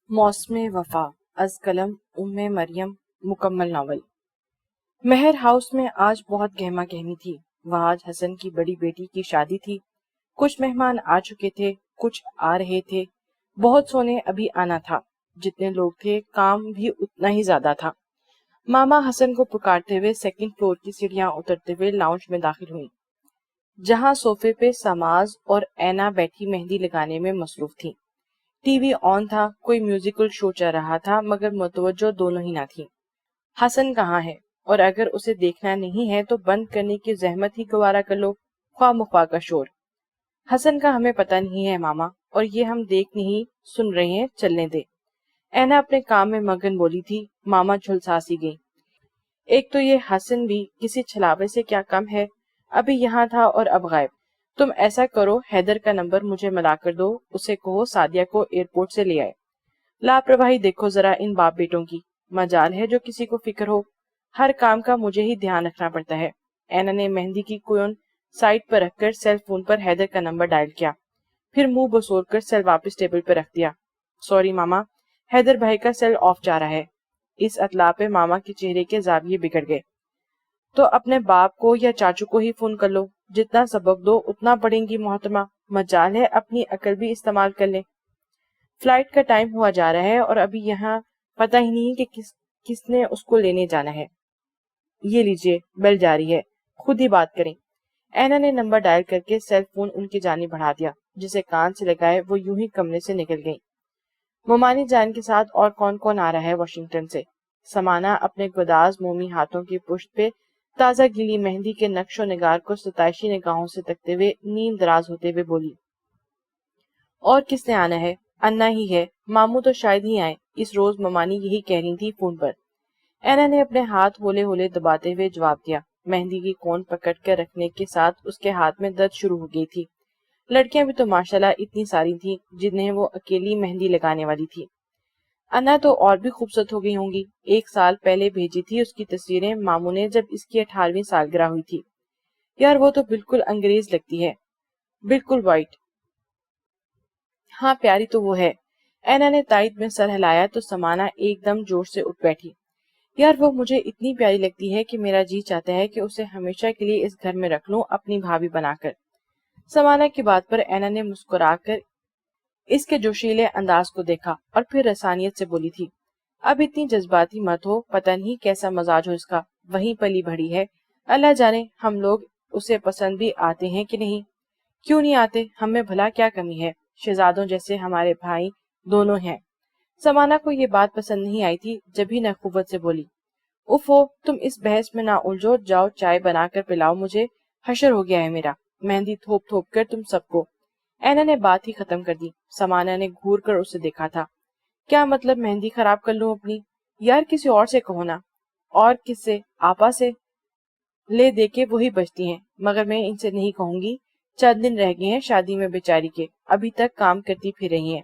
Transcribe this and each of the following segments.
موسم وفا از قلم مریم مکمل ناول۔ مہر ہاؤس میں آج بہت گہما گہمی تھی۔ وہاں آج حسن کی بڑی بیٹی کی شادی تھی۔ کچھ مہمان آ چکے تھے، کچھ آ رہے تھے، بہت سو نے ابھی آنا تھا۔ جتنے لوگ تھے کام بھی اتنا ہی زیادہ تھا۔ ماما حسن کو پکارتے ہوئے سیکنڈ فلور کی سیڑھیاں اترتے ہوئے لاؤنج میں داخل ہوئیں، جہاں صوفے پہ سماز اور اینا بیٹھی مہندی لگانے میں مصروف تھی۔ ٹی وی آن تھا، کوئی میوزیکل شو چل رہا تھا، مگر متوجہ دونوں ہی نہ تھی۔ حسن کہاں ہے؟ اور اگر اسے دیکھنا نہیں ہے تو بند کرنے کی زحمت ہی گوارا کر لو، خواہ مخواہ کا شور۔ حسن کا ہمیں پتہ نہیں ہے ماما، اور یہ ہم دیکھ نہیں سن رہے ہیں، چلنے دے۔ اینا اپنے کام میں مگن بولی تھی۔ ماما جھلسا سی گئی۔ ایک تو یہ حسن بھی کسی چھلاوے سے کیا کم ہے، ابھی یہاں تھا اور اب غائب۔ تم ایسا کرو، حیدر کا نمبر مجھے ملا کر دو، اسے کہو سعدیہ کو ایئرپورٹ سے لے آئے۔ لاپرواہی دیکھو ذرا ان باپ بیٹوں کی، مجال ہے جو کسی کو فکر ہو۔ ہر کام کا مجھے ہی دھیان رکھنا پڑتا ہے۔ اینا نے مہندی کی کوئن سائڈ پر رکھ کر سیل فون پر حیدر کا نمبر ڈائل کیا، پھر منہ بسور کر سیل واپس ٹیبل پر رکھ دیا۔ سوری ماما، حیدر بھائی کا سیل آف جا رہا ہے۔ اس اطلاع پہ ماما کے چہرے کے زاویے بگڑ گئے۔ تو اپنے باپ کو یا چاچو کو ہی فون کر لو، جتنا سبق دو اتنا پڑھیں گی محترمہ، مجال ہے اپنی عقل بھی استعمال کر لیں۔ فلائٹ کا ٹائم ہوا جا رہا ہے اور ابھی یہاں پتہ ہی نہیں کہ کس نے اس کو لینے جانا ہے۔ یہ لیجئے، بیل جاری ہے، خود ہی بات کریں۔ اینا نے نمبر ڈائل کر کے سیل فون ان کی جانب بڑھا دیا، جسے کان سے لگائے وہ یوں ہی کمرے سے نکل گئی۔ ممانی جان کے ساتھ اور کون کون آ رہا ہے واشنگٹن سے؟ سمانا اپنے گداز مومی ہاتھوں کی پشت پہ تازہ گیلی مہندی کے نقش و نگار کو ستائشی نگاہوں سے تکتے ہوئے نیند دراز ہوتے ہوئے بولی۔ اور کس نے آنا ہے؟ انا ہی ہے، ماموں تو شاید ہی آئے، اس روز ممانی یہی کہہ رہی تھی فون پر۔ اینا نے اپنے ہاتھ ہولے ہولے دباتے ہوئے جواب دیا۔ مہندی کی کون پکڑ کر رکھنے کے ساتھ اس کے ہاتھ میں درد شروع ہو گئی تھی۔ لڑکیاں بھی تو ماشاءاللہ اتنی ساری تھیں جنہیں وہ اکیلی مہندی لگانے والی تھی۔ انا تو اور بھی خوبصورت ہو گئی ہوں گی۔ 1 سال پہلے بھیجی تھی اس کی تصویریں ماموں نے جب اس کی 18ویں سالگرہ ہوئی تھی۔ یار وہ تو بالکل انگریز لگتی ہے، بالکل وائٹ۔ ہاں پیاری تو وہ ہے۔ اینا نے تائید میں سر ہلایا تو سمانا ایک دم جوش سے اٹھ بیٹھی۔ یار وہ مجھے اتنی پیاری لگتی ہے کہ میرا جی چاہتا ہے کہ اسے ہمیشہ کے لیے اس گھر میں رکھ لوں اپنی بھابھی بنا کر۔ سمانا کی بات پر اینا نے مسکرا کر اس کے جوشیلے انداز کو دیکھا اور پھر رسانیت سے بولی تھی، اب اتنی جذباتی مت ہو، پتہ نہیں کیسا مزاج ہو اس کا، وہیں پلی بڑھی ہے، اللہ جانے ہم لوگ اسے پسند بھی آتے ہیں کہ نہیں۔ کیوں نہیں آتے، ہم میں بھلا کیا کمی ہے، شہزادوں جیسے ہمارے بھائی دونوں ہیں۔ سمانا کو یہ بات پسند نہیں آئی تھی، جب ہی نخوت سے بولی، اوفو تم اس بحث میں نہ الجھو، جاؤ چائے بنا کر پلاؤ مجھے، حشر ہو گیا ہے میرا، مہندی تھوپ تھوپ کر تم سب کو۔ اینا نے بات ہی ختم کر دی۔ سمانا نے گھور کر اسے دیکھا تھا۔ کیا مطلب مہندی خراب کر لوں اپنی؟ یار کسی اور سے کہو نا۔ اور کس سے؟ آپا سے لے دے کے وہی بچتی ہیں، مگر میں ان سے نہیں کہوں گی، چند دن رہ گئے ہیں شادی میں بیچاری کے، ابھی تک کام کرتی پھر رہی ہیں۔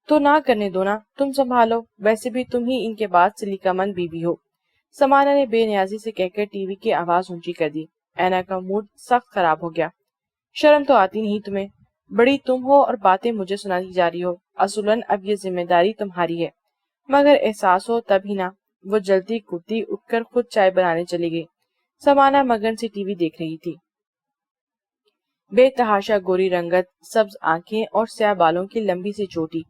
تو نہ کرنے دو نا، تم سنبھالو، ویسے بھی تم ہی ان کے بعد سلیقہ مند بیوی ہو۔ سمانا نے بے نیازی سے کہہ کر ٹی وی کی آواز اونچی کر دی۔ اینا کا موڈ سخت خراب ہو گیا۔ شرم تو آتی نہیں تمہیں؟ بڑی تم ہو اور باتیں مجھے سنائی جا رہی ہو، اصولاً اب یہ ذمہ داری تمہاری ہے، مگر احساس ہو تب ہی نا۔ وہ جلتی کرتی اٹھ کر خود چائے بنانے چلی گئی۔ سمانا مگن سے ٹی وی دیکھ رہی تھی۔ بے تحاشا گوری رنگت، سبز آنکھیں اور سیاہ بالوں کی لمبی سی چوٹی،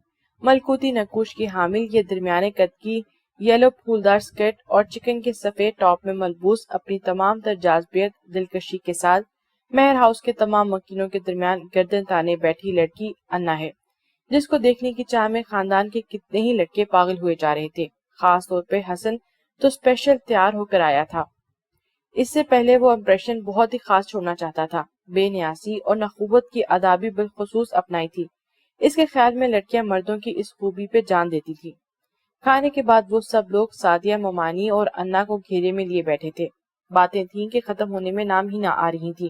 ملکوتی نقوش کی حامل یہ درمیانے قد کی یلو پھولدار سکرٹ اور چکن کے سفید ٹاپ میں ملبوس اپنی تمام تر جاذبیت دلکشی کے ساتھ مہر ہاؤس کے تمام مکینوں کے درمیان گردن تانے بیٹھی لڑکی انا ہے، جس کو دیکھنے کی چاہ میں خاندان کے کتنے ہی لڑکے پاگل ہوئے جا رہے تھے، خاص طور پہ حسن تو اسپیشل تیار ہو کر آیا تھا۔ اس سے پہلے وہ امپریشن بہت ہی خاص چھوڑنا چاہتا تھا، بے نیاسی اور نخوت کی آدابی بالخصوص اپنائی تھی۔ اس کے خیال میں لڑکیاں مردوں کی اس خوبی پہ جان دیتی تھی۔ کھانے کے بعد وہ سب لوگ سعدیہ، ممانی اور انا کو گھیرے میں لیے بیٹھے تھے۔ باتیں تھیں کہ ختم ہونے میں نام ہی نہ آ رہی تھی۔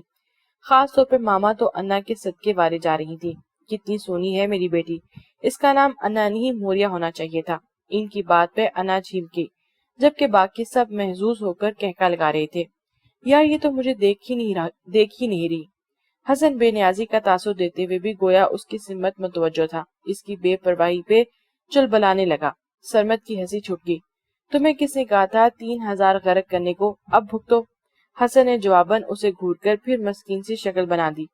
خاص طور پہ ماما تو انا کے صدقے وارے جا رہی تھی۔ کتنی سونی ہے میری بیٹی، اس کا نام انا نہیں موریا ہونا چاہیے تھا۔ ان کی بات پہ انا جھیمکی، جبکہ باقی سب محظوظ ہو کر کہکا لگا رہے تھے، یار یہ تو مجھے دیکھ ہی نہیں رہی۔ حسن بے نیازی کا تاثر دیتے ہوئے بھی گویا اس کی سمت متوجہ تھا۔ اس کی بے پرواہی پہ چل بلانے لگا۔ سرمد کی ہنسی چھٹ گئی۔ تمہیں کس نے کہا تھا 3000 غرق کرنے کو؟ اب بھگتو۔ حسن نے جواباً اسے گھور کر پھر مسکین سی شکل بنا دی۔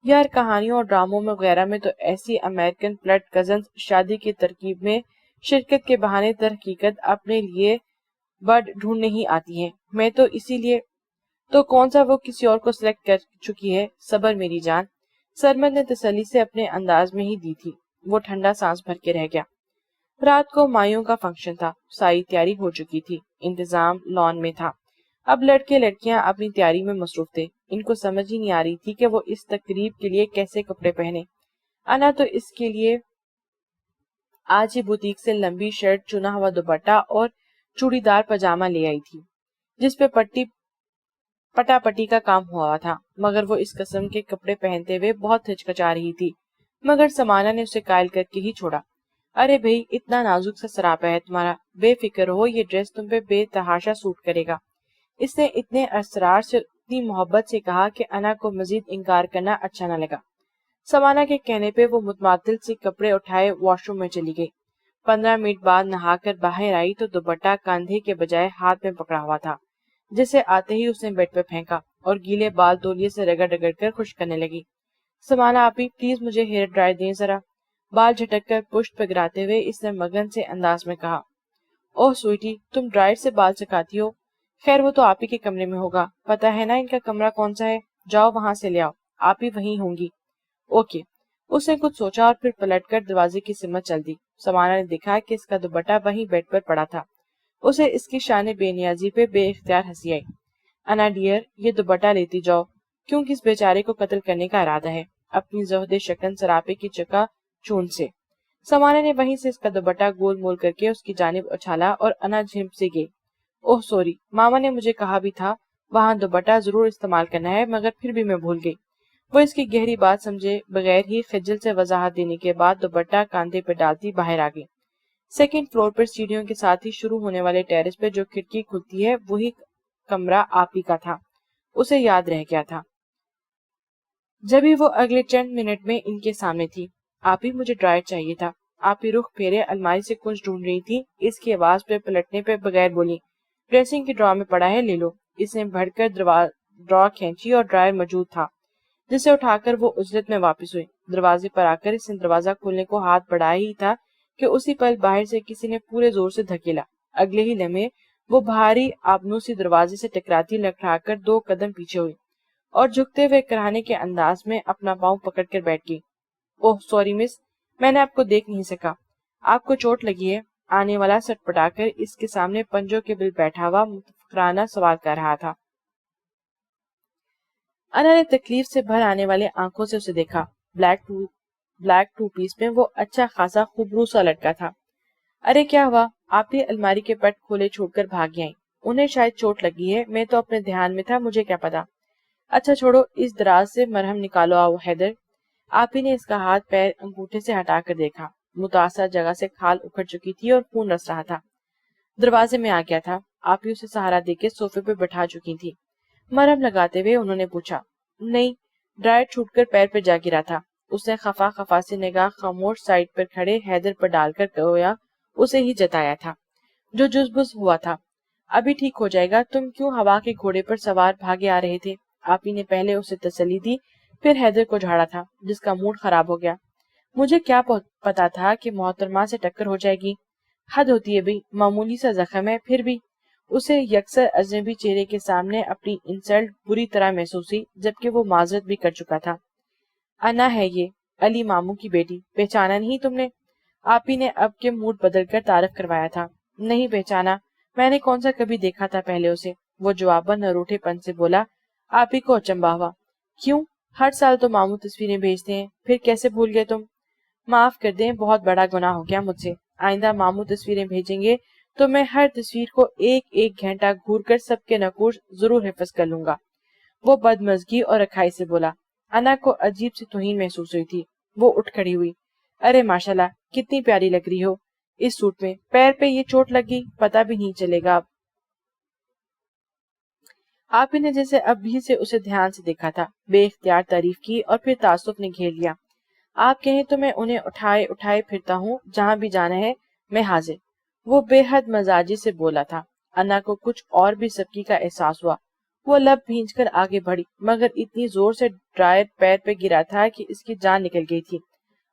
یار کہانیوں اور ڈراموں میں وغیرہ میں تو ایسی امریکن بلڈ کزنز شادی کی ترکیب میں شرکت کے بہانے حقیقت اپنے لیے بڈ ڈھونڈنے ہی آتی ہیں۔ میں تو اسی لیے تو کون سا وہ کسی اور کو سلیکٹ کر چکی ہے۔ صبر میری جان، سرمد نے تسلی سے اپنے انداز میں ہی دی تھی۔ وہ ٹھنڈا سانس بھر کے رہ گیا۔ رات کو مایوں کا فنکشن تھا۔ ساری تیاری ہو چکی تھی۔ انتظام لان میں تھا۔ اب لڑکے لڑکیاں اپنی تیاری میں مصروف تھے۔ ان کو سمجھ ہی نہیں آ رہی تھی کہ وہ اس تقریب کے لیے کیسے کپڑے پہنے۔ انا تو اس کے لیے آج ہی بوتیک سے لمبی شرٹ، چنا ہوا دوپٹہ اور چوڑی دار پاجامہ لے آئی تھی، جس پہ پٹا پٹی کا کام ہوا تھا، مگر وہ اس قسم کے کپڑے پہنتے ہوئے بہت ہچکچا رہی تھی۔ مگر سمانا نے اسے قائل کر کے ہی چھوڑا۔ ارے بھئی، اتنا نازک سا سراپا ہے تمہارا، بے فکر ہو، یہ ڈریس تم پہ بے تحاشا سوٹ کرے گا۔ اس نے اتنے اسرار سے، اتنی محبت سے کہا کہ انا کو مزید انکار کرنا اچھا نہ لگا۔ سمانا کے کہنے پہ وہ متمادل سے کپڑے اٹھائے واش روم میں چلی گئی۔ 15 منٹ بعد نہا کر باہر آئی تو دوپٹہ کاندھے کے بجائے ہاتھ میں پکڑا ہوا تھا، جسے آتے ہی اس نے بیڈ پہ پھینکا اور گیلے بال تولیے سے رگڑ رگڑ کر خشک کرنے لگی۔ سمانا آپی، پلیز مجھے ہیئر ڈرائی دیں ذرا، بال جھٹک کر پشت پہ گراتے ہوئے اس نے مگن سے انداز میں کہا۔ اوہ سویٹی، تم ڈرائر سے بال سکھاتی ہو؟ خیر وہ تو آپ ہی کے کمرے میں ہوگا، پتہ ہے نا ان کا کمرہ کون سا ہے؟ جاؤ وہاں سے لے آؤ، آپ ہی وہیں ہوں گی۔ اوکے۔ اس نے کچھ سوچا اور پھر پلٹ کر دروازے کی سمت چل دی۔ سمانا نے دیکھا کہ اس کا دوپٹہ وہیں بیڈ پر پڑا تھا۔ اسے اس کی شان بے نیازی پہ بے اختیار ہنسی آئی۔ انا ڈیئر، یہ دوپٹہ لیتی جاؤ، کیونکہ اس بیچارے کو قتل کرنے کا ارادہ ہے، اپنی زہد شکن سراپے کی چکا چون سے۔ سمانا نے وہیں سے اس کا دوپٹہ گول مول کر کے اس کی جانب اچھالا اور انا جھمپ سے گئی۔ اوہ سوری، ماما نے مجھے کہا بھی تھا وہاں دوپٹہ ضرور استعمال کرنا ہے، مگر پھر بھی میں بھول گئی۔ وہ اس کی گہری بات سمجھے بغیر ہی خجل سے وضاحت دینے کے بعد دوپٹہ کاندھے پہ ڈالتی باہر آ گئی۔ سیکنڈ فلور پر سیڑھیوں کے ساتھ ہی شروع ہونے والے ٹیرس پہ جو کھڑکی کھلتی ہے وہی کمرہ آپی کا تھا۔ اسے یاد رہ گیا تھا جبھی وہ اگلے چند منٹ میں ان کے سامنے تھی۔ آپی، مجھے ڈرائر چاہیے تھا۔ آپی رخ پھیرے الماری سے کچھ ڈھونڈ رہی تھی۔ اس کی آواز پہ پلٹنے پہ بغیر بولی، ڈریسنگ کی ڈرا میں پڑا ہے، لے لو۔ اس نے بڑھ کر ڈرا کھینچی اور ڈرائر موجود تھا، جسے اٹھا کر وہ عجلت میں واپس ہوئی۔ دروازے پر آ کر اس نے دروازہ کھولنے کو ہاتھ بڑھایا ہی تھا کہ اسی پل باہر سے کسی نے پورے زور سے دھکیلا۔ اگلے ہی لمحے وہ بھاری آبنوں سی دروازے سے ٹکراتی لٹکا کر 2 قدم پیچھے ہوئی اور جھکتے ہوئے کراہنے کے انداز میں اپنا پاؤں پکڑ کر بیٹھ گئی۔ اوہ سوری مس، میں نے آپ کو دیکھ نہیں سکا۔ آپ کو چوٹ لگی ہے؟ آنے والا سٹ پٹا کر اس کے سامنے پنجوں کے بل بیٹھا ہوا متفکرانہ سوال کر رہا تھا۔ انا نے تکلیف سے بھر آنے والے آنکھوں سے اسے دیکھا۔ بلیک ٹو پیس میں وہ اچھا خاصا خوبرو سا لڑکا تھا۔ ارے کیا ہوا؟ آپ ہی الماری کے پٹ کھولے چھوڑ کر بھاگ آئیں۔ انہیں شاید چوٹ لگی ہے، میں تو اپنے دھیان میں تھا، مجھے کیا پتا۔ اچھا چھوڑو، اس دراز سے مرہم نکالو آؤ حیدر۔ آپ ہی نے اس کا ہاتھ پیر انگوٹھے سے ہٹا کر دیکھا۔ متاثرہ جگہ سے کھال اکھڑ چکی تھی اور خون رس رہا تھا۔ دروازے میں آ گیا تھا۔ آپ ہی اسے سہارا دے کے صوفے پہ بٹھا چکی تھی۔ مرہم لگاتے ہوئے انہوں نے پوچھا۔ نہیں، ڈرائر چھوٹ کر پیر پہ جا گرا تھا۔ اس نے خفا سے نگاہ خاموش سائڈ پر کھڑے حیدر پر ڈال کر گویا اسے ہی جتایا تھا، جو جزبز ہوا تھا۔ ابھی ٹھیک ہو جائے گا، تم کیوں ہوا کے گھوڑے پر سوار بھاگے آ رہے تھے؟ آپ ہی نے پہلے اسے تسلی دی، پھر حیدر کو جھاڑا تھا، جس کا موڈ خراب ہو گیا۔ مجھے کیا پتا تھا کہ محترمہ سے ٹکر ہو جائے گی؟ حد ہوتی ہے بھئی، معمولی سا زخم ہے، پھر بھی۔ اسے یکسر اجنبی چہرے کے سامنے اپنی انسلٹ بری طرح محسوس ہوئی، جبکہ وہ معذرت بھی کر چکا تھا۔ انا ہے یہ، علی ماموں کی بیٹی، پہچانا نہیں تم نے؟ آپ ہی نے اب کے موڈ بدل کر تعارف کروایا تھا۔ نہیں پہچانا، میں نے کون سا کبھی دیکھا تھا پہلے اسے؟ وہ جواباً روٹھے پن سے بولا۔ آپ ہی کو اچنبھا ہوا۔ کیوں؟ ہر سال تو ماموں تصویریں بھیجتے ہیں، پھر کیسے بھول گئے تم؟ معاف کر دیں، بہت بڑا گناہ ہو گیا مجھ سے۔ آئندہ ماموں تصویریں بھیجیں گے تو میں ہر تصویر کو ایک گھنٹہ گھور کر سب کے نقوش ضرور حفظ کر لوں گا۔ وہ بدمزگی اور رکھائی سے بولا۔ انا کو عجیب سی توہین محسوس ہوئی تھی۔ وہ اٹھ کھڑی ہوئی۔ ارے ماشاءاللہ، کتنی پیاری لگ رہی ہو اس سوٹ میں، پیر پہ یہ چوٹ لگی، پتہ بھی نہیں چلے گا اب۔ آپ ہی نے جیسے اب بھی سے اسے دھیان سے دیکھا تھا، بے اختیار تعریف کی اور پھر تعصب نے گھیر لیا۔ آپ کہیں تو میں انہیں اٹھائے اٹھائے پھرتا ہوں، جہاں بھی جانا ہے میں حاضر۔ وہ بے حد مزاجی سے بولا تھا۔ انا کو کچھ اور بھی سبکی کا احساس ہوا۔ وہ لب بھینچ کر آگے بڑھی، مگر اتنی زور سے ڈرائر پیر پہ گرا تھا کہ اس کی جان نکل گئی تھی۔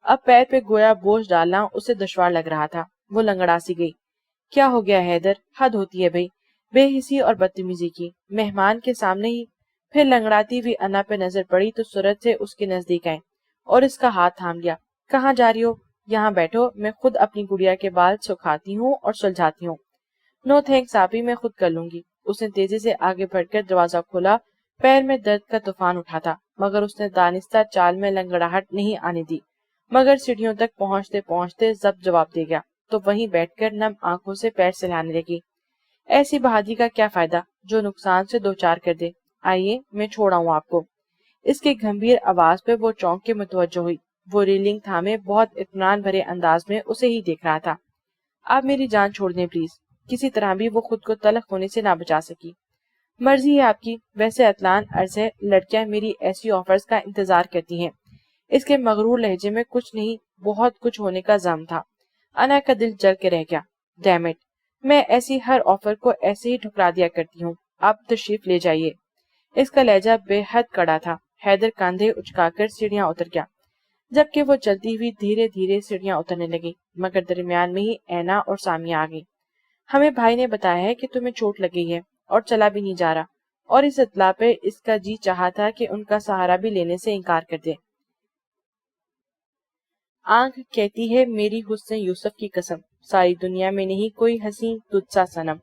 اب پیر پہ گویا بوجھ ڈالنا اسے دشوار لگ رہا تھا۔ وہ لنگڑا سی گئی۔ کیا ہو گیا حیدر؟ حد ہوتی ہے بھئی، بے حسی اور بدتمیزی کی، مہمان کے سامنے ہی۔ پھر لنگڑاتی ہوئی انا پہ نظر پڑی تو سرعت سے اس کے نزدیک آئیں اور اس کا ہاتھ تھام لیا۔ کہاں جا رہی ہو؟ یہاں بیٹھو، میں خود اپنی گڑیا کے بال سکھاتی ہوں اور سلجھاتی ہوں۔ نو تھینکس آپی، میں خود کر لوں گی۔ اس نے تیزی سے آگے بڑھ کر دروازہ کھولا۔ پیر میں درد کا طوفان اٹھا تھا، مگر اس نے دانستہ چال میں لنگڑاہٹ نہیں آنے دی، مگر سیڑھیوں تک پہنچتے پہنچتے ضبط جواب دے گیا تو وہیں بیٹھ کر نم آنکھوں سے پیر سلانے لگی۔ ایسی بہادری کا کیا فائدہ جو نقصان سے دوچار کر دے؟ آئیے میں چھوڑاؤں آپ کو۔ اس کے گھمبیر آواز پہ وہ چونک کے متوجہ ہوئی۔ وہ ریلنگ تھامے بہت اطمینان بھرے انداز میں اسے ہی دیکھ رہا تھا۔ آپ میری جان چھوڑ دیں پلیز۔ کسی طرح بھی وہ خود کو تلخ ہونے سے نہ بچا سکی۔ مرضی ہے آپ کی، ویسے اطلان عرض ہے لڑکیاں میری ایسی آفرز کا انتظار کرتی ہیں۔ اس کے مغرور لہجے میں کچھ نہیں بہت کچھ ہونے کا زعم تھا۔ انا کا دل جل کے رہ گیا۔ ڈیم اٹ، میں ایسی ہر آفر کو ایسے ہی ٹھکرا دیا کرتی ہوں۔ آپ تشریف لے جائیے۔ اس کا لہجہ بے حد کڑا تھا۔ حیدر کاندھے اچکا کر سیڑھیاں اتر گیا، جبکہ وہ چلتی ہوئی دھیرے دھیرے سیڑھیاں اترنے لگی، مگر درمیان میں ہی اینا اور سامیہ آ گئی۔ ہمیں بھائی نے بتایا ہے کہ تمہیں چوٹ لگ گئی ہے اور چلا بھی نہیں جا رہا، اور اس اطلاع پہ اس کا جی چاہا تھا کہ ان کا سہارا بھی لینے سے انکار کر دے۔ آنکھ کہتی ہے میری حسن یوسف کی قسم، ساری دنیا میں نہیں کوئی حسین تجھ سا صنم۔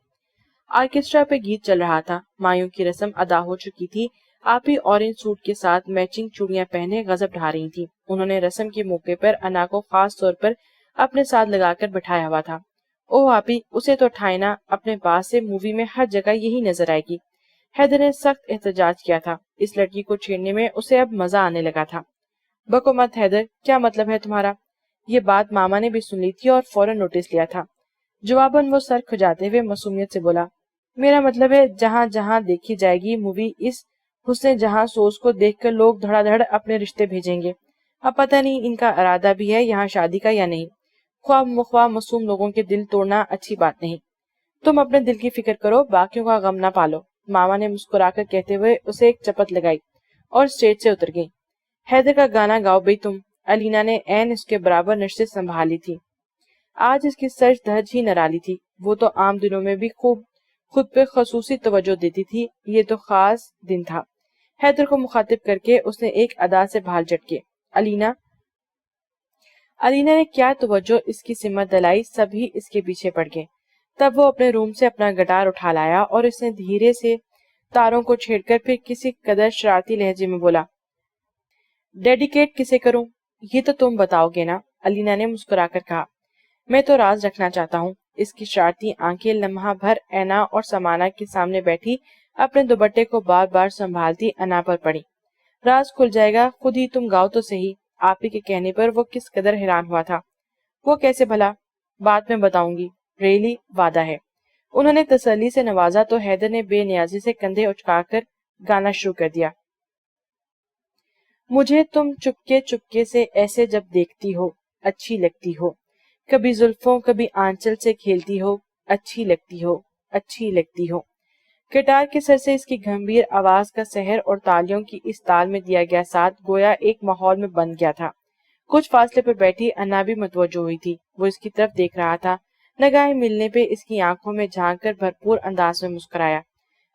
آرکیسٹرا پہ گیت چل رہا تھا۔ مایوں کی رسم ادا ہو چکی تھی۔ آپی اورنج سوٹ کے ساتھ میچنگ چوڑیاں پہنے غضب ڈھا رہی تھی۔ انہوں نے رسم کے موقع پر انا کو خاص طور پر اپنے ساتھ لگا کر بٹھایا ہوا تھا۔ او آپی، اسے تو اٹھائے نا، اپنے پاس سے، مووی میں ہر جگہ یہی نظر آئے گی۔ حیدر نے سخت احتجاج کیا تھا۔ اس لڑکی کو چھیڑنے میں اسے اب مزہ آنے لگا تھا۔ بکو مت حیدر، کیا مطلب ہے تمہارا؟ یہ بات ماما نے بھی سن لی تھی اور فوراً نوٹس لیا تھا۔ جواباً وہ سر کھجاتے ہوئے معصومیت سے بولا، میرا مطلب ہے جہاں جہاں دیکھی جائے گی مووی اس حسن جہاں سوز کو دیکھ کر لوگ دھڑا دھڑ اپنے رشتے بھیجیں گے۔ اب پتہ نہیں ان کا ارادہ بھی ہے یہاں شادی کا یا نہیں۔ خواہ مخواہ معصوم لوگوں کے دل توڑنا اچھی بات نہیں۔ تم اپنے دل کی فکر کرو، باقیوں کا غم نہ پالو۔ ماما نے مسکرا کر کہتے ہوئے اسے ایک چپت لگائی اور اسٹیج سے اتر گئی۔ حیدر کا گانا گاؤ بھئی تم۔ علینا نے عین اس کے برابر نشست سنبھالی تھی۔ آج اس کی سج دھج ہی نرالی تھی۔ وہ تو عام دنوں میں بھی خود پہ خصوصی توجہ دیتی تھی، یہ تو خاص دن تھا۔ حیدر کو مخاطب کر کے اس نے ایک ادا سے بھال جھٹکے، علینا۔ علینا نے کیا توجہ اس کی سمت دلائی، سبھی اس کے پیچھے پڑ گئے۔ تب وہ اپنے روم سے اپنا گٹار اٹھا لایا اور اس نے دھیرے سے تاروں کو چھیڑ کر پھر کسی قدر شرارتی لہجے میں بولا، ڈیڈیکیٹ کسے کروں؟ یہ تو تم بتاؤ گے نا؟ علینا نے مسکرا کر کہا، میں تو راز رکھنا چاہتا ہوں۔ اس کی شرارتی آنکھیں لمحہ بھر اینا اور سمانا کے سامنے بیٹھی اپنے دوپٹے کو بار بار سنبھالتی انا پر پڑی۔ راز کھل جائے گا، خود ہی تم گاؤ تو صحیح۔ آپی کے کہنے پر وہ کس قدر حیران ہوا تھا۔ وہ کیسے بھلا؟ بعد میں بتاؤں گی، ریلی وعدہ ہے۔ انہوں نے تسلی سے نوازا تو حیدر نے بے نیازی سے کندھے اچکا کر گانا شروع کر دیا، مجھے تم چپکے چپکے سے ایسے جب دیکھتی ہو اچھی لگتی ہو، کبھی زلفوں کبھی آنچل سے کھیلتی ہو، اچھی لگتی ہو، اچھی لگتی ہو۔ گٹار کے سر سے اس کی گھمبیر آواز کا سحر اور تالیوں کی اس تال میں دیا گیا ساتھ گویا ایک ماحول میں بن گیا تھا۔ کچھ فاصلے پر بیٹھی انا بھی متوجہ ہوئی تھی۔ وہ اس کی طرف دیکھ رہا تھا۔ نگاہیں ملنے پہ اس کی آنکھوں میں جھانک کر بھرپور انداز میں مسکرایا۔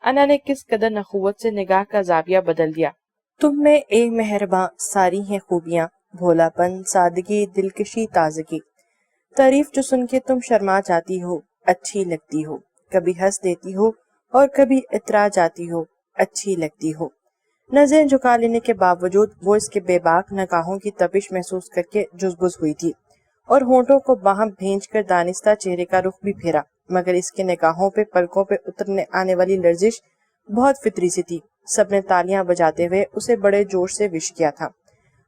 انا نے کس قدر نخوت سے نگاہ کا زاویہ بدل دیا۔ تم میں اے مہرباں ساری ہیں خوبیاں، بھولا پن، سادگی، دلکشی، تازگی۔ تعریف جو سن کے تم شرما جاتی ہو، اچھی لگتی ہو، کبھی ہنس دیتی ہو اور کبھی اترا جاتی ہو، اچھی لگتی ہو۔ نظریں جھکا لینے کے باوجود وہ اس کے بے باک نگاہوں کی تپش محسوس کر کے جزبز ہوئی تھی اور ہونٹوں کو باہم بھینچ کر دانستہ چہرے کا رخ بھی پھیرا، مگر اس کے نگاہوں پہ پلکوں پہ اترنے آنے والی لرزش بہت فطری سی تھی۔ سب نے تالیاں بجاتے ہوئے اسے بڑے جوش سے وش کیا تھا۔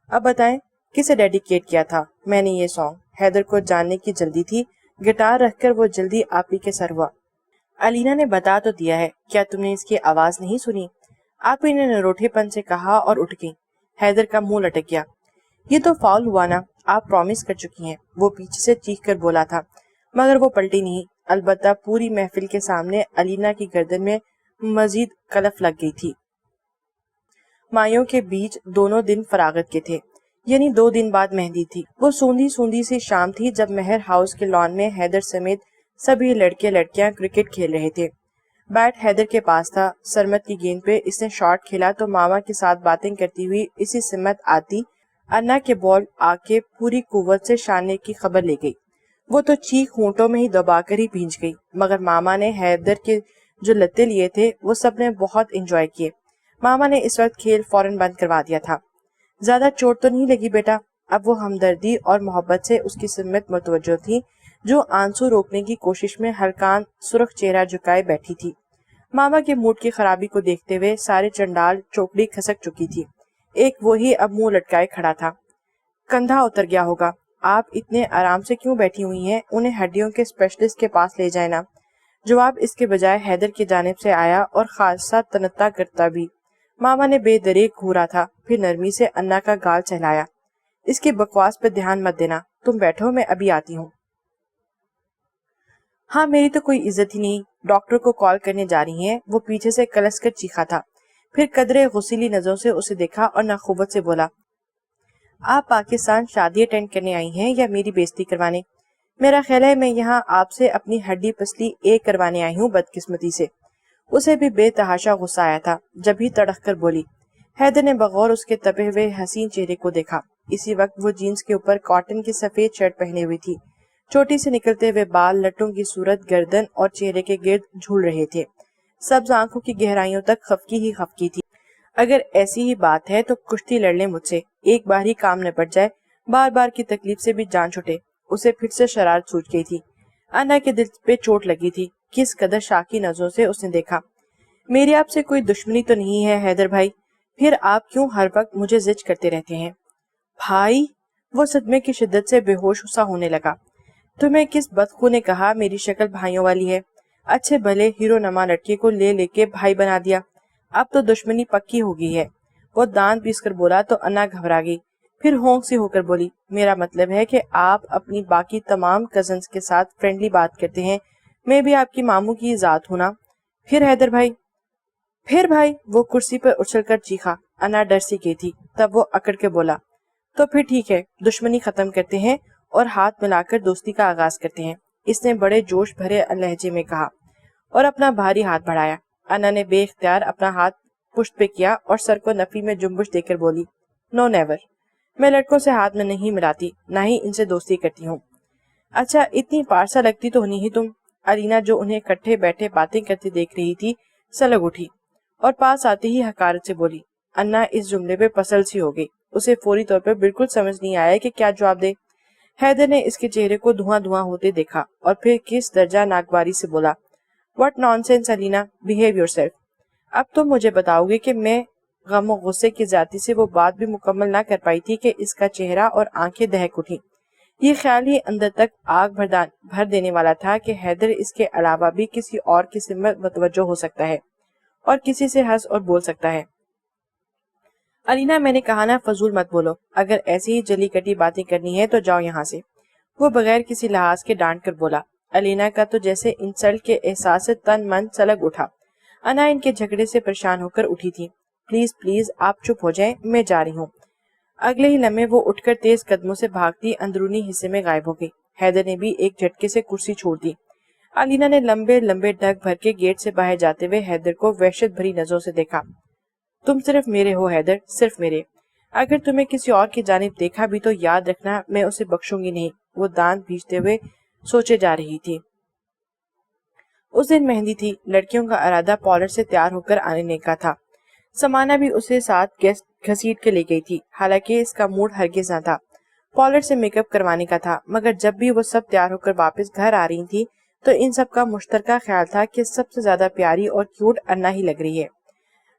اب بتائیں کسے ڈیڈیکیٹ کیا تھا میں نے یہ سانگ؟ حیدر کو جاننے کی جلدی تھی۔ گٹار رکھ کر وہ جلدی آپی کے سر ہوا، علینا نے بتا تو دیا ہے، کیا تم نے اس کی آواز نہیں سنی؟ آپی نے نروٹھے پن سے کہا اور اٹھ گئی۔ حیدر کا منہ لٹک گیا۔ یہ تو فاؤل ہوا نا، آپ پرومس کر چکی ہیں، وہ پیچھے سے چیخ کر بولا تھا، مگر وہ پلٹی نہیں، البتہ پوری محفل کے سامنے الینا کی گردن میں مزید کلف لگ گئی تھی۔ مائیوں کے بیچ دونوں دن فراغت کے تھے، یعنی 2 دن بعد مہندی تھی۔ وہ سوندھی سوندھی سی شام تھی جب مہر ہاؤس کے لان میں حیدر سمیت سبھی لڑکے لڑکیاں کرکٹ کھیل رہے تھے۔ بیٹ حیدر کے پاس تھا، سرمت کی گیند پہ اس نے شاٹ کھیلا تو ماما کے ساتھ باتیں کرتی ہوئی اسی سمت آتی انا کے بال آ کے پوری قوت سے شاننے کی خبر لے گئی۔ وہ تو چیخ ہونٹوں میں ہی دبا کر ہی بھینج گئی، مگر ماما نے حیدر کے جو لتے لیے تھے وہ سب نے بہت انجوائے کیے۔ ماما نے اس وقت کھیل فوراً بند کروا دیا تھا۔ زیادہ چوٹ تو نہیں لگی بیٹا؟ اب وہ ہمدردی اور محبت سے اس کی سمت متوجہ تھی، جو آنسو روکنے کی کوشش میں ہلکان سرخ چہرہ جھکائے بیٹھی تھی۔ ماما کے موڈ کی خرابی کو دیکھتے ہوئے سارے چنڈال چوکڑی کھسک چکی تھی، ایک وہی اب منہ لٹکائے کھڑا تھا۔ کندھا اتر گیا ہوگا، آپ اتنے آرام سے کیوں بیٹھی ہوئی ہیں؟ انہیں ہڈیوں کے اسپیشلسٹ کے پاس لے جائیں نا۔ جواب اس کے بجائے حیدر کی جانب سے آیا اور خاصا تنتا کرتا بھی۔ ماما نے بے دریغ گھورا تھا، پھر نرمی سے انا کا گال چہلایا۔ اس کی بکواس پہ دھیان مت دینا، تم بیٹھو، میں ابھی آتی ہوں۔ ہاں میری تو کوئی عزت ہی نہیں، ڈاکٹر کو کال کرنے جا رہی ہیں، وہ پیچھے سے کلس کر چیخا تھا، پھر قدرے غصیلی نظروں سے اسے دیکھا اور ناقوت سے بولا، آپ پاکستان شادی اٹینڈ کرنے آئی ہیں یا میری بےزتی کروانے؟ میرا خیال ہے میں یہاں آپ سے اپنی ہڈی پسلی ایک کروانے آئی ہوں بدقسمتی سے۔ اسے بھی بے تحاشا غصہ آیا تھا، جب ہی تڑک کر بولی۔ حیدر نے بغور اس کے تپے ہوئے حسین چہرے کو دیکھا۔ اسی وقت وہ جینس کے اوپر کاٹن کی سفید شرٹ پہنے ہوئی تھی، چوٹی سے نکلتے ہوئے بال لٹوں کی صورت گردن اور چہرے کے گرد جھول رہے تھے، سبز آنکھوں کی گہرائیوں تک خفکی ہی خفکی تھی۔ اگر ایسی ہی بات ہے تو کشتی لڑ لیں مجھ سے، ایک بار ہی کام نپٹ جائے، بار بار کی تکلیف سے بھی جان چھٹے۔ اسے پھر سے شرارت سوچ گئی تھی، انا کے دل پہ چوٹ لگی تھی، کس قدر شاکی نظروں سے اس نے دیکھا۔ میری آپ سے کوئی دشمنی تو نہیں ہے حیدر بھائی، پھر آپ کیوں ہر وقت مجھے زج کرتے رہتے ہیں؟ بھائی؟ وہ صدمے کی شدت سے بے ہوش سا ہونے لگا۔ تمہیں کس بدخو نے کہا میری شکل بھائیوں والی ہے؟ اچھے بھلے ہیرو نما لڑکے کو لے کے بھائی بنا دیا، اب تو دشمنی پکی ہو گئی ہے۔ وہ دان پیس کر بولا تو انا گھبرا گئی، پھر ہونک سی ہو کر بولی، میرا مطلب ہے کہ آپ اپنی باقی تمام کزنز کے ساتھ فرینڈلی بات کرتے ہیں، میں بھی آپ کی ماموں کی ذات ہوں نا۔ پھر حیدر بھائی؟ پھر بھائی؟ وہ کرسی پر اچھل کر چیخا۔ انا ڈر سی گئی تھی، تب وہ اکڑ کے بولا، تو پھر ٹھیک ہے، دشمنی ختم کرتے ہیں اور ہاتھ ملا کر دوستی کا آغاز کرتے ہیں، اس نے بڑے جوش بھرے لہجے میں کہا اور اپنا بھاری ہاتھ بڑھایا۔ انا نے بے اختیار اپنا ہاتھ پشت پہ کیا اور سر کو نفی میں جنبش دے کر بولی، نو نیور، میں لڑکوں سے ہاتھ میں نہیں ملاتی، نہ ہی ان سے دوستی کرتی ہوں۔ اچھا اتنی پارسا لگتی تو نہیں ہی تم۔ الینا جو انہیں کٹھے بیٹھے باتیں کرتے دیکھ رہی تھی سلگ اٹھی اور پاس آتے ہی حقارت سے بولی۔ انا اس جملے پہ پسل سی ہو گئی، اسے فوری طور پر بالکل سمجھ نہیں آیا کہ کیا جواب دے۔ حیدر نے اس کے چہرے کو دھواں دھواں ہوتے دیکھا اور پھر کس درجہ ناگواری سے بولا، what naan sense Elena, behave your self. اب تم مجھے بتاؤ گے کہ میں غم و غصے کی زیادتی سے وہ بات بھی مکمل نہ کر پائی تھی کہ اس کا چہرہ اور آنکھیں دہک اٹھی۔ یہ خیال ہی اندر تک آگ بھر دینے والا تھا کہ حیدر اس کے علاوہ بھی کسی اور کی سمت متوجہ ہو سکتا ہے اور کسی سے ہنس اور بول سکتا ہے۔ الینا میں نے کہا نا فضول مت بولو، اگر ایسی ہی جلی کٹی باتیں کرنی ہے تو جاؤ یہاں سے، وہ بغیر کسی لحاظ کے ڈانٹ کر بولا۔ الینا کا تو جیسے انسلٹ کے احساس سے تن من سلگ اٹھا۔ انا ان کے جھگڑے سے پریشان ہو کر اٹھی تھی۔ پلیز پلیز آپ چپ ہو جائیں، میں جا رہی ہوں۔ اگلے ہی لمحے وہ اٹھ کر تیز قدموں سے بھاگتی اندرونی حصے میں غائب ہو گئی۔ حیدر نے بھی ایک جھٹکے سے کرسی چھوڑ دی۔ الینا نے لمبے لمبے ڈگ بھر کے گیٹ سے باہر جاتے ہوئے حیدر کو وحشت بھری نظروں سے دیکھا۔ تم صرف میرے ہو حیدر، صرف میرے، اگر تمہیں کسی اور کی جانب دیکھا بھی تو یاد رکھنا میں اسے بخشوں گی نہیں، وہ دانت بھیجتے ہوئے سوچے جا رہی تھی۔ اس دن مہندی تھی، لڑکیوں کا ارادہ پارلر سے تیار ہو کر آنے کا تھا۔ سمانا بھی اسے ساتھ گھسیٹ کے لے گئی تھی، حالانکہ اس کا موڈ ہرگز نہ تھا پارلر سے میک اپ کروانے کا تھا، مگر جب بھی وہ سب تیار ہو کر واپس گھر آ رہی تھی تو ان سب کا مشترکہ خیال تھا کہ سب سے زیادہ پیاری اور کیوٹ انا ہی لگ رہی ہے۔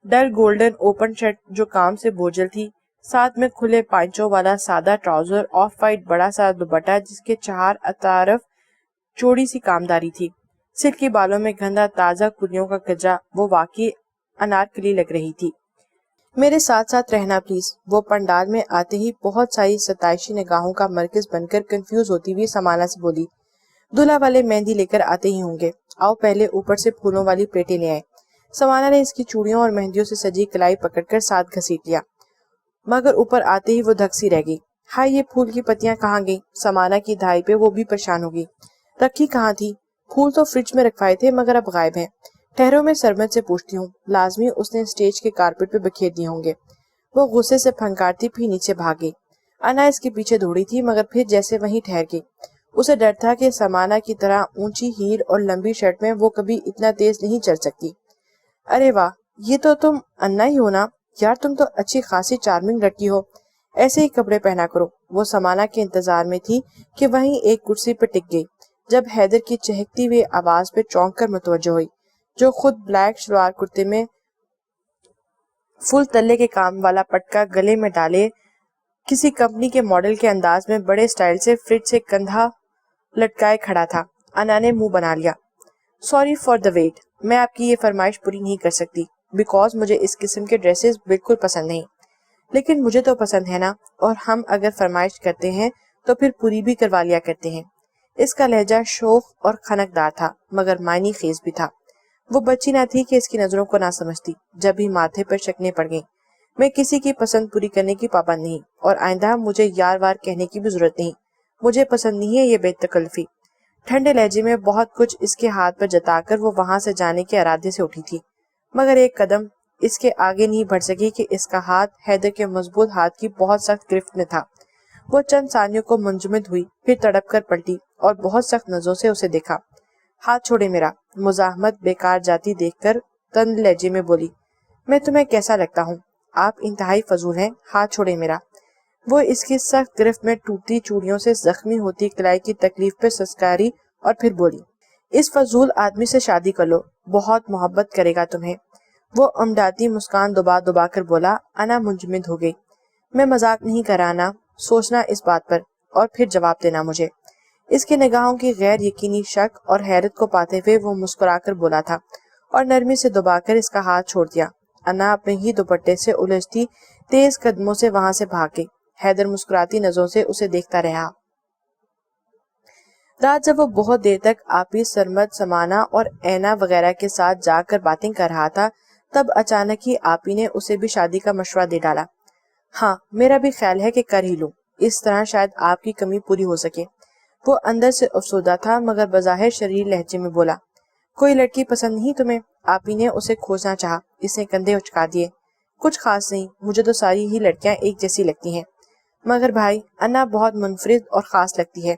ڈل گولڈن اوپن شرٹ جو کام سے بوجھل تھی، ساتھ میں کھلے پائنچوں والا سادہ ٹراؤزر، آف وائٹ بڑا سا دوپٹہ جس کے 4 اطراف چوڑی سی کامداری تھی، سلکی بالوں میں گھندا تازہ کلیوں کا گجرا، وہ واقعی انارکلی لگ رہی تھی۔ میرے ساتھ ساتھ رہنا پلیز۔ وہ پنڈال میں آتے ہی بہت ساری ستائشی نگاہوں کا مرکز بن کر کنفیوز ہوتی ہوئی سمانا سے بولی، دلہا والے مہندی لے کر آتے ہی ہوں گے، آؤ پہلے اوپر سے پھولوں والی پلیٹیں لے آئے۔ سمانا نے اس کی چوڑیوں اور مہندیوں سے سجی کلائی پکڑ کر ساتھ گھسیٹ لیا، مگر اوپر آتے ہی وہ دھکسی رہ گئی۔ ہائے، یہ پھول کی پتیاں کہاں گئی؟ سمانا کی دھائی پہ وہ بھی پریشان ہو گئی۔ رکھی کہاں تھی؟ پھول تو فریج میں رکھوائے تھے مگر اب غائب ہیں۔ ٹھہرو، میں سرمد سے پوچھتی ہوں، لازمی اس نے اسٹیج کے کارپٹ پہ بکھیر دیے ہوں گے۔ وہ غصے سے پھنکارتی پھر نیچے بھاگ گئی۔ انا اس کے پیچھے دوڑی تھی مگر پھر جیسے وہیں ٹھہر گئی۔ اسے ڈر تھا کہ سمانا کی طرح اونچی ہیل اور لمبی شرٹ میں وہ کبھی اتنا تیز نہیں چل سکتی۔ ارے واہ، یہ تو تم انا ہی ہو نا؟ یار تم تو اچھی خاصی چارمنگ لڑکی ہو، ایسے ہی کپڑے پہنا کرو۔ وہ سمانا کے انتظار میں تھی کہ وہیں ایک کرسی پہ ٹک گئی جب حیدر کی چہکتی ہوئی آواز پہ چونک کر متوجہ ہوئی، جو خود بلیک شلوار کرتے میں فل تلے کے کام والا پٹکا گلے میں ڈالے کسی کمپنی کے ماڈل کے انداز میں بڑے سٹائل سے فریج سے کندھا لٹکائے کھڑا تھا۔ انا نے منہ بنا لیا۔ سوری فار دا ویٹ، میں آپ کی یہ فرمائش پوری نہیں کر سکتی بیکاز مجھے اس قسم کے ڈریسز بالکل پسند نہیں، لیکن مجھے تو پسند ہے نا، اور ہم اگر فرمائش کرتے ہیں تو پھر پوری بھی کروا لیا کرتے ہیں۔ اس کا لہجہ شوخ اور خنکدار تھا مگر معنی خیز بھی تھا۔ وہ بچی نہ تھی کہ اس کی نظروں کو نہ سمجھتی۔ جب ہی ماتھے پر شکنیں پڑ گئیں، میں کسی کی پسند پوری کرنے کی پابند نہیں، اور آئندہ مجھے یار وار کہنے کی بھی ضرورت نہیں۔ مجھے پسند نہیں ہے یہ بے تکلفی۔ ٹھنڈے لہجے میں بہت کچھ اس کے ہاتھ پر جتا کر وہ وہاں سے جانے کے ارادے سے اٹھی تھی، مگر ایک قدم اس کے آگے نہیں بڑھ سکی کہ اس کا ہاتھ حیدر کے مضبوط ہاتھ کی بہت سخت گرفت میں تھا۔ وہ چند ثانیوں کو منجمد ہوئی، پھر تڑپ کر پلٹی اور بہت سخت نظروں سے اسے دیکھا۔ ہاتھ چھوڑے میرا۔ مزاحمت بیکار جاتی دیکھ کر تند لہجے میں بولی، میں تمہیں کیسا لگتا ہوں؟ آپ انتہائی فضول ہیں، ہاتھ چھوڑے میرا۔ وہ اس کی سخت گرفت میں ٹوٹتی چوڑیوں سے زخمی ہوتی کلائی کی تکلیف پہ سسکاری اور پھر بولی، اس فضول آدمی سے شادی کر لو، بہت محبت کرے گا تمہیں۔ وہ امڈاتی مسکان دبا دبا کر بولا۔ انا منجمد ہو گئی۔ میں مذاق نہیں کر رہا نا، سوچنا اس بات پر اور پھر جواب دینا مجھے۔ اس کے نگاہوں کی غیر یقینی شک اور حیرت کو پاتے ہوئے وہ مسکرا کر بولا تھا اور نرمی سے دبا کر اس کا ہاتھ چھوڑ دیا۔ انا اپنے ہی دوپٹے سے الجھتی تیز قدموں سے وہاں سے بھاگ گئی۔ حیدر مسکراتی نظروں سے اسے دیکھتا رہا۔ رات جب وہ بہت دیر تک آپی، سرمد، سمانا اور اینا وغیرہ کے ساتھ جا کر باتیں کر رہا تھا، تب اچانک ہی آپی نے اسے بھی شادی کا مشورہ دے ڈالا۔ ہاں، میرا بھی خیال ہے کہ کر ہی لوں، اس طرح شاید آپ کی کمی پوری ہو سکے۔ وہ اندر سے افسردہ تھا مگر بظاہر شریر لہجے میں بولا، کوئی لڑکی پسند نہیں تمہیں؟ آپی نے اسے کھوجنا چاہا، اس نے کندھے اچکا دیے۔ کچھ خاص نہیں، مجھے تو ساری ہی لڑکیاں ایک جیسی لگتی ہیں، مگر بھائی انا بہت منفرد اور خاص لگتی ہے۔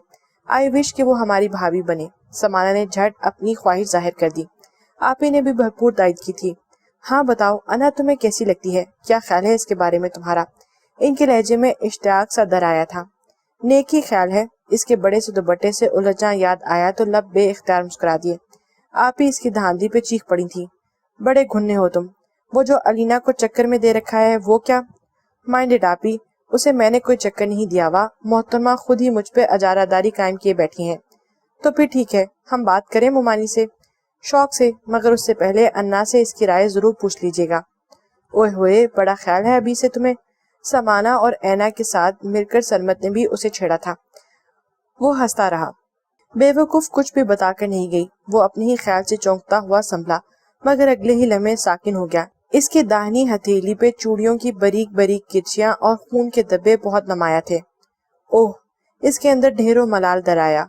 آئی وش کہ وہ ہماری بھابھی بنے۔ سمانا نے جھٹ اپنی خواہش ظاہر کر دی۔ آپی نے بھی بھرپور تائید کی تھی۔ ہاں بتاؤ انا تمہیں کیسی لگتی ہے؟ کیا خیال ہے اس کے بارے میں تمہارا؟ ان کے لہجے میں اشتیاق سا در آیا تھا۔ نیک ہی خیال ہے۔ اس کے بڑے سے دوپٹے سے الجھنا یاد آیا تو لب بے اختیار مسکرا دیے۔ آپ ہی اس کی دھاندلی پہ چیخ پڑی تھی، بڑے گھنے ہو تم۔ وہ جو الینا کو چکر میں دے رکھا ہے وہ کیا؟ مائنڈڈ آپی، اسے میں نے کوئی چکر نہیں دیا وا، محترمہ خود ہی مجھ پہ اجارہ داری قائم کیے بیٹھی ہیں۔ تو پھر ٹھیک ہے، ہم بات کریں ممانی سے؟ شوق سے، مگر اس سے پہلے انا سے اس کی رائے ضرور پوچھ لیجیے گا۔ اوئے ہوئے، بڑا خیال ہے ابھی سے تمہیں۔ سمانا اور اینا کے ساتھ مل کر سرمت نے بھی اسے چھیڑا تھا۔ وہ ہنستا رہا۔ بے وقوف کچھ بھی بتا کر نہیں گئی۔ وہ اپنے ہی خیال سے چونکتا ہوا سنبھلا مگر اگلے ہی لمحے ساکن ہو گیا۔ اس کی داہنی ہتھیلی پہ چوڑیوں کی بریک بریک کرچیاں اور خون کے دبے بہت نمایاں تھے۔ اوہ، اس کے اندر ڈھیروں ملال در آیا۔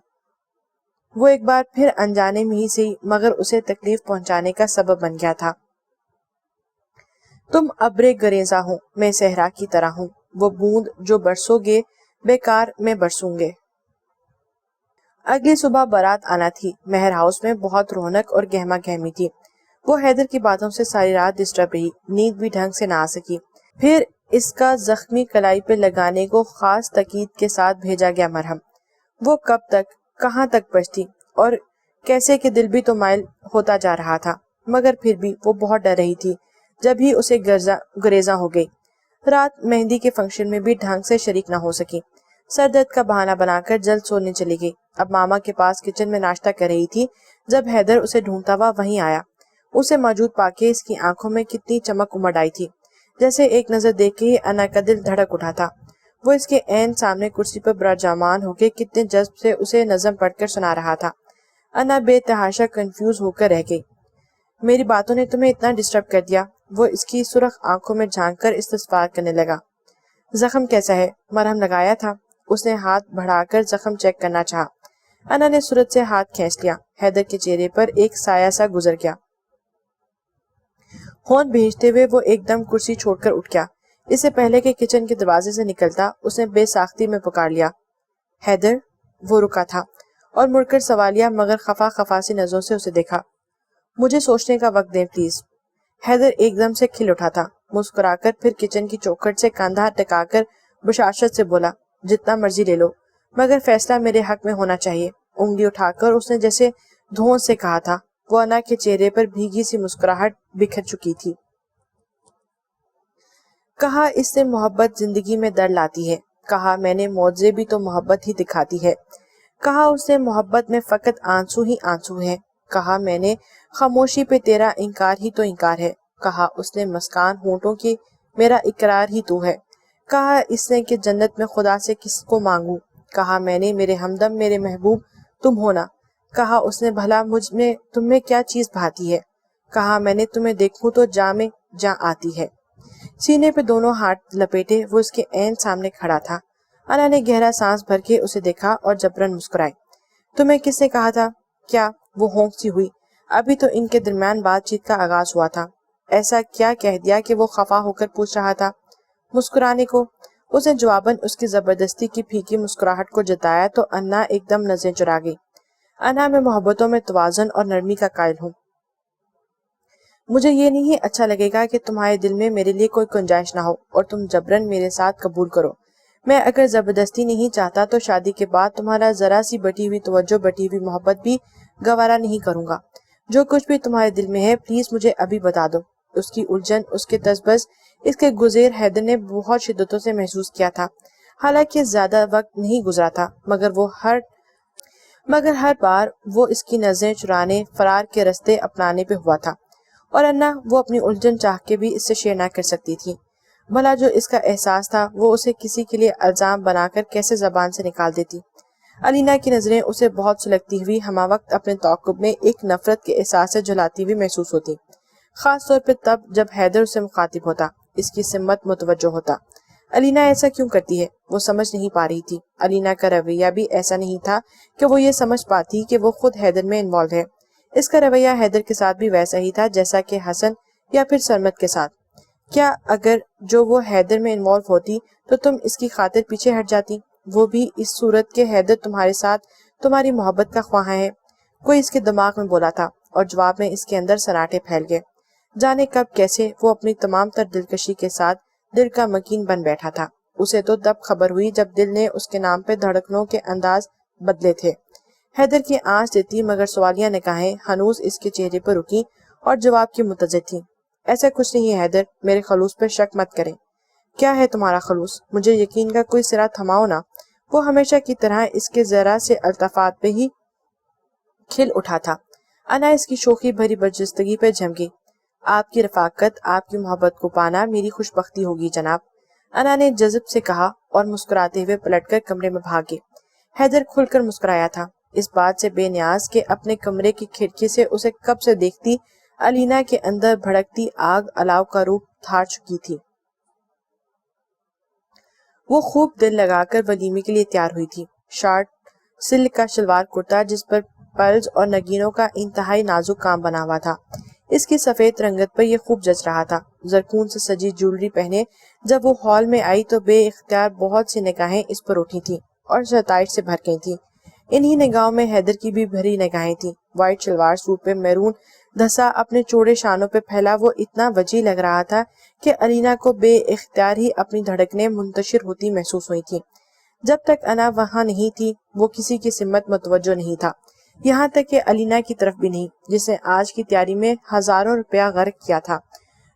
وہ ایک بار پھر انجانے میں ہی صحیح مگر اسے تکلیف پہنچانے کا سبب بن گیا تھا۔ تم ابرے گریزاں ہو، میں صحرا کی طرح ہوں، وہ بوند جو برسو گے بیکار میں برسوں گے۔ اگلی صبح بارات آنا تھی۔ مہر ہاؤس میں بہت رونق اور گہما گہمی تھی۔ وہ حیدر کی باتوں سے ساری رات ڈسٹرب رہی، نیند بھی ڈھنگ سے نہ آ سکی۔ پھر اس کا زخمی کلائی پہ لگانے کو خاص تاکید کے ساتھ بھیجا گیا مرہم وہ کب تک، کہاں تک بچتی، اور کیسے کہ دل بھی تو مائل ہوتا جا رہا تھا، مگر پھر بھی وہ بہت ڈر رہی تھی۔ جب ہی اسے گریزاں ہو گئی، رات مہندی کے فنکشن میں بھی ڈھنگ سے شریک نہ ہو سکی۔ سر درد کا بہانہ بنا کر جلد سونے چلی گئی۔ اب ماما کے پاس کچن میں ناشتہ کر رہی تھی جب حیدر اسے ڈھونڈتا ہوا وہیں آیا۔ اسے موجود پا کے اس کی آنکھوں میں کتنی چمک امڑ آئی تھی۔ جیسے ایک نظر دیکھ کے ہی انا کا دل دھڑک اٹھا تھا۔ وہ اس کے عین سامنے کرسی پر براجمان ہو کے کتنے جذب سے اسے نظم پڑھ کر سنا رہا تھا۔ انا بے تحاشا کنفیوز ہو کر رہ گئی۔ میری باتوں نے تمہیں اتنا ڈسٹرب کر دیا؟ وہ اس کی سرخ آنکھوں میں جھانک کر استفسار کرنے لگا۔ زخم کیسا ہے؟ مرہم لگایا تھا؟ اس نے ہاتھ بڑھا کر زخم چیک کرنا چاہا۔ انا نے صورت سے ہاتھ کھینچ لیا۔ حیدر کے چہرے پر ایک سایہ سا گزر گیا۔ ہون بھیجتے ہوئے وہ ایک دم کرسی چھوڑ کر اٹھ گیا۔ اس سے پہلے کہ کچن کے دروازے سے نکلتا اس نے بے ساختی میں پکار لیا، حیدر۔ وہ رکا تھا اور مڑ کر سوالیہ مگر خفا خفا سی نظروں سے اسے دیکھا۔ مجھے سوچنے کا وقت دیں پلیز۔ حیدر ایک دم سے کھل اٹھا تھا۔ مسکرا کر پھر کچن کی چوکھٹ سے کاندھا ٹکا کر بشاشت سے بولا، جتنا مرضی لے لو مگر فیصلہ میرے حق میں ہونا چاہیے۔ انگلی اٹھا کر اس نے جیسے دھون سے کہا تھا۔ وہ انا کے چہرے پر بھیگی سی مسکراہٹ بکھر چکی تھی۔ کہا اس سے محبت زندگی میں در لاتی ہے، کہا میں نے معجزے بھی تو محبت ہی دکھاتی ہے، کہا اس سے محبت میں فقط آنسو ہی آنسو ہے، کہا میں نے خاموشی پہ تیرا انکار ہی تو انکار ہے، کہا اس نے مسکان ہونٹوں کی میرا اقرار ہی تو ہے، کہا اس نے کہ جنت میں خدا سے کس کو مانگوں، کہا میں نے میرے ہمدم میرے محبوب تم ہونا، کہا اس نے بھلا مجھ میں تم میں کیا چیز بھاتی ہے، کہا میں نے تمہیں دیکھوں تو جاں میں جاں آتی ہے۔ سینے پہ دونوں ہاتھ لپیٹے وہ اس کے عین سامنے کھڑا تھا۔ انا نے گہرا سانس بھر کے اسے دیکھا اور جبرن مسکرائی۔ تمہیں کس نے کہا تھا؟ کیا؟ وہ ہونک سی ہوئی۔ ابھی تو ان کے درمیان بات چیت کا آغاز ہوا تھا، ایسا کیا کہہ دیا کہ وہ خفا ہو کر پوچھ رہا تھا؟ مسکرانے کو۔ اس نے جواباً اس کی زبردستی کی پھیکی مسکراہٹ کو جتایا تو انا ایک دم نظریں چرا گئی۔ انا میں محبتوں میں توازن اور نرمی کا قائل ہوں۔ مجھے یہ نہیں اچھا لگے گا کہ تمہارے دل میں میرے لیے کوئی گنجائش نہ ہو اور تم جبرن میرے ساتھ قبول کرو۔ میں اگر زبردستی نہیں چاہتا تو شادی کے بعد تمہارا ذرا سی بٹی ہوئی توجہ بٹی ہوئی محبت بھی گوارا نہیں کروں گا۔ جو کچھ بھی تمہارے دل میں ہے پلیز مجھے ابھی بتا دو۔ اس کی الجھن، اس کے تذبذب، اس کے گزیر حیدر نے بہت شدتوں سے محسوس کیا تھا۔ حالانکہ زیادہ وقت نہیں گزرا تھا مگر ہر بار وہ اس کی نظریں چرانے، فرار کے رستے اپنانے پہ ہوا تھا، اور انا وہ اپنی الجھن چاہ کے بھی اس سے شیئر نہ کر سکتی تھی۔ بھلا جو اس کا احساس تھا وہ اسے کسی کے لیے الزام بنا کر کیسے زبان سے نکال دیتی۔ علینا کی نظریں اسے بہت سلگتی ہوئی ہمہ وقت اپنے تعاقب میں ایک نفرت کے احساس سے جلاتی ہوئی محسوس ہوتی، خاص طور پہ تب جب حیدر اسے مخاطب ہوتا، اس کی سمت متوجہ ہوتا۔ علینا ایسا کیوں کرتی ہے وہ سمجھ نہیں پا رہی تھی۔ علینا کا رویہ بھی ایسا نہیں تھا کہ وہ یہ سمجھ پاتی کہ وہ خود حیدر میں انوالو ہے۔ اس کا رویہ حیدر کے ساتھ بھی ویسا ہی تھا جیسا کہ حسن یا پھر سرمد کے ساتھ۔ کیا اگر جو وہ حیدر میں انوالو ہوتی تو تم اس کی خاطر پیچھے ہٹ جاتی؟ وہ بھی اس صورت کہ حیدر تمہارے ساتھ تمہاری محبت کا خواہاں ہے، کوئی اس کے دماغ میں بولا تھا، اور جواب میں اس کے اندر سناٹے پھیل گئے۔ جانے کب کیسے وہ اپنی تمام تر دلکشی کے ساتھ دل کا مکین بن بیٹھا تھا۔ اسے تو تب خبر ہوئی جب دل نے اس کے نام پہ دھڑکنوں کے انداز بدلے تھے۔ حیدر کی آنچ دیتی مگر سوالیہ نگاہیں ہنوز اس کے چہرے پر رکی اور جواب کی منتظر تھیں۔ ایسا کچھ نہیں ہے حیدر، میرے خلوص پہ شک مت کریں۔ کیا ہے تمہارا خلوص؟ مجھے یقین کا کوئی سرا تھماؤ نا۔ وہ ہمیشہ کی طرح اس کے ذرا سے التفات پہ ہی کھل اٹھا تھا۔ انا اس کی شوخی بھری برجستگی پہ جم گئی۔ آپ کی رفاقت، آپ کی محبت کو پانا میری خوش بختی ہوگی جناب، انا نے جذب سے کہا اور مسکراتے ہوئے پلٹ کر کمرے میں بھاگ گئی۔ حیدر کھل کر مسکرایا تھا، اس بات سے بے نیاز کہ اپنے کمرے کی کھڑکی سے اسے کب سے دیکھتی علینا کے اندر بھڑکتی آگ الاؤ کا روپ دھار چکی تھی۔ وہ خوب دل لگا کر ولیمے کے لیے تیار ہوئی تھی۔ شارٹ سلک کا شلوار کرتا جس پر پرلز اور نگینوں کا انتہائی نازک کام بنا ہوا تھا، اس کی سفید رنگت پر یہ خوب جچ رہا تھا۔ زرکون سے سجی جولری پہنے جب وہ ہال میں آئی تو بے اختیار بہت سی نگاہیں اس پر اٹھی تھیں اور ستائش سے بھر گئی تھیں۔ انہی نگاہوں میں حیدر کی بھی بھری نگاہیں تھیں۔ وائٹ شلوار سوٹ پہ میرون دھسا اپنے چوڑے شانوں پہ پھیلا وہ اتنا وجیح لگ رہا تھا کہ علینا کو بے اختیار ہی اپنی دھڑکنیں منتشر ہوتی محسوس ہوئی تھیں۔ جب تک انا وہاں نہیں تھی وہ کسی کی سمت متوجہ نہیں تھا، یہاں تک کہ علینا کی طرف بھی نہیں، جس نے آج کی تیاری میں ہزاروں روپیہ غرق کیا تھا۔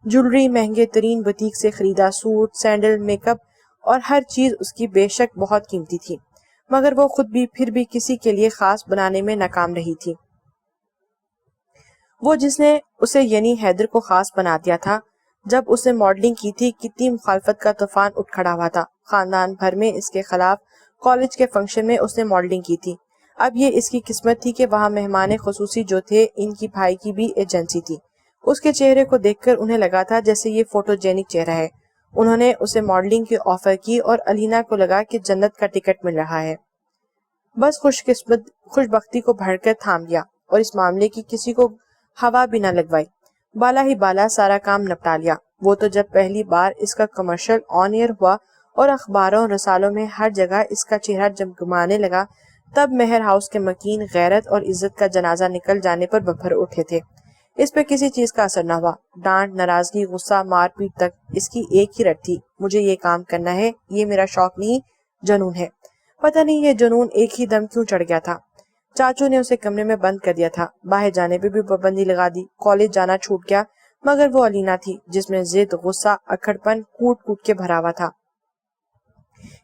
جولری، مہنگے ترین بوتیک سے خریدا سوٹ، سینڈل، میک اپ اور ہر چیز اس کی بے شک بہت قیمتی تھی، مگر وہ خود بھی پھر بھی کسی کے لیے خاص بنانے میں ناکام رہی تھی۔ وہ جس نے اسے یعنی حیدر کو خاص بنا دیا تھا جب اس نے ماڈلنگ کی تھی کتنی مخالفت کا طوفان اٹھ کھڑا ہوا تھا، خاندان بھر میں اس کے خلاف۔ کالج کے فنکشن میں اس نے ماڈلنگ کی تھی۔ اب یہ اس کی قسمت تھی کہ وہاں مہمان خصوصی جو تھے ان کی بھائی کی بھی ایجنسی تھی۔ اس کے چہرے کو دیکھ کر انہیں لگا تھا جیسے یہ فوٹو جینک چہرہ ہے۔ انہوں نے اسے ماڈلنگ کی آفر کی اور الینا کو لگا کہ جنت کا ٹکٹ مل رہا ہے۔ بس خوش بختی کو بھر کر تھام لیا اور اس معاملے کی کسی کو ہوا بھی نہ لگوائی۔ بالا ہی بالا سارا کام نپٹا لیا۔ وہ تو جب پہلی بار اس کا کمرشل آن ایئر ہوا اور اخباروں رسالوں میں ہر جگہ اس کا چہرہ جمگمانے لگا، تب مہر ہاؤس کے مکین غیرت اور عزت کا جنازہ نکل جانے پر ببھر اٹھے تھے۔ اس پہ کسی چیز کا اثر نہ ہوا۔ ڈانٹ، ناراضگی، غصہ، مار پیٹ تک اس کی ایک ہی رٹ تھی، مجھے یہ کام کرنا ہے، یہ میرا شوق نہیں جنون ہے۔ پتہ نہیں یہ جنون ایک ہی دم کیوں چڑھ گیا تھا۔ چاچو نے اسے کمرے میں بند کر دیا تھا، باہر جانے پہ بھی پابندی لگا دی۔ کالج جانا چھوٹ گیا، مگر وہ الینا تھی جس میں ضد، غصہ، اکڑ پن کوٹ کوٹ کے بھرا ہوا تھا۔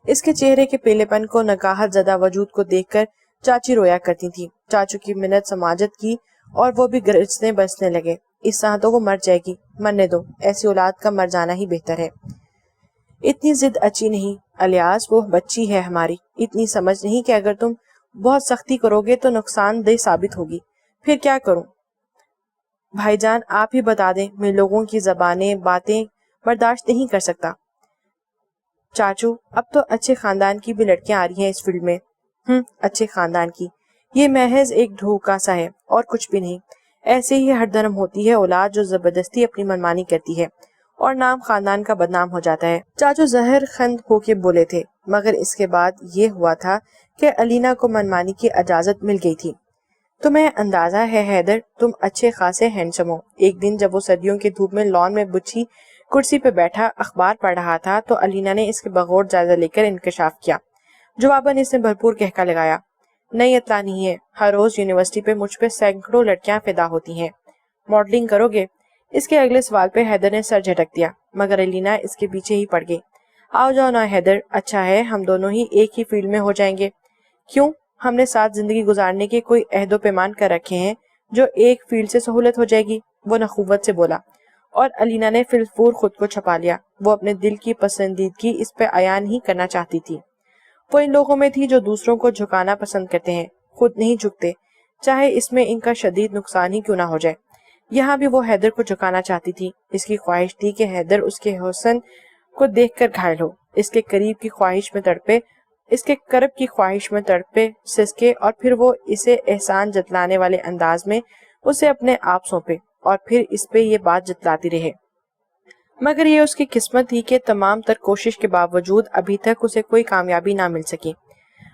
اس کے چہرے کے پیلے پن کو، نکاحت زدہ وجود کو دیکھ کر چاچی رویا کرتی تھی۔ چاچو کی منت سماجت کی اور وہ بھی گرجنے برسنے لگے۔ اس طرح تو وہ مر جائے گی، مرنے دو، ایسی اولاد کا مر جانا ہی بہتر ہے۔ اتنی ضد اچھی نہیں، الیاس وہ بچی ہے ہماری، اتنی سمجھ نہیں کہ اگر تم بہت سختی کرو گے تو نقصان دہ ثابت ہوگی۔ پھر کیا کروں؟ بھائی جان آپ ہی بتا دیں، میں لوگوں کی زبانیں، باتیں برداشت نہیں کر سکتا۔ چاچو اب تو اچھے خاندان کی بھی لڑکیاں آ رہی ہیں اس فیلڈ میں۔ اچھے خاندان کی، یہ محض ایک دھوکہ سا ہے اور کچھ بھی نہیں۔ ایسے ہی ہر دھرم ہوتی ہے اولاد جو زبردستی اپنی منمانی کرتی ہے اور نام خاندان کا بدنام ہو جاتا ہے۔ چاچو زہر خند ہو کے بولے تھے، مگر اس کے بعد یہ ہوا تھا کہ الینا کو منمانی کی اجازت مل گئی تھی۔ تمہیں اندازہ ہے حیدر، تم اچھے خاصے ہینڈسم ہو۔ ایک دن جب وہ سردیوں کی دھوپ میں لان میں بچھی کرسی پہ بیٹھا اخبار پڑھ رہا تھا تو الینا نے اس کے بغور جائزہ لے کر انکشاف کیا۔ جواباً اس نے بھرپور کہکا لگایا، نہیں اطلاع نہیں ہے، ہر روز یونیورسٹی پہ مجھ پہ سینکڑوں لڑکیاں فدا ہوتی ہیں، ماڈلنگ کرو گے؟ اس کے اگلے سوال پہ حیدر نے سر جھٹک دیا، مگر الینا اس کے پیچھے ہی پڑ گئی۔ آؤ جاؤ نا حیدر، اچھا ہے ہم دونوں ہی ایک ہی فیلڈ میں ہو جائیں گے۔ کیوں؟ ہم نے ساتھ زندگی گزارنے کے کوئی عہد و پیمان کر رکھے ہیں جو ایک فیلڈ سے سہولت ہو جائے گی، وہ نخوت سے بولا، اور الینا نے فی الفور خود کو چھپا لیا۔ وہ اپنے دل کی پسندیدگی اس پہ عیان ہی کرنا چاہتی تھی۔ وہ ان لوگوں میں تھی جو دوسروں کو جھکانا پسند کرتے ہیں، خود نہیں جھکتے، چاہے اس میں ان کا شدید نقصان ہی کیوں نہ ہو جائے۔ یہاں بھی وہ حیدر کو جھکانا چاہتی تھی۔ اس کی خواہش تھی کہ حیدر اس کے حسن کو دیکھ کر گھائل ہو، اس کے قریب کی خواہش میں تڑپے، اس کے قرب کی خواہش میں تڑپے، سسکے، اور پھر وہ اسے احسان جتلانے والے انداز میں اسے اپنے آپ سونپے اور پھر اس پہ یہ بات جتلاتی رہے۔ مگر یہ اس کی قسمت تھی کہ تمام تر کوشش کے باوجود ابھی تک اسے کوئی کامیابی نہ مل سکی۔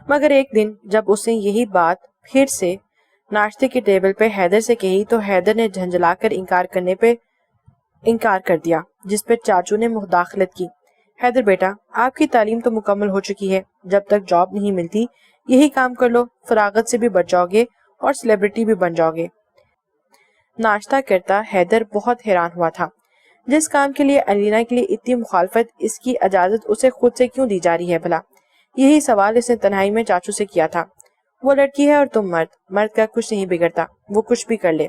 مگر ایک دن جب اس نے یہی بات پھر سے ناشتے کے ٹیبل پہ حیدر سے کہی تو حیدر نے جھنجھلا کر انکار کر دیا، جس پہ چاچو نے مداخلت کی۔ حیدر بیٹا، آپ کی تعلیم تو مکمل ہو چکی ہے، جب تک جاب نہیں ملتی یہی کام کر لو، فراغت سے بھی بچ جاؤ گے اور سیلیبریٹی بھی بن جاؤ گے۔ ناشتہ کرتا حیدر بہت حیران ہوا تھا، جس کام کے لیے الینا کے لیے اتنی مخالفت، اس کی اجازت اسے خود سے کیوں دی جا رہی ہے بھلا؟ یہی سوال اس نے تنہائی میں چاچو سے کیا تھا۔ وہ لڑکی ہے اور تم مرد، مرد کا کچھ نہیں بگڑتا، وہ کچھ بھی کر لے۔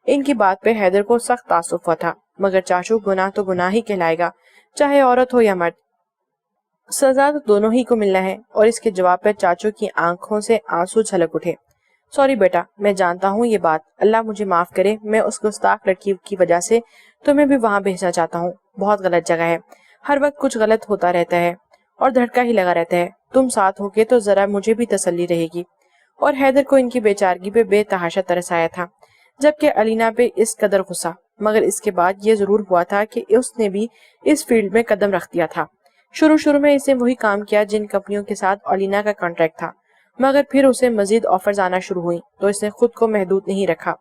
ان کی بات پہ حیدر کو سخت تعصب ہوا تھا، مگر چاچو گناہ تو گناہ ہی کہلائے گا، چاہے عورت ہو یا مرد، سزا تو دونوں ہی کو ملنا ہے۔ اور اس کے جواب پہ چاچو کی آنکھوں سے آنسو چھلک اٹھے۔ سوری بیٹا، میں جانتا ہوں یہ بات، اللہ مجھے معاف کرے، میں اس گستاخ لڑکی کی وجہ سے تمہیں بھی وہاں بھیجنا چاہتا ہوں، بہت غلط جگہ ہے، ہر وقت کچھ غلط ہوتا رہتا ہے اور دھڑکا ہی لگا رہتا ہے، تم ساتھ ہو کے تو ذرا مجھے بھی تسلی رہے گی۔ اور حیدر کو ان کی بیچارگی پہ بے تحاشا ترس آیا تھا، جبکہ الینا پہ اس قدر غصہ۔ مگر اس کے بعد یہ ضرور ہوا تھا کہ اس نے بھی اس فیلڈ میں قدم رکھ دیا تھا۔ شروع میں اس نے وہی کام کیا جن کمپنیوں کے ساتھ الینا کا کانٹریکٹ تھا، مگر پھر اسے مزید آفرز آنا شروع ہوئی تو اس نے خود کو محدود نہیں رکھا۔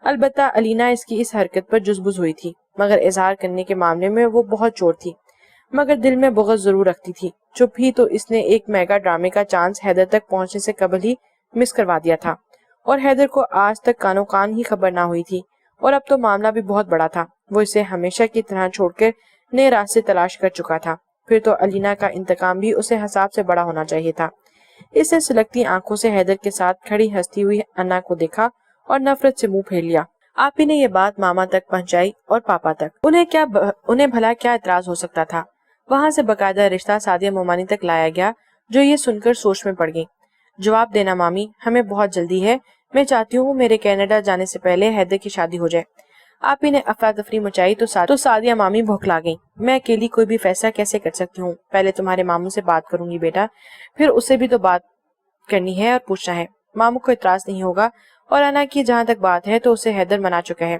البتہ الینا اس کی اس حرکت پر جزبز ہوئی تھی، مگر اظہار کرنے کے معاملے میں وہ بہت چور تھی، مگر دل میں بغض ضرور رکھتی تھی۔ چپ ہی تو اس نے ایک میگا ڈرامے کا چانس حیدر تک پہنچنے سے قبل ہی مس کروا دیا تھا، اور حیدر کو آج تک کانوں کان ہی خبر نہ ہوئی تھی، اور اب تو معاملہ بھی بہت بڑا تھا۔ وہ اسے ہمیشہ کی طرح چھوڑ کر نئے راستے تلاش کر چکا تھا، پھر تو الینا کا انتقام بھی اسے حساب سے بڑا ہونا چاہیے تھا۔ اس نے سلگتی آنکھوں سے حیدر کے ساتھ کھڑی ہنستی ہوئی انا کو دیکھا اور نفرت سے منہ پھیر لیا۔ آپ ہی نے یہ بات ماما تک پہنچائی اور پاپا تک۔ انہیں بھلا کیا اعتراض ہو سکتا تھا؟ وہاں سے باقاعدہ رشتہ سعدیہ مومانی تک لایا گیا، جو یہ سن کر سوچ میں پڑ گئی۔ جواب دینا مامی، ہمیں بہت جلدی ہے، میں چاہتی ہوں میرے کینیڈا جانے سے پہلے حیدر کی شادی ہو جائے۔ آپ ہی نے افراتفری مچائی تو سعدیہ مامی بھوکلا گئی۔ میں اکیلی کوئی بھی فیصلہ کیسے کر سکتی ہوں؟ پہلے تمہارے ماموں سے بات کروں گی بیٹا، پھر اسے بھی تو بات کرنی ہے اور پوچھنا ہے۔ ماموں کو اعتراض نہیں ہوگا، اور انا کی جہاں تک بات ہے تو اسے حیدر منا چکا ہے۔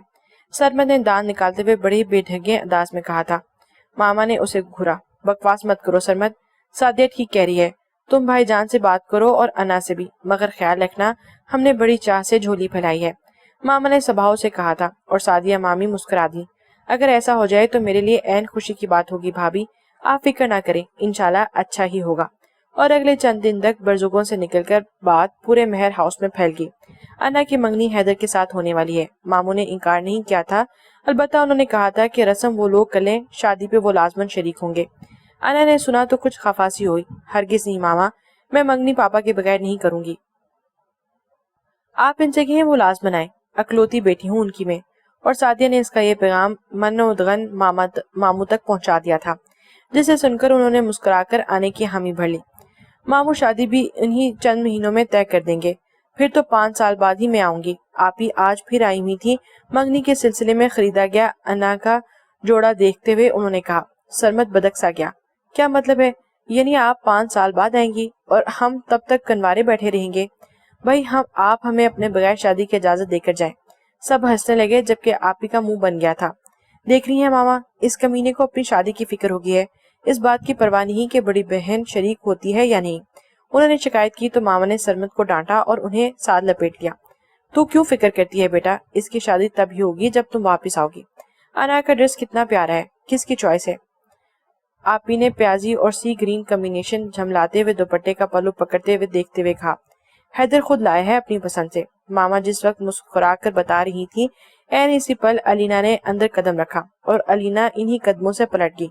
سرمد نے دان نکالتے ہوئے بڑے بے ڈھنگے انداز میں کہا تھا۔ ماما نے اسے گھورا۔ بکواس مت کرو سرمد، سعدیہ ٹھیک کہہ رہی ہے، تم بھائی جان سے بات کرو اور انا سے بھی، مگر خیال رکھنا ہم نے بڑی چاہ سے جھولی پھیلائی ہے، ماما نے سبھاؤ سے کہا تھا، اور سعدیہ مامی مسکرا دی۔ اگر ایسا ہو جائے تو میرے لیے عین خوشی کی بات ہوگی بھابھی، آپ فکر نہ کریں، انشاءاللہ اچھا ہی ہوگا۔ اور اگلے چند دن تک برزگوں سے نکل کر بات پورے مہر ہاؤس میں پھیل گئی۔ انا کی منگنی حیدر کے ساتھ ہونے والی ہے۔ ماموں نے انکار نہیں کیا تھا، البتہ انہوں نے کہا تھا کہ رسم وہ لوگ کر لیں، شادی پہ وہ لازماً شریک ہوں گے۔ انا نے سنا تو کچھ خفاسی ہوئی۔ ہرگز نہیں ماما، میں منگنی پاپا کے بغیر نہیں کروں گی۔ آپ ان سے کہیں وہ لازماً آئیں، اکلوتی بیٹی ہوں ان کی میں۔ اور سعدیہ نے اس کا یہ پیغام من و دغن ماموں تک پہنچا دیا تھا، جسے سن کر انہوں نے مسکرا کر آنے کی حامی بھر لی۔ ماموں شادی بھی انہی چند مہینوں میں طے کر دیں گے، پھر تو 5 سال بعد ہی میں آؤں گی۔ آپ ہی آج پھر آئی ہوئی تھی منگنی کے سلسلے میں خریدا گیا انا کا جوڑا دیکھتے ہوئے انہوں نے کہا۔ سرمد بدک سا گیا۔ کیا مطلب ہے؟ یعنی آپ 5 سال بعد آئیں گی اور ہم تب تک کنوارے بیٹھے رہیں گے؟ بھائی آپ ہمیں اپنے بغیر شادی کی اجازت دے کر جائیں۔ سب ہنسنے لگے، جبکہ آپ ہی کا منہ بن گیا تھا۔ دیکھ رہی ہیں ماما، اس کمینے کو اپنی شادی کی فکر ہوگی ہے، اس بات کی پرواہ نہیں کہ بڑی بہن شریک ہوتی ہے یا نہیں۔ انہوں نے شکایت کی تو ماما نے سرمد کو ڈانٹا اور انہیں ساتھ لپیٹ لیا۔ تو کیوں فکر کرتی ہے بیٹا، اس کی شادی تب ہی ہوگی جب تم واپس آؤ گی۔ انا کا ڈریس کتنا پیارا ہے، کس کی چوائس ہے؟ آپ ہی نے پیازی اور سی گرین کمبینیشن جھملاتے ہوئے دوپٹے کا پلو پکڑتے ہوئے دیکھتے ہوئے کہا۔ حیدر خود لایا ہے اپنی پسند سے۔ ماما جس وقت مسکرا کر بتا رہی تھی، عین اسی پل علینا نے اندر قدم رکھا اور علینا انہی قدموں سے پلٹ گئی۔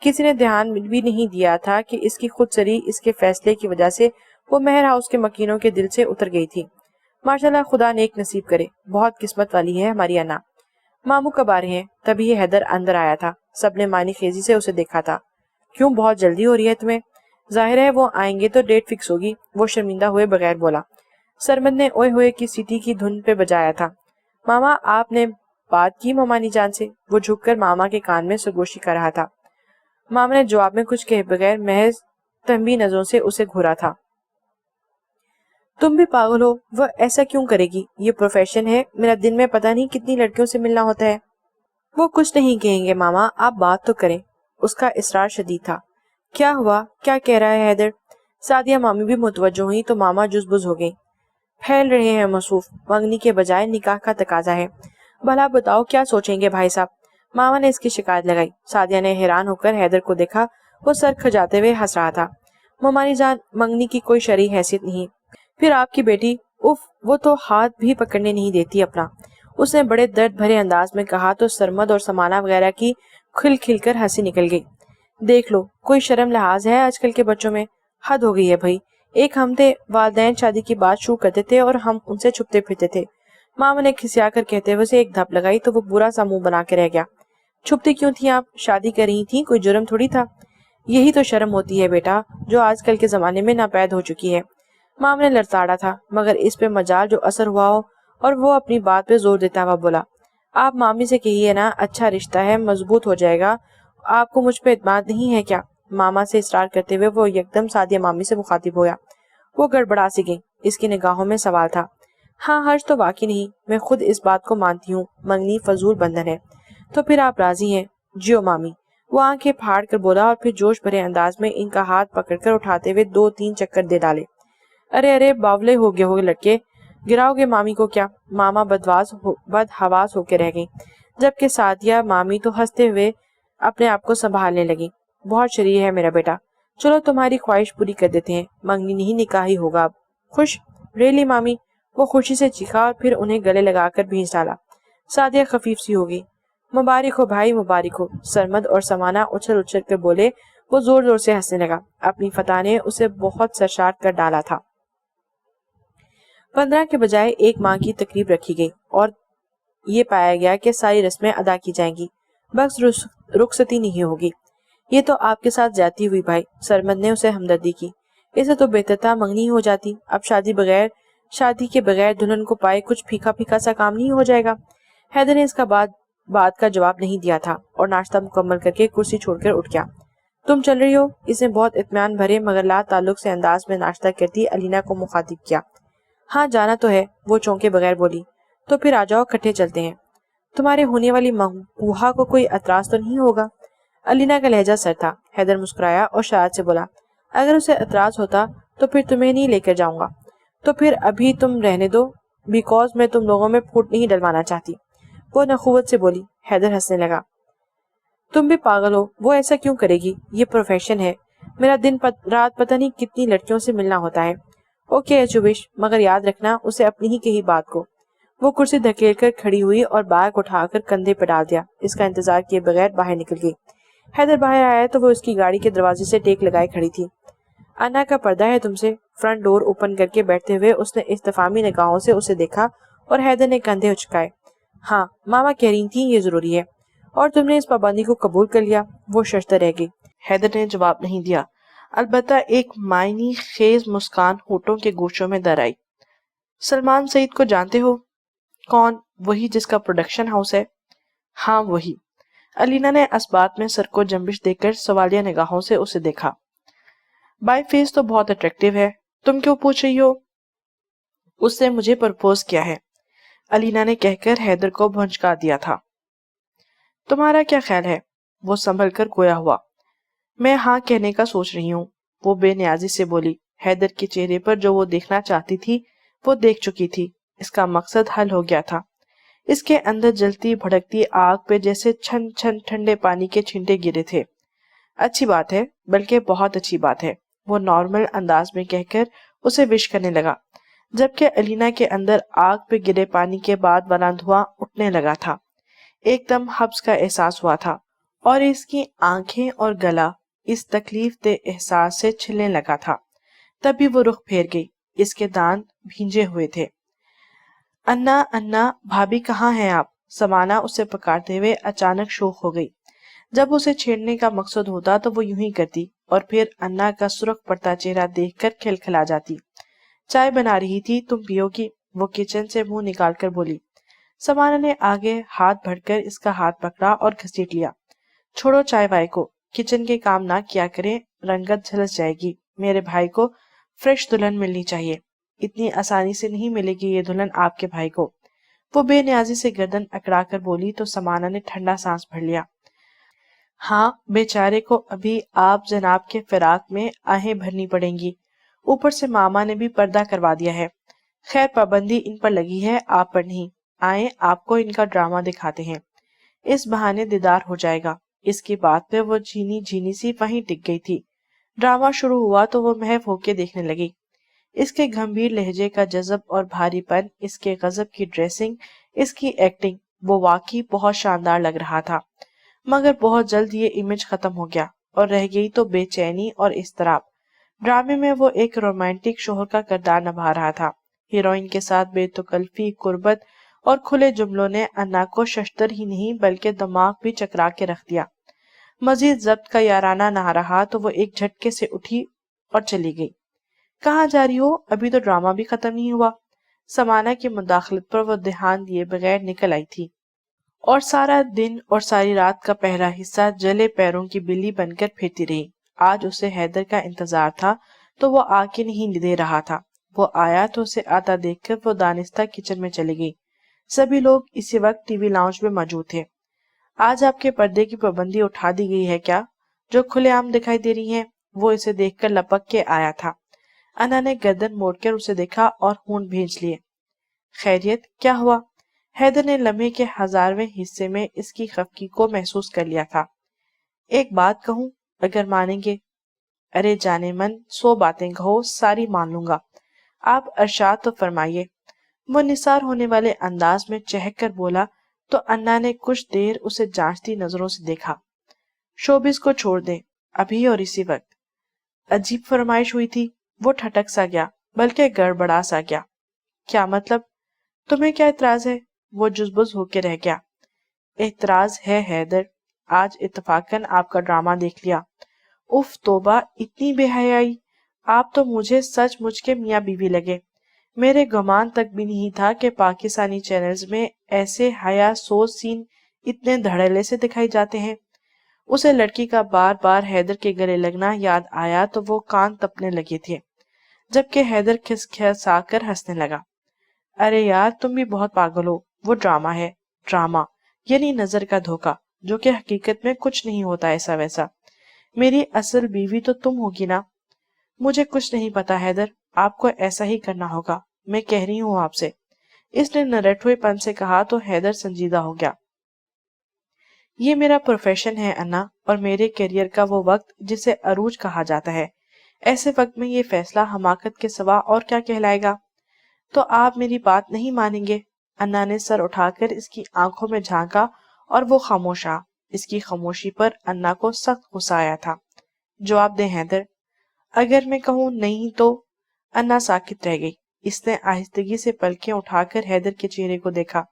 کسی نے دھیان بھی نہیں دیا تھا کہ اس کی خود سری اس کے فیصلے کی وجہ سے وہ مہر ہاؤس کے مکینوں کے دل سے اتر گئی تھی۔ ماشاءاللہ، خدا نیک نصیب کرے، بہت قسمت والی ہے ہماری انا۔ ماموں کب آ رہے ہیں؟ تبھی یہ حیدر اندر آیا تھا۔ سب نے معنی خیزی سے اسے دیکھا تھا۔ کیوں، بہت جلدی ہو رہی ہے تمہیں؟ ظاہر ہے وہ آئیں گے تو ڈیٹ فکس ہوگی، وہ شرمندہ ہوئے بغیر بولا۔ سرمد نے اوئے ہوئے کی سیٹی کی دھن پہ بجایا تھا۔ ماما، آپ نے بات کی مومانی جان سے؟ وہ جھک کر ماما کے کان میں سرگوشی کر رہا تھا۔ ماما نے جواب میں کچھ کہے بغیر محض تنبیہ نظروں سے اسے گھورا تھا۔ تم بھی پاگل ہو، وہ ایسا کیوں کرے گی؟ یہ پروفیشن ہے، میرا دن میں پتہ نہیں کتنی لڑکیوں سے ملنا ہوتا ہے۔ وہ کچھ نہیں کہیں گے ماما، آپ بات تو کریں۔ اس کا اصرار شدید تھا۔ کیا ہوا؟ کیا کہہ رہا ہے حیدر؟ سعدیہ مامی بھی متوجہ ہوئی تو ماما جزبز ہو گئی۔ پھیل رہے ہیں مصروف، منگنی کے بجائے نکاح کا تقاضا ہے، بھلا بتاؤ کیا سوچیں گے بھائی صاحب؟ ماما نے اس کی شکایت لگائی۔ سعدیہ نے حیران ہو کر حیدر کو دیکھا، وہ سر کھجاتے ہوئے ہنس رہا تھا۔ مومانی جان، منگنی کی کوئی شرعی حیثیت نہیں، پھر آپ کی بیٹی، اف، وہ تو ہاتھ بھی پکڑنے نہیں دیتی اپنا، اس نے بڑے درد بھرے انداز میں کہا تو سرمد اور سمانہ وغیرہ کی کھل کھل کر ہنسی نکل گئی۔ دیکھ لو، کوئی شرم لحاظ ہے آج کل کے بچوں میں؟ حد ہو گئی ہے بھائی۔ ایک ہم تھے، والدین شادی کی بات شروع کرتے تھے اور ہم ان سے چھپتے پھرتے تھے۔ ماما نے کھسیا کر کہتے ہوئے اسے ایک دھپ لگائی تو وہ برا سا منہ بنا کے رہ گیا۔ چھپتی کیوں تھی آپ؟ شادی کر رہی تھی، کوئی جرم تھوڑی تھا۔ یہی تو شرم ہوتی ہے بیٹا، جو آج کل کے زمانے میں ناپید ہو چکی ہے۔ ماما نے لڑتاڑا تھا، مگر اس پہ مجال جو اثر ہوا ہو، اور وہ اپنی بات پہ زور دیتا ہوا بولا۔ آپ مامی سے کہیے نا، اچھا رشتہ ہے، مضبوط ہو جائے گا۔ آپ کو مجھ پہ اعتماد نہیں ہے کیا؟ ماما سے اصرار کرتے ہوئے وہ یکدم سعدیہ مامی سے مخاطب ہوا۔ وہ گڑبڑا سی گئی، اس کی نگاہوں میں سوال تھا۔ ہاں، حرج تو واقعی نہیں، میں خود اس بات کو مانتی ہوں، منگنی فضول بندھن ہے۔ تو پھر آپ راضی ہیں؟ جیو مامی، وہ آنکھیں پھاڑ کر بولا اور پھر جوش بھرے انداز میں ان کا ہاتھ پکڑ کر اٹھاتے ہوئے 2-3 چکر دے ڈالے۔ ارے ارے، باولے ہو گئے ہو لڑکے، گراؤ گے مامی کو کیا؟ ماما بدحواس ہو کے رہ گئی، جبکہ سعدیہ مامی تو ہنستے ہوئے اپنے آپ کو سنبھالنے لگی۔ بہت شریر ہے میرا بیٹا، چلو تمہاری خواہش پوری کر دیتے ہیں، منگنی نہیں نکاح ہی ہوگا اب۔ خوش؟ ریلی مامی؟ وہ خوشی سے چیخا اور پھر انہیں گلے لگا کر بھینچ ڈالا۔ سعدیہ خفیف سی ہو گئی۔ مبارک ہو بھائی، مبارک ہو، سرمد اور سمانہ اچھل اچھل کر بولے۔ وہ زور زور سے ہنسنے لگا، اپنی فتح نے اسے بہت سرشار کر ڈالا تھا۔ 15 کے بجائے 1 ماہ کی تقریب رکھی گئی اور یہ پایا گیا کہ ساری رسمیں ادا کی جائیں گی، بس رخصتی نہیں ہوگی۔ یہ تو آپ کے ساتھ زیادتی ہوئی بھائی، سرمد نے اسے ہمدردی کی۔ اسے تو بےتتا منگنی ہو جاتی، اب شادی کے بغیر دلہن کو پائے کچھ پھیکا پھیکا سا کام نہیں ہو جائے گا۔ حیدر نے اس کا بات کا جواب نہیں دیا تھا اور ناشتہ مکمل کر کے کرسی چھوڑ کر اٹھ گیا۔ تم چل رہی ہو؟ اس نے بہت اطمینان بھرے مگر لا تعلق سے انداز میں ناشتہ کرتی علینا کو مخاطب کیا۔ ہاں جانا تو ہے، وہ چونکے بغیر بولی۔ تو پھر آ جاؤ، کٹھے چلتے ہیں۔ تمہارے ہونے والی مہوہا کو کوئی اعتراض تو نہیں ہوگا؟ علینا کا لہجہ سر تھا۔ حیدر مسکرایا اور شرارت سے بولا، اگر اسے اعتراض ہوتا تو پھر تمہیں نہیں لے کر جاؤں گا۔ تو پھر ابھی تم رہنے دو، بیکاز میں تم لوگوں میں پھوٹ نہیں ڈلوانا چاہتی، وہ نخوت سے بولی۔ حیدر ہنسنے لگا۔ تم بھی پاگل ہو، وہ ایسا کیوں کرے گی؟ یہ پروفیشن ہے میرا، دن رات پتہ نہیں کتنی لڑکیوں سے ملنا ہوتا ہے۔ اوکے چوبش، مگر یاد رکھنا اسے اپنی ہی کہی بات کو۔ وہ کرسی دھکیل کر کھڑی ہوئی اور بیگ اٹھا کر کندھے پہ ڈال دیا۔ اس کا انتظار کیے بغیر باہر نکل گئی۔ حیدر باہر آیا تو وہ اس کی گاڑی کے دروازے سے ٹیک لگائے کھڑی تھی۔ انا کا پردہ ہے تم سے؟ فرنٹ ڈور اوپن کر کے بیٹھتے ہوئے اس نے استفہامی نگاہوں سے اسے دیکھا اور حیدر نے کندھے اچکائے۔ ہاں، ماما کہہ رہی تھی یہ ضروری ہے، اور تم نے اس پابندی کو قبول کر لیا۔ وہ ششدر رہ گئی۔ حیدر نے جواب نہیں دیا، البتہ ایک معنی خیز مسکان ہونٹوں کے گوشوں میں در آئی۔ سلمان سعید کو جانتے ہو؟ کون؟ وہی جس کا پروڈکشن ہاؤس ہے؟ ہاں وہی۔ علینا نے اس بات میں سر کو جنبش دے کر سوالیہ نگاہوں سے اسے دیکھا۔ بائی فیس تو بہت اٹریکٹیو ہے، تم کیوں پوچھ رہی ہو؟ اس نے مجھے پرپوز کیا ہے، علینا نے کہہ کر حیدر کو بھونچکا دیا تھا۔ تمہارا کیا خیال ہے؟ وہ سنبھل کر گویا ہوا۔ میں ہاں کہنے کا سوچ رہی ہوں، وہ بے نیازی سے بولی۔ حیدر کے چہرے پر جو وہ دیکھنا چاہتی تھی وہ دیکھ چکی تھی۔ اس کا مقصد حل ہو گیا تھا۔ اس کے اندر جلتی بھڑکتی آگ پہ جیسے چھن چھن ٹھنڈے پانی کے چھینٹے گرے تھے۔ اچھی بات ہے، بلکہ بہت اچھی بات ہے، وہ نارمل انداز میں کہہ کر اسے وش کرنے لگا، جبکہ علینا کے اندر آگ پہ گرے پانی کے بعد والا دھواں اٹھنے لگا تھا۔ ایک دم حبس کا احساس ہوا تھا اور اس کی آنکھیں اور گلا اس تکلیف دہ احساس سے چھلنے لگا تھا۔ تبھی وہ رخ پھیر گئی، اس کے دانت بھینجے ہوئے تھے۔ انا انا، بھابھی کہاں ہیں آپ؟ سمانا اسے پکارتے ہوئے اچانک شوق ہو گئی۔ جب اسے چھیڑنے کا مقصد ہوتا تو وہ یوں ہی کرتی اور پھر انا کا سرخ پڑتا چہرہ دیکھ کر کھلکھلا جاتی۔ چائے بنا رہی تھی، تم پیو گی؟ وہ کچن سے منہ نکال کر بولی۔ سمانا نے آگے ہاتھ بڑھ کر اس کا ہاتھ پکڑا اور گھسیٹ لیا۔ چھوڑو چائے وائے کو، کچن کے کام نہ کیا کریں، رنگت جھلس جائے گی۔ میرے بھائی کو فریش دلہن ملنی چاہیے، اتنی آسانی سے نہیں ملے گی یہ دلہن آپ کے بھائی کو۔ وہ بے نیازی سے گردن اکڑا کر بولی تو سمانا نے ٹھنڈا سانس بھر لیا۔ ہاں، بیچارے کو ابھی آپ جناب کے فراق میں آہیں بھرنی پڑیں گی، اوپر سے ماما نے بھی پردہ کروا دیا ہے۔ خیر پابندی ان پر لگی ہے، آپ پر نہیں۔ آئیں آپ کو ان کا ڈرامہ دکھاتے ہیں، اس بہانے دیدار ہو جائے گا۔ اس کی بات پہ وہ جھینی جھینی سی وہیں ٹک گئی تھی۔ ڈرامہ شروع ہوا تو وہ محو ہو کے دیکھنے لگی۔ اس کے گمبھیر لہجے کا جذب اور بھاری پن، اس کے غضب کی ڈریسنگ، اس کی ایکٹنگ، وہ واقعی بہت شاندار لگ رہا تھا۔ مگر بہت جلد یہ امیج ختم ہو گیا اور رہ گئی تو بے چینی اور اضطراب۔ ڈرامے میں وہ ایک رومانٹک شوہر کا کردار نبھا رہا تھا۔ ہیروئن کے ساتھ بے تکلفی، قربت اور کھلے جملوں نے انا کو ششدر ہی نہیں بلکہ دماغ بھی چکرا کے رکھ دیا۔ مزید ضبط کا یارانہ نہ رہا تو وہ ایک جھٹکے سے اٹھی اور چلی گئی۔ کہاں جا رہی ہو؟ ابھی تو ڈرامہ بھی ختم نہیں ہوا۔ سمانا کی مداخلت پر وہ دھیان دیے بغیر نکل آئی تھی اور سارا دن اور ساری رات کا پہلا حصہ جلے پیروں کی بلی بن کر پھرتی رہی۔ آج اسے حیدر کا انتظار تھا تو وہ آ کے نہیں دے رہا تھا۔ وہ آیا تو اسے آتا دیکھ کر وہ دانستہ کچن میں چلی گئی۔ سبھی لوگ اسی وقت ٹی وی لاؤنج میں موجود تھے۔ آج آپ کے پردے کی پابندی اٹھا دی گئی ہے کیا؟ جو کھلے عام دکھائی دے رہی ہیں۔ وہ اسے دیکھ کر لپک کے آیا تھا۔ انا نے گردن موڑ کر اسے دیکھا اور ہونٹ بھینج لیے۔ خیریت، کیا ہوا؟ حیدر نے لمحے کے 1000ویں حصے میں اس کی خفگی کو محسوس کر لیا تھا۔ ایک بات کہوں، اگر مانیں گے؟ ارے جانے من، 100 باتیں کہو، ساری مان لوں گا۔ آپ ارشاد تو فرمائیے۔ وہ نثار ہونے والے انداز میں چہک کر بولا تو انا نے کچھ دیر اسے جانچتی نظروں سے دیکھا۔ شوبز کو چھوڑ دیں، ابھی اور اسی وقت۔ عجیب فرمائش ہوئی تھی۔ وہ ٹھٹک سا گیا، بلکہ گڑبڑا سا گیا۔ کیا مطلب؟ تمہیں کیا اعتراض ہے؟ وہ جزبز ہو کے رہ گیا۔ اعتراض ہے حیدر، آج اتفاقاً آپ کا ڈرامہ دیکھ لیا۔ اف توبہ، اتنی بے حیائی! آپ تو مجھے سچ مچ کے میاں بیوی لگے۔ میرے گمان تک بھی نہیں تھا کہ پاکستانی چینلز میں ایسے حیا سوز سین اتنے دھڑلے سے دکھائی جاتے ہیں۔ اسے لڑکی کا بار بار حیدر کے گلے لگنا یاد آیا تو وہ کان تپنے لگے تھے، جبکہ حیدر کھسکھسا کر ہنسنے لگا۔ ارے یار، تم بھی بہت پاگل ہو، وہ ڈرامہ ہے۔ ڈرامہ یعنی نظر کا دھوکہ، جو کہ حقیقت میں کچھ نہیں ہوتا ایسا ویسا۔ میری اصل بیوی تو تم ہوگی نا؟ مجھے کچھ نہیں پتا حیدر، آپ کو ایسا ہی کرنا ہوگا، میں کہہ رہی ہوں آپ سے۔ اس نے نرٹھوئے پن سے کہا تو حیدر سنجیدہ ہو گیا۔ یہ میرا پروفیشن ہے انا، اور میرے کیریئر کا وہ وقت جسے عروج کہا جاتا ہے۔ ایسے وقت میں یہ فیصلہ حماقت کے سوا اور کیا کہلائے گا؟ تو آپ میری بات نہیں مانیں گے؟ انا نے سر اٹھا کر اس کی آنکھوں میں جھانکا اور وہ خاموش رہا۔ اس کی خاموشی پر انا کو سخت غصہ آیا تھا۔ جواب دیں حیدر۔ اگر میں کہوں نہیں تو؟ انا ساکت رہ گئی۔ اس نے آہستگی سے پلکیں اٹھا کر حیدر کے چہرے کو دیکھا،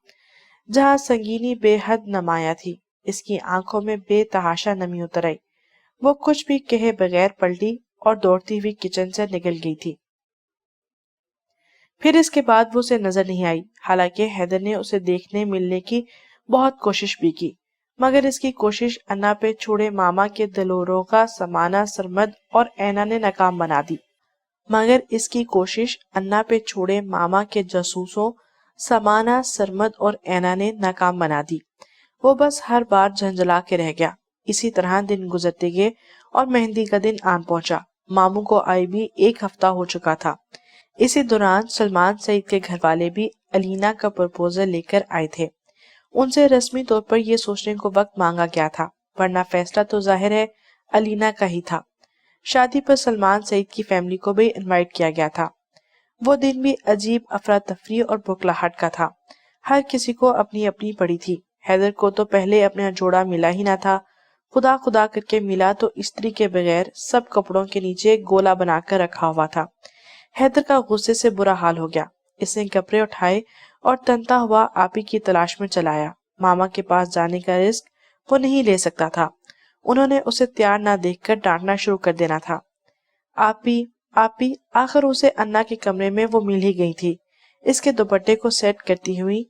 جہاں سنگینی بے حد نمایاں تھی۔ اس کی آنکھوں میں بے تحاشا نمی اتر آئی۔ وہ کچھ بھی کہے بغیر پلٹی اور دوڑتی ہوئی کچن سے نکل گئی تھی۔ پھر اس کے بعد وہ اسے نظر نہیں آئی، حالانکہ حیدر نے اسے دیکھنے ملنے کی بہت کوشش بھی کی، مگر اس کی کوشش انا پہ چھوڑے ماما کے دلوروں کا سمانا سرمد اور اینا نے ناکام بنا دی۔ مگر اس کی کوشش انا پہ چھوڑے ماما کے جاسوسوں سمانا سرمد اور اینا نے ناکام بنا دی۔ وہ بس ہر بار جھنجھلا کے رہ گیا۔ اسی طرح دن گزرتے گئے اور مہندی کا دن آن پہنچا۔ ماموں کو آئے بھی 1 ہفتہ ہو چکا تھا۔ اسی دوران سلمان سعید کے گھر والے بھی علینا کا پرپوزل لے کر آئے تھے۔ ان سے رسمی طور پر یہ سوچنے کو وقت مانگا گیا تھا، ورنہ فیصلہ تو ظاہر ہے علینا کا ہی تھا۔ شادی پر سلمان سعید کی فیملی کو بھی انوائٹ کیا گیا تھا۔ وہ دن بھی عجیب افراتفری اور بھوکلاہٹ کا تھا۔ ہر کسی کو اپنی اپنی پڑی تھی۔ حیدر کو تو پہلے اپنا جوڑا ملا ہی نہ تھا۔ خدا خدا کر کے ملا تو استری کے بغیر سب کپڑوں کے نیچے گولا بنا کر رکھا ہوا تھا۔ حیدر کا غصے سے برا حال ہو گیا۔ اس نے کپڑے اٹھائے اور تنتا ہوا آپی کی تلاش میں چلایا۔ ماما کے پاس جانے کا رسک وہ نہیں لے سکتا تھا۔ انہوں نے اسے تیار نہ دیکھ کر ڈانٹنا شروع کر دینا تھا۔ آپی آپی، آخر اسے انا کے کمرے میں وہ مل ہی گئی تھی، اس کے دوپٹے کو سیٹ کرتی ہوئی،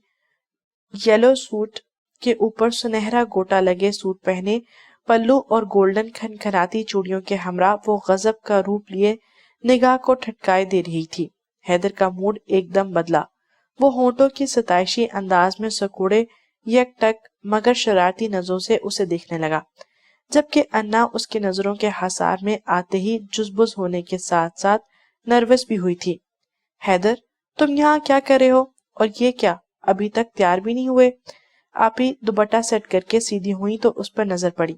یلو سوٹ کے اوپر سنہرا گوٹا لگے سوٹ پہنے، پلو اور گولڈن کھنکھناتی چوڑیوں کے ہمراہ وہ غضب کا روپ لیے نگاہ کو ٹھٹکائے دے رہی تھی۔ حیدر کا موڈ ایک دم بدلا۔ وہ ہونٹوں کی ستائشی انداز میں سکوڑے یک ٹک مگر شرارتی نظروں سے اسے دیکھنے لگا، جبکہ انا اس کے نظروں کے حصار میں آتے ہی جزبز ہونے کے ساتھ ساتھ نروس بھی ہوئی تھی۔ حیدر، تم یہاں کیا کر رہے ہو؟ اور یہ کیا، ابھی تک تیار بھی نہیں ہوئے؟ آپی دوپٹہ سیٹ کر کے سیدھی ہوئی تو اس پر نظر پڑی۔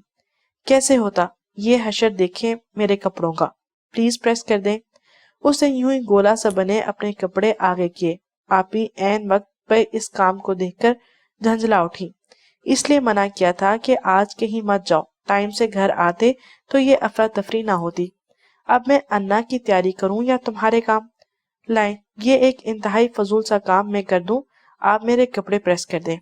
کیسے ہوتا، یہ حشر دیکھیں میرے کپڑوں کا، پلیز پریس کر دیں۔ اس نے یوں ہی گولا سا بنے اپنے کپڑے آگے کیے۔ آپی عین وقت پہ اس کام کو دیکھ کر جھنجھلا اٹھی۔ اس لیے منع کیا تھا کہ آج کہیں مت جاؤ، ٹائم سے گھر آتے تو یہ افراتفری نہ ہوتی۔ اب میں انا کی تیاری کروں یا تمہارے کام؟ لائیں، یہ ایک انتہائی فضول سا کام میں کر دوں، آپ میرے کپڑے پریس کر دیں۔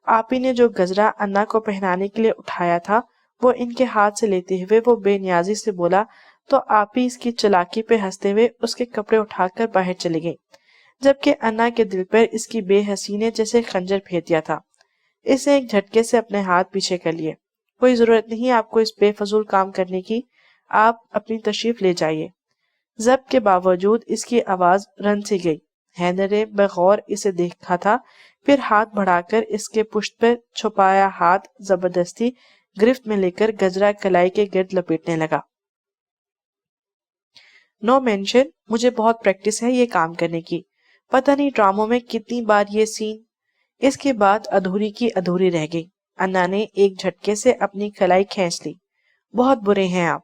آپی نے جو گجرا انا کو پہنانے کے لیے اٹھایا تھا وہ ان کے ہاتھ سے لیتے ہوئے وہ بے نیازی سے بولا تو آپی اس کی چلاکی پہ ہنستے ہوئے اس کے کپڑے اٹھا کر باہر چلے گئی، جبکہ انا کے دل پر اس کی بے حسی نے جیسے خنجر پھیر دیا تھا۔ اس نے ایک جھٹکے سے اپنے ہاتھ پیچھے کر لیے۔ کوئی ضرورت نہیں آپ کو اس بے فضول کام کرنے کی، آپ اپنی تشریف لے جائیے۔ ضبط کے باوجود اس کی آواز رن سی گئی۔ حیدر نے بغور اسے دیکھا تھا، پھر ہاتھ بڑھا کر اس کے پشت پر چھپایا ہاتھ زبردستی گرفت میں لے کر گجرا کلائی کے گرد لپیٹنے لگا۔ نو مینشن، مجھے بہت پریکٹس ہے یہ کام کرنے کی، پتہ نہیں ڈراموں میں کتنی بار یہ سین۔ اس کے بعد ادھوری کی ادھوری رہ گئی۔ انا نے ایک جھٹکے سے اپنی کلائی کھینچ لی۔ بہت برے ہیں آپ۔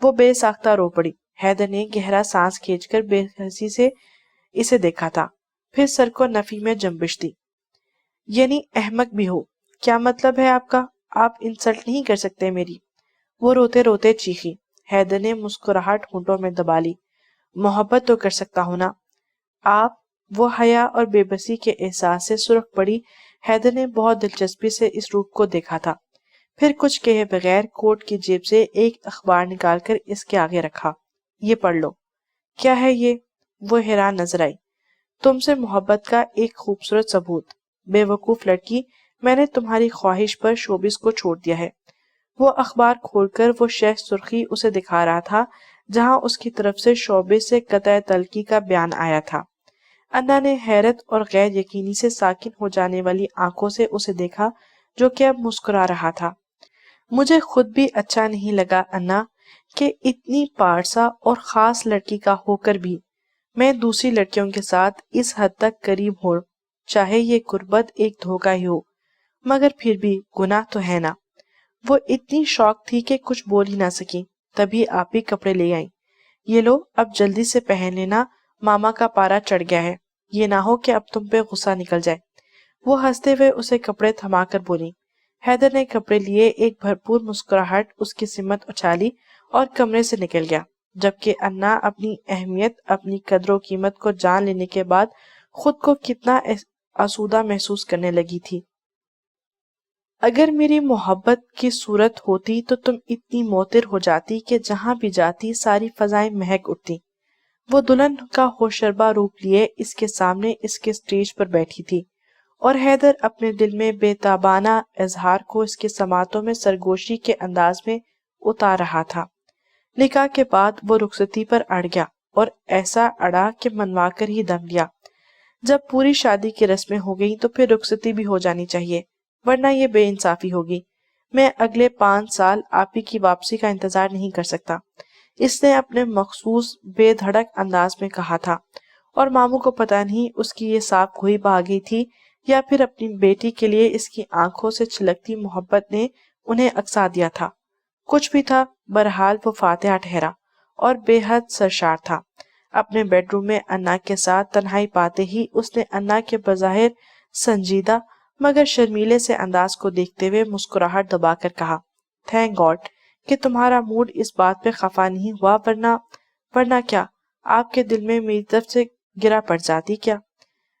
وہ بے ساختہ رو پڑی۔ حیدر نے گہرا سانس کھینچ کر بے حسی سے اسے دیکھا تھا، پھر سر کو نفی میں جنبش دی۔ یعنی احمق بھی ہو، کیا مطلب ہے آپ کا؟ آپ انسلٹ نہیں کر سکتے میری۔ وہ روتے روتے چیخی۔ حیدر نے مسکراہٹ ہونٹوں میں دبا لی۔ محبت تو کر سکتا ہوں نا۔ آپ وہ حیا اور بے بسی کے احساس سے سرخ پڑی حیدر نے بہت دلچسپی سے اس روپ کو دیکھا تھا۔ پھر کچھ کہے بغیر کوٹ کی جیب سے ایک اخبار نکال کر اس کے آگے رکھا۔ یہ پڑھ لو۔ کیا ہے یہ؟ وہ حیران نظر آئی۔ تم سے محبت کا ایک خوبصورت ثبوت۔ بے وقوف لڑکی، میں نے تمہاری خواہش پر شوبز کو چھوڑ دیا ہے۔ وہ اخبار کھول کر وہ شہ سرخی اسے دکھا رہا تھا جہاں اس کی طرف سے شوبز سے قطع تلقی کا بیان آیا تھا۔ انا نے حیرت اور غیر یقینی سے ساکن ہو جانے والی آنکھوں سے اسے دیکھا جو کہ اب مسکرا رہا تھا۔ مجھے خود بھی اچھا نہیں لگا انا کہ اتنی پارسا اور خاص لڑکی کا ہو کر بھی میں دوسری لڑکیوں کے ساتھ اس حد تک قریب ہوں، چاہے یہ قربت ایک دھوکہ ہی ہو، مگر پھر بھی گناہ تو ہے نا۔ وہ اتنی شوق تھی کہ کچھ بول ہی نہ سکی، تبھی آپ ہی کپڑے لے آئیں۔ یہ لو، اب جلدی سے پہن لینا، ماما کا پارا چڑھ گیا ہے، یہ نہ ہو کہ اب تم پہ غصہ نکل جائے۔ وہ ہنستے ہوئے اسے کپڑے تھما کر بولی۔ حیدر نے کپڑے لیے، ایک بھرپور مسکراہٹ اس کی سمت اچھالی اور کمرے سے نکل گیا، جبکہ انا اپنی اہمیت، اپنی قدر و قیمت کو جان لینے کے بعد خود کو کتنا آسودہ محسوس کرنے لگی تھی۔ اگر میری محبت کی صورت ہوتی تو تم اتنی موتر ہو جاتی کہ جہاں بھی جاتی ساری فضائیں مہک اٹھتی۔ وہ دلہن کا ہوشربا روپ لیے اس کے سامنے اس کے سٹیج پر بیٹھی تھی اور حیدر اپنے دل میں بے تابانہ اظہار کو اس کے سماعتوں میں سرگوشی کے انداز میں اتار رہا تھا۔ نکاح کے بعد وہ رخصتی پر اڑ گیا اور ایسا اڑا کہ منوا کر ہی دم لیا۔ جب پوری شادی کی رسمیں ہو گئیں تو پھر رخصتی بھی ہو جانی چاہیے، ورنہ یہ بے انصافی ہوگی۔ میں اگلے 5 سال آپ ہی کی واپسی کا انتظار نہیں کر سکتا، اس نے اپنے مخصوص بے دھڑک انداز میں کہا تھا، اور ماموں کو پتہ نہیں اس کی یہ صاف گوئی بہا گئی تھی یا پھر اپنی بیٹی کے لیے اس کی آنکھوں سے چھلکتی محبت نے انہیں اکسا دیا تھا۔ کچھ بھی تھا، بہرحال وہ فاتحہ ٹھہرا اور بے حد سرشار تھا۔ اپنے بیڈ روم میں انا کے ساتھ تنہائی پاتے ہی اس نے انا کے بظاہر سنجیدہ مگر شرمیلے سے انداز کو دیکھتے ہوئے مسکراہٹ دبا کر کہا، تھینک گاڈ کہ تمہارا موڈ اس بات پہ خفا نہیں ہوا، ورنہ کیا آپ کے دل میں میری طرف سے گرا پڑ جاتی کیا؟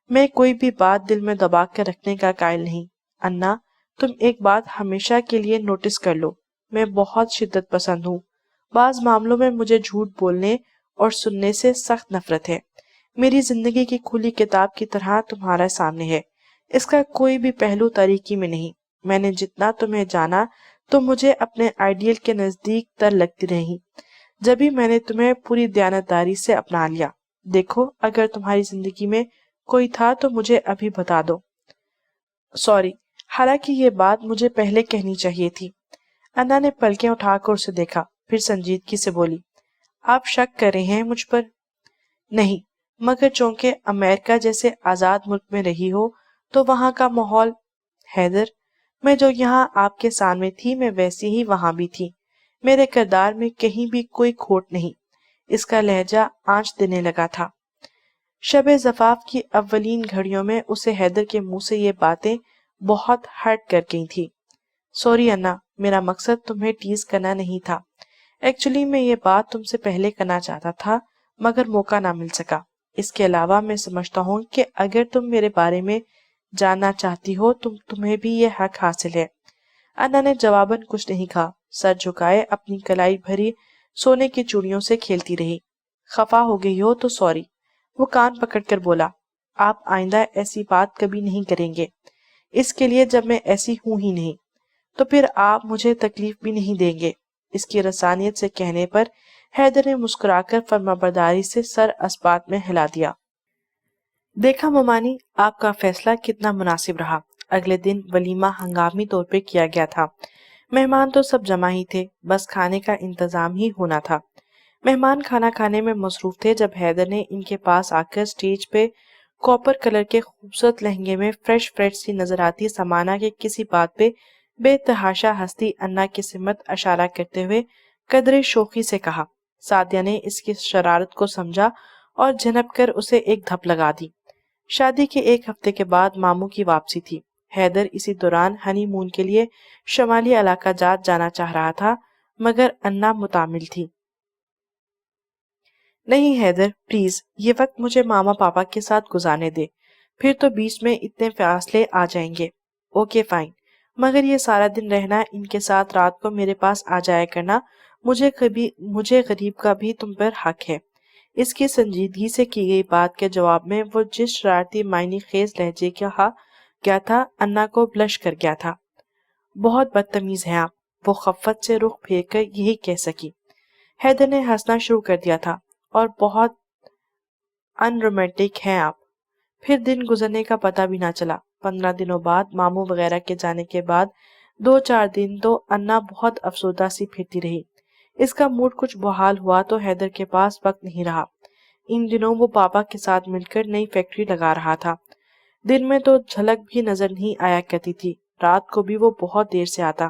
میں کوئی بھی بات دل میں دبا کر رکھنے کا قائل نہیں۔ انا، تم ایک بات ہمیشہ کے لیے نوٹس کر لو، میں بہت شدت پسند ہوں۔ بعض معاملوں میں مجھے جھوٹ بولنے اور سننے سے سخت نفرت ہے۔ میری زندگی کی کھلی کتاب کی طرح تمہارے سامنے ہے، اس کا کوئی بھی پہلو تاریکی میں نہیں۔ میں نے جتنا تمہیں جانا تم مجھے اپنے آئیڈیل کے نزدیک تر لگتی رہی، جبھی میں نے تمہیں پوری دیانتداری سے اپنا لیا۔ دیکھو، اگر تمہاری زندگی میں کوئی تھا تو مجھے ابھی بتا دو۔ سوری، حالانکہ یہ بات مجھے پہلے کہنی چاہیے تھی۔ انا نے پلکیں اٹھا کر اسے دیکھا، پھر سنجیدگی سے بولی، آپ شک کر رہے ہیں مجھ پر؟ نہیں، مگر چونکہ امریکہ جیسے آزاد ملک میں رہی ہو تو وہاں کا ماحول۔ حیدر، میں جو یہاں آپ کے سامنے تھی میں ویسی ہی وہاں بھی تھی، میرے کردار میں کہیں بھی کوئی کھوٹ نہیں۔ اس کا لہجہ آنچ دینے لگا تھا۔ شب زفاف کی اولین گھڑیوں میں اسے حیدر کے منہ سے یہ باتیں بہت ہرٹ کر گئی تھی۔ سوری انا، میرا مقصد تمہیں ٹیز کرنا نہیں تھا۔ ایکچولی میں یہ بات تم سے پہلے کرنا چاہتا تھا مگر موقع نہ مل سکا۔ اس کے علاوہ میں سمجھتا ہوں کہ اگر تم میرے بارے میں جاننا چاہتی ہو تو تمہیں بھی یہ حق حاصل ہے۔ انا نے جواباً کچھ نہیں کہا، سر جھکائے اپنی کلائی بھری سونے کی چوڑیوں سے کھیلتی رہی۔ خفا ہو گئی ہو تو سوری، وہ کان پکڑ کر بولا، آپ آئندہ ایسی بات کبھی نہیں کریں گے، اس کے لیے جب میں ایسی ہوں ہی نہیں، تو پھر آپ مجھے تکلیف بھی نہیں دیں گے۔ اس کی رسانیت سے کہنے پر حیدر نے مسکرا کر فرمانبرداری سے سر اسبات میں ہلا دیا۔ دیکھا ممانی، آپ کا فیصلہ کتنا مناسب رہا۔ اگلے دن ولیمہ ہنگامی طور پہ کیا گیا تھا۔ مہمان تو سب جمع ہی تھے، بس کھانے کا انتظام ہی ہونا تھا۔ مہمان کھانا کھانے میں مصروف تھے جب حیدر نے ان کے پاس آ کر سٹیج پہ کاپر کلر کے خوبصورت لہنگے میں فریش سی نظر آتی سمانا کے کسی بات پہ بے تحاشا ہستی انا کی سمت اشارہ کرتے ہوئے قدرے شوخی سے کہا۔ سعدیہ نے اس کی شرارت کو سمجھا اور جھنپ کر اسے ایک دھپ لگا دی۔ شادی کے 1 ہفتے کے بعد ماموں کی واپسی تھی۔ حیدر اسی دوران ہنی مون کے لیے شمالی علاقہ جات جانا چاہ رہا تھا، مگر انا متعامل تھی۔ نہیں حیدر پلیز، یہ وقت مجھے ماما پاپا کے ساتھ گزارنے دے، پھر تو بیچ میں اتنے فاصلے آ جائیں گے۔ اوکے فائن، مگر یہ سارا دن رہنا، ان کے ساتھ رات کو میرے پاس آ جایا کرنا، مجھے غریب کا بھی تم پر حق ہے۔ اس کی سنجیدگی سے کی گئی بات کے جواب میں وہ جس شرارتی معنی خیز لہجے کہا گیا تھا، انا کو بلش کر گیا تھا۔ بہت بدتمیز ہیں آپ، وہ خفت سے رخ پھیر کر یہی کہہ سکی۔ حیدر نے ہنسنا شروع کر دیا تھا۔ اور بہت ان رومانٹک ہیں آپ۔ پھر دن گزرنے کا پتہ بھی نہ چلا۔ 15 دنوں بعد ماموں وغیرہ کے جانے کے بعد 2-4 دن تو انا بہت افسردہ سی پھرتی رہی۔ اس کا موڈ کچھ بحال ہوا تو حیدر کے پاس وقت نہیں رہا۔ ان دنوں وہ پاپا کے ساتھ مل کر نئی فیکٹری لگا رہا تھا۔ دن میں تو جھلک بھی نظر نہیں آیا کرتی تھی، رات کو بھی وہ بہت دیر سے آتا۔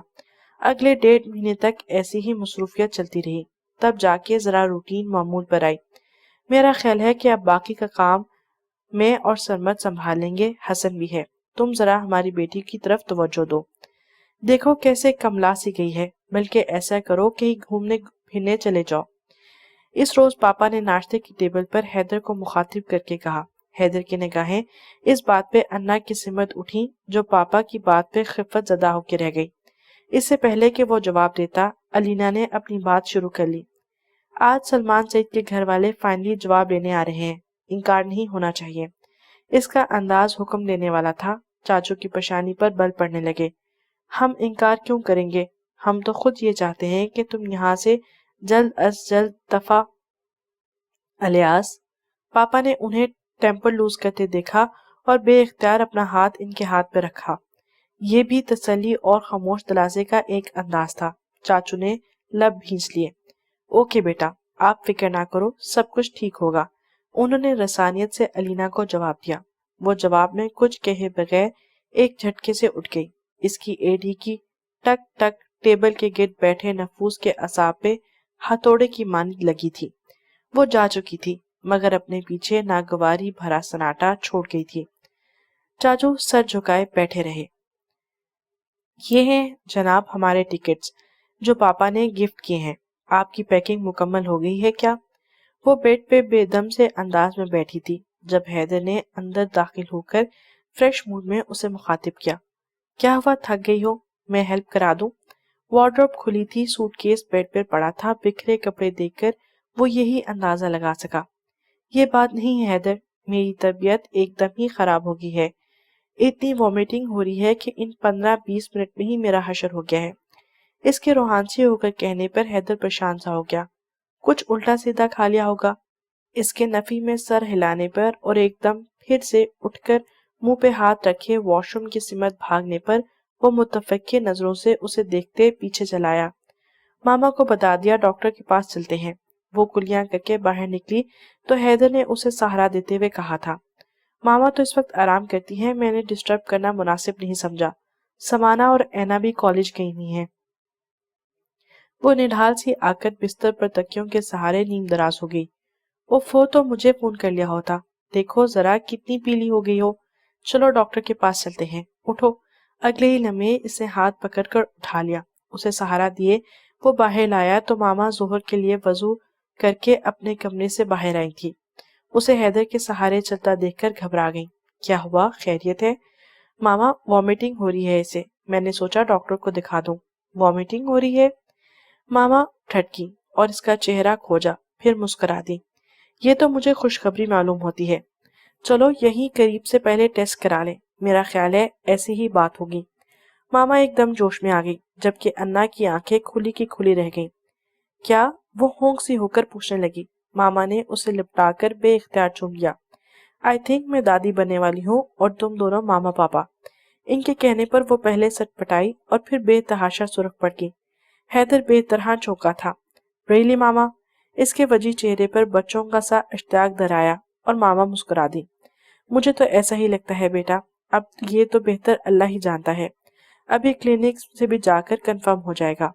اگلے 1.5 مہینے تک ایسی ہی مصروفیت چلتی رہی، تب جا کے ذرا روٹین معمول پر آئی۔ میرا خیال ہے کہ اب باقی کا کام میں اور سرمد سنبھال لیں گے، حسن بھی ہے، تم ذرا ہماری بیٹی کی طرف توجہ دو۔ دیکھو کیسے کملا سی گئی ہے، بلکہ ایسا کرو کہیں گھومنے پھرنے چلے جاؤ۔ اس روز پاپا نے ناشتے کی ٹیبل پر حیدر کو مخاطب کر کے کہا۔ حیدر کی نگاہیں اس بات پہ انا کی سمت اٹھیں جو پاپا کی بات پہ خفت زدہ ہو کے رہ گئی۔ اس سے پہلے کہ وہ جواب دیتا، علینا نے اپنی بات شروع کر لی۔ آج سلمان سعید کے گھر والے فائنلی جواب لینے آ رہے ہیں، انکار نہیں ہونا چاہیے۔ اس کا انداز حکم دینے والا تھا۔ چاچو کی پیشانی پر بل پڑنے لگے۔ ہم انکار کیوں کریں گے؟ ہم تو خود یہ چاہتے ہیں کہ تم یہاں سے جلد از جلد دفع۔ الیاس، پاپا نے انہیں ٹیمپر لوز کرتے دیکھا اور بے اختیار اپنا ہاتھ ان کے ہاتھ پہ رکھا۔ یہ بھی تسلی اور خاموش دلاسے کا ایک انداز تھا۔ چاچو نے لب بھینچ لیے۔ اوکے بیٹا، آپ فکر نہ کرو، سب کچھ ٹھیک ہوگا، انہوں نے رسانیت سے علینا کو جواب دیا۔ وہ جواب میں کچھ کہے بغیر ایک جھٹکے سے اٹھ گئی۔ اس کی ایڑی کی ٹک ٹک ٹیبل کے گرد بیٹھے نفوس کے اعصاب پہ ہتھوڑے کی مانند لگی تھی۔ وہ جا چکی تھی، مگر اپنے پیچھے ناگواری بھرا سناٹا چھوڑ گئی تھی۔ چاچو سر جھکائے بیٹھے رہے۔ یہ ہیں جناب ہمارے ٹکٹس جو پاپا نے گفٹ کیے ہیں۔ آپ کی پیکنگ مکمل ہو گئی ہے کیا؟ وہ بیڈ پہ بے دم سے انداز میں بیٹھی تھی جب حیدر نے اندر داخل ہو کر فریش موڈ میں اسے مخاطب کیا۔ کیا ہوا، تھک گئی ہو؟ میں ہیلپ کرا دوں؟ وارڈروب کھلی تھی، سوٹ کیس بیڈ پر پڑا تھا، بکھرے کپڑے دیکھ کر وہ یہی اندازہ لگا سکا۔ یہ بات نہیں ہے حیدر، میری طبیعت ایک دم ہی خراب ہو گئی ہے۔ اتنی وومیٹنگ ہو رہی ہے کہ ان 15-20 منٹ میں ہی میرا حشر ہو گیا ہے۔ اس کے روحانسی ہو کر کہنے پر حیدر پریشان سا ہو گیا۔ کچھ الٹا سیدھا کھا لیا ہوگا۔ اس کے نفی میں سر ہلانے پر اور ایک دم پھر سے اٹھ کر منہ پہ ہاتھ رکھے واش روم کی سمت بھاگنے پر وہ متفقع نظروں سے اسے دیکھتے پیچھے چلایا۔ ماما کو بتا دیا، ڈاکٹر کے پاس چلتے ہیں۔ وہ کلیاں کر کے باہر نکلی تو حیدر نے اسے سہارا دیتے ہوئے کہا تھا، ماما تو اس وقت آرام کرتی ہیں، میں نے ڈسٹرب کرنا مناسب نہیں سمجھا۔ سمانا اور اینا بھی کالج گئی ہوئی ہیں۔ وہ نڈھال سی آ کر بستر پر تکیوں کے سہارے نیم دراز ہو گئی۔ اوفو، تو مجھے فون کر لیا ہوتا، دیکھو ذرا کتنی پیلی ہو گئی ہو۔ چلو ڈاکٹر کے پاس چلتے ہیں، اٹھو۔ اگلے ہی لمحے اسے ہاتھ پکڑ کر اٹھا لیا، اسے سہارا دیے وہ باہر لایا تو ماما ظہر کے لیے وضو کر کے اپنے کمرے سے باہر آئی تھی۔ اسے حیدر کے سہارے چلتا دیکھ کر گھبرا گئی۔ کیا ہوا، خیریت ہے؟ ماما، وامیٹنگ ہو رہی ہے اسے، میں نے سوچا ڈاکٹر کو دکھا دوں۔ وامیٹنگ ہو رہی ہے؟ ماما ٹھٹکی اور اس کا چہرہ کھوجا، پھر مسکرا دی۔ یہ تو مجھے خوشخبری معلوم ہوتی ہے، چلو یہیں قریب سے پہلے ٹیسٹ کرا لیں، میرا خیال ہے ایسی ہی بات ہوگی۔ ماما ایک دم جوش میں آ گئی، جبکہ انا کی آنکھیں کھلی کی کھلی رہ گئیں۔ کیا؟ وہ ہونک سی ہو کر پوچھنے لگی۔ ماما نے اسے لپٹا کر بے اختیار چوم لیا۔ آئی تھنک میں دادی بننے والی ہوں اور تم دونوں ماما پاپا۔ ان کے کہنے پر وہ پہلے سٹ پٹائی اور پھر بے تحاشا سرخ پڑ گئی۔ حیدر بے طرح چونکا تھا۔ ریلی ماما؟ اس کے وجی چہرے پر بچوں کا سا اشتیاق دھرایا اور ماما مسکرا دی۔ مجھے تو ایسا ہی لگتا ہے بیٹا، اب یہ تو بہتر اللہ ہی جانتا ہے، ابھی کلینک سے بھی جا کر کنفرم ہو جائے گا۔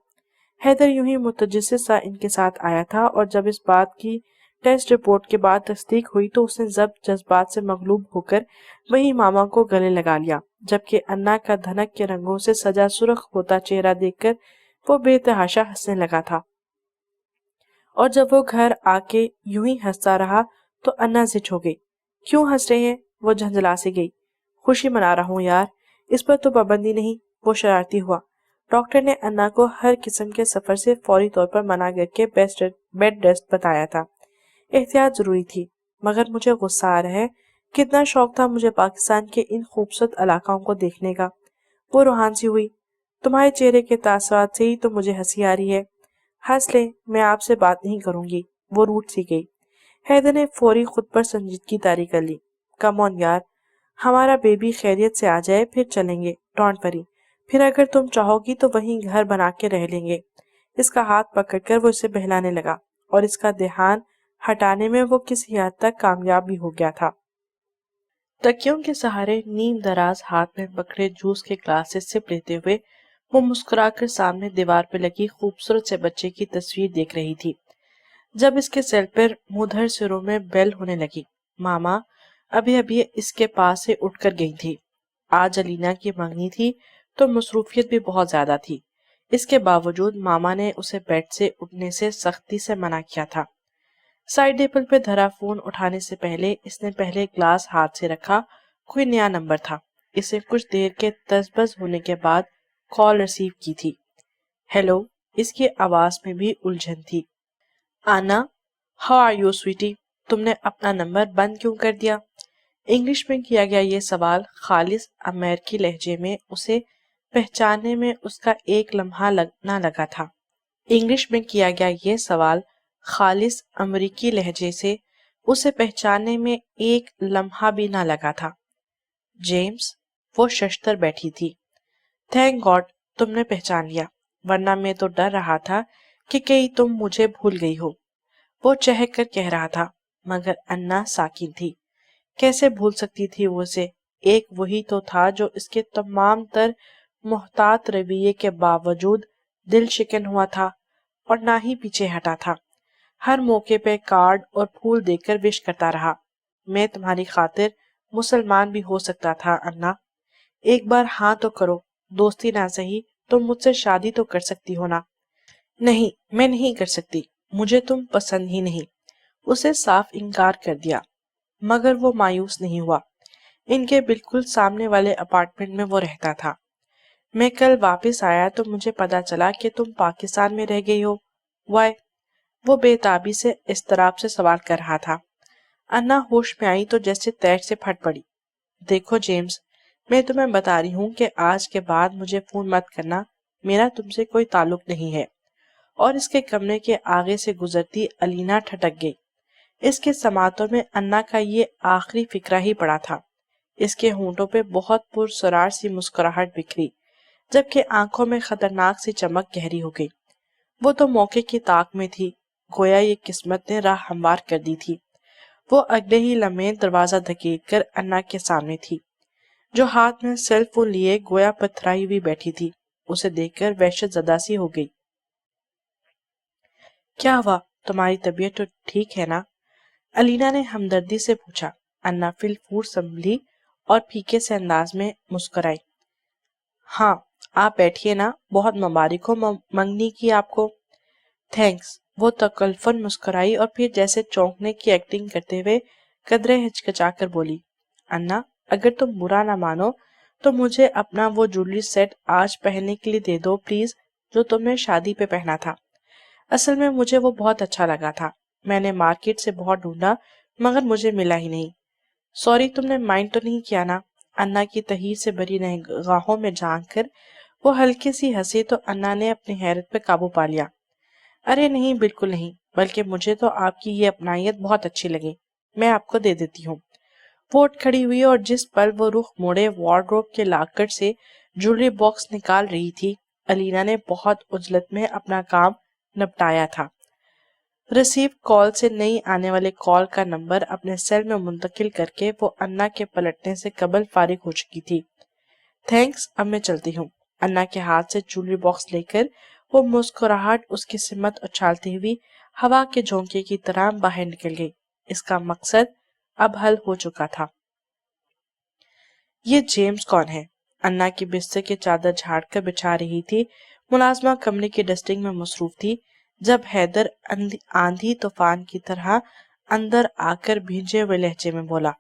حیدر یوں ہی متجسس سا ان کے ساتھ آیا تھا اور جب اس بات کی ٹیسٹ رپورٹ کے بعد تصدیق ہوئی تو اس نے ضبط جذبات سے مغلوب ہو کر وہی ماما کو گلے لگا لیا، جبکہ انا کا دھنک کے رنگوں سے سجا سرخ ہوتا چہرہ دیکھ کر وہ بے تحاشا ہنسنے لگا تھا۔ اور جب وہ گھر آ کے یوں ہی ہنستا رہا تو انا زچ ہو گئی. کیوں ہنس رہے ہیں؟ وہ جھنجھلا سی گئی. خوشی منا رہا ہوں یار، اس پر تو پابندی نہیں. وہ شرارتی ہوا. ڈاکٹر نے انا کو ہر قسم کے سفر سے فوری طور پر منع کر کے بیڈ ریسٹ بتایا تھا. احتیاط ضروری تھی، مگر مجھے غصہ آ رہا ہے. کتنا شوق تھا مجھے پاکستان کے ان خوبصورت علاقوں کو دیکھنے کا. وہ روحان سی ہوئی. تمہارے چہرے کے تاثرات سے ہی تو مجھے ہنسی آ رہی ہے. ہنس لے، میں آپ سے بات نہیں کروں گی. وہ روٹ سی گئی. حیدر نے فوری خود پر سنجیدگی طاری کر لی. کم آن یار، ہمارا بیبی خیریت سے آ جائے پھر چلیں گے. Don't worry. پھر اگر تم چاہو گی تو وہیں گھر بنا کے رہ لیں گے. اس کا ہاتھ پکڑ کر وہ اسے بہلانے لگا اور اس کا دھیان ہٹانے میں وہ کسی حد تک کامیاب بھی ہو گیا تھا. تکیوں کے سہارے نیم دراز ہاتھ میں پکڑے جوس کے گلاس سے سپ لیتے ہوئے وہ مسکرا کر سامنے دیوار پہ لگی خوبصورت سے بچے کی تصویر دیکھ رہی تھی. جب اس کے سیل پر مدھر سروں میں بیل ہونے لگی. ماما ابھی اس کے پاس سے اٹھ کر گئی تھی. آج الینا کی منگنی تھی تو مصروفیت بھی بہت زیادہ تھی. اس کے باوجود ماما نے اسے بیڈ سے اٹھنے سے سختی سے منع کیا تھا. سائیڈ ٹیبل پہ دھرا فون اٹھانے سے پہلے اس نے پہلے گلاس ہاتھ سے رکھا. کوئی نیا نمبر تھا. اسے کچھ دیر کے تذبذب ہونے کے بعد کال ریسیو کی تھی. ہیلو. اس کی آواز میں بھی الجھن تھی. آنا، ہاؤ آر یو سویٹی؟ تم نے اپنا نمبر بند کیوں کر دیا؟ انگلش میں کیا گیا یہ سوال خالص امریکی لہجے میں اسے پہچاننے میں اس کا ایک لمحہ نہ لگا تھا. انگلش میں کیا گیا یہ سوال خالص امریکی لہجے سے اسے پہچاننے میں ایک لمحہ بھی نہ لگا تھا. جیمز، وہ ششتر بیٹھی تھی. تھینک گاڈ تم نے پہچان لیا، ورنہ میں تو ڈر رہا تھا کہ کہیں تم مجھے بھول گئی ہو. وہ چہک کر کہہ رہا تھا، مگر انا ساکن تھی. کیسے بھول سکتی تھی وہ اسے؟ ایک وہی تو تھا جو اس کے تمام تر محتاط رویے کے باوجود دل شکن ہوا تھا اور نہ ہی پیچھے ہٹا تھا. ہر موقع پہ کارڈ اور پھول دے کر وش کرتا رہا. میں تمہاری خاطر مسلمان بھی ہو سکتا تھا انا. ایک بار ہاں تو کرو، دوستی نہ سہی تم مجھ سے شادی تو کر سکتی ہو نا؟ نہیں، میں نہیں کر سکتی. مجھے تم پسند ہی نہیں. اسے صاف انکار کر دیا. مگر وہ مایوس نہیں ہوا. ان کے بالکل سامنے والے اپارٹمنٹ میں وہ رہتا تھا. میں کل واپس آیا تو مجھے پتا چلا کہ تم پاکستان میں رہ گئی ہو. وائے؟ وہ بے تابی سے اضطراب سے سوال کر رہا تھا. انا ہوش میں آئی تو جیسے تیر سے پھٹ پڑی. دیکھو جیمز، میں تمہیں بتا رہی ہوں کہ آج کے بعد مجھے فون مت کرنا. میرا تم سے کوئی تعلق نہیں ہے. اور اس کے کمرے کے آگے سے گزرتی الینا ٹھٹک گئی. اس کے سماعتوں میں انا کا یہ آخری فقرہ ہی پڑا تھا. اس کے ہونٹوں پہ بہت پرسرار سی مسکراہٹ بکھری، جبکہ آنکھوں میں خطرناک سی چمک گہری ہو گئی. وہ تو موقع کی طاق میں تھی، گویا یہ قسمت نے راہ ہموار کر دی تھی. وہ اگلے ہی لمحے دروازہ دھکیل کر انا کے سامنے تھی، جو ہاتھ میں سیل فون لیے گویا پتھرائی ہوئی بیٹھی تھی. اسے دیکھ کر وحشت زدہ سی ہو گئی. کیا ہوا؟ تمہاری طبیعت تو ٹھیک ہے نا؟ الینا نے ہمدردی سے پوچھا. انا فی الفور سنبھلی اور پھیکے سے انداز میں مسکرائی. ہاں، آپ بیٹھیے نا. بہت مبارک ہو منگنی کی آپ کو. تھینکس. وہ تکلفن مسکرائی اور پھر جیسے چونکنے کی ایکٹنگ کرتے ہوئے قدرے ہچکچا کر بولی. انا، اگر تم برا نہ مانو تو مجھے اپنا وہ جویلری سیٹ آج پہننے کے لیے دے دو پلیز، جو تم نے شادی پہ پہنا تھا. اصل میں مجھے وہ بہت اچھا لگا تھا. میں نے مارکیٹ سے بہت ڈھونڈا مگر مجھے ملا ہی نہیں. سوری، تم نے مائنڈ تو نہیں کیا نا؟ انا کی تحیر سے بھری نگاہوں میں جھانک کر وہ ہلکی سی ہنسی تو انا نے اپنی حیرت پہ قابو پا لیا. ارے نہیں، بالکل نہیں، بلکہ مجھے تو آپ کی یہ اپنائیت بہت اچھی لگی. میں آپ کو دے دیتی ہوں. وہ اٹھ کھڑی ہوئی اور جس پل وہ رخ موڑے وارڈروب کے لاکر سے جویلری باکس نکال رہی تھی، الینا نے بہت عجلت میں اپنا کام نپٹایا تھا. ریسیو کال سے نئی آنے والے کال کا نمبر اپنے سیل میں منتقل کر کے وہ انا کے پلٹنے سے قبل فارغ ہو چکی تھی. تھینکس، اب میں چلتی ہوں. انا کے ہاتھ سے جویلری باکس لے کر وہ مسکراہٹ اس کی سمت اچھالتی ہوئی ہوا کے جھونکے کی طرح باہر نکل گئی. اس کا مقصد اب حل ہو چکا تھا. یہ جیمز کون ہے؟ انا کی بستر کی چادر جھاڑ کر بچھا رہی تھی. ملازمہ کمرے کی ڈسٹنگ میں مصروف تھی. جب حیدر آندھی طوفان کی طرح اندر آ کر بھیجے ہوئے لہجے میں بولا۔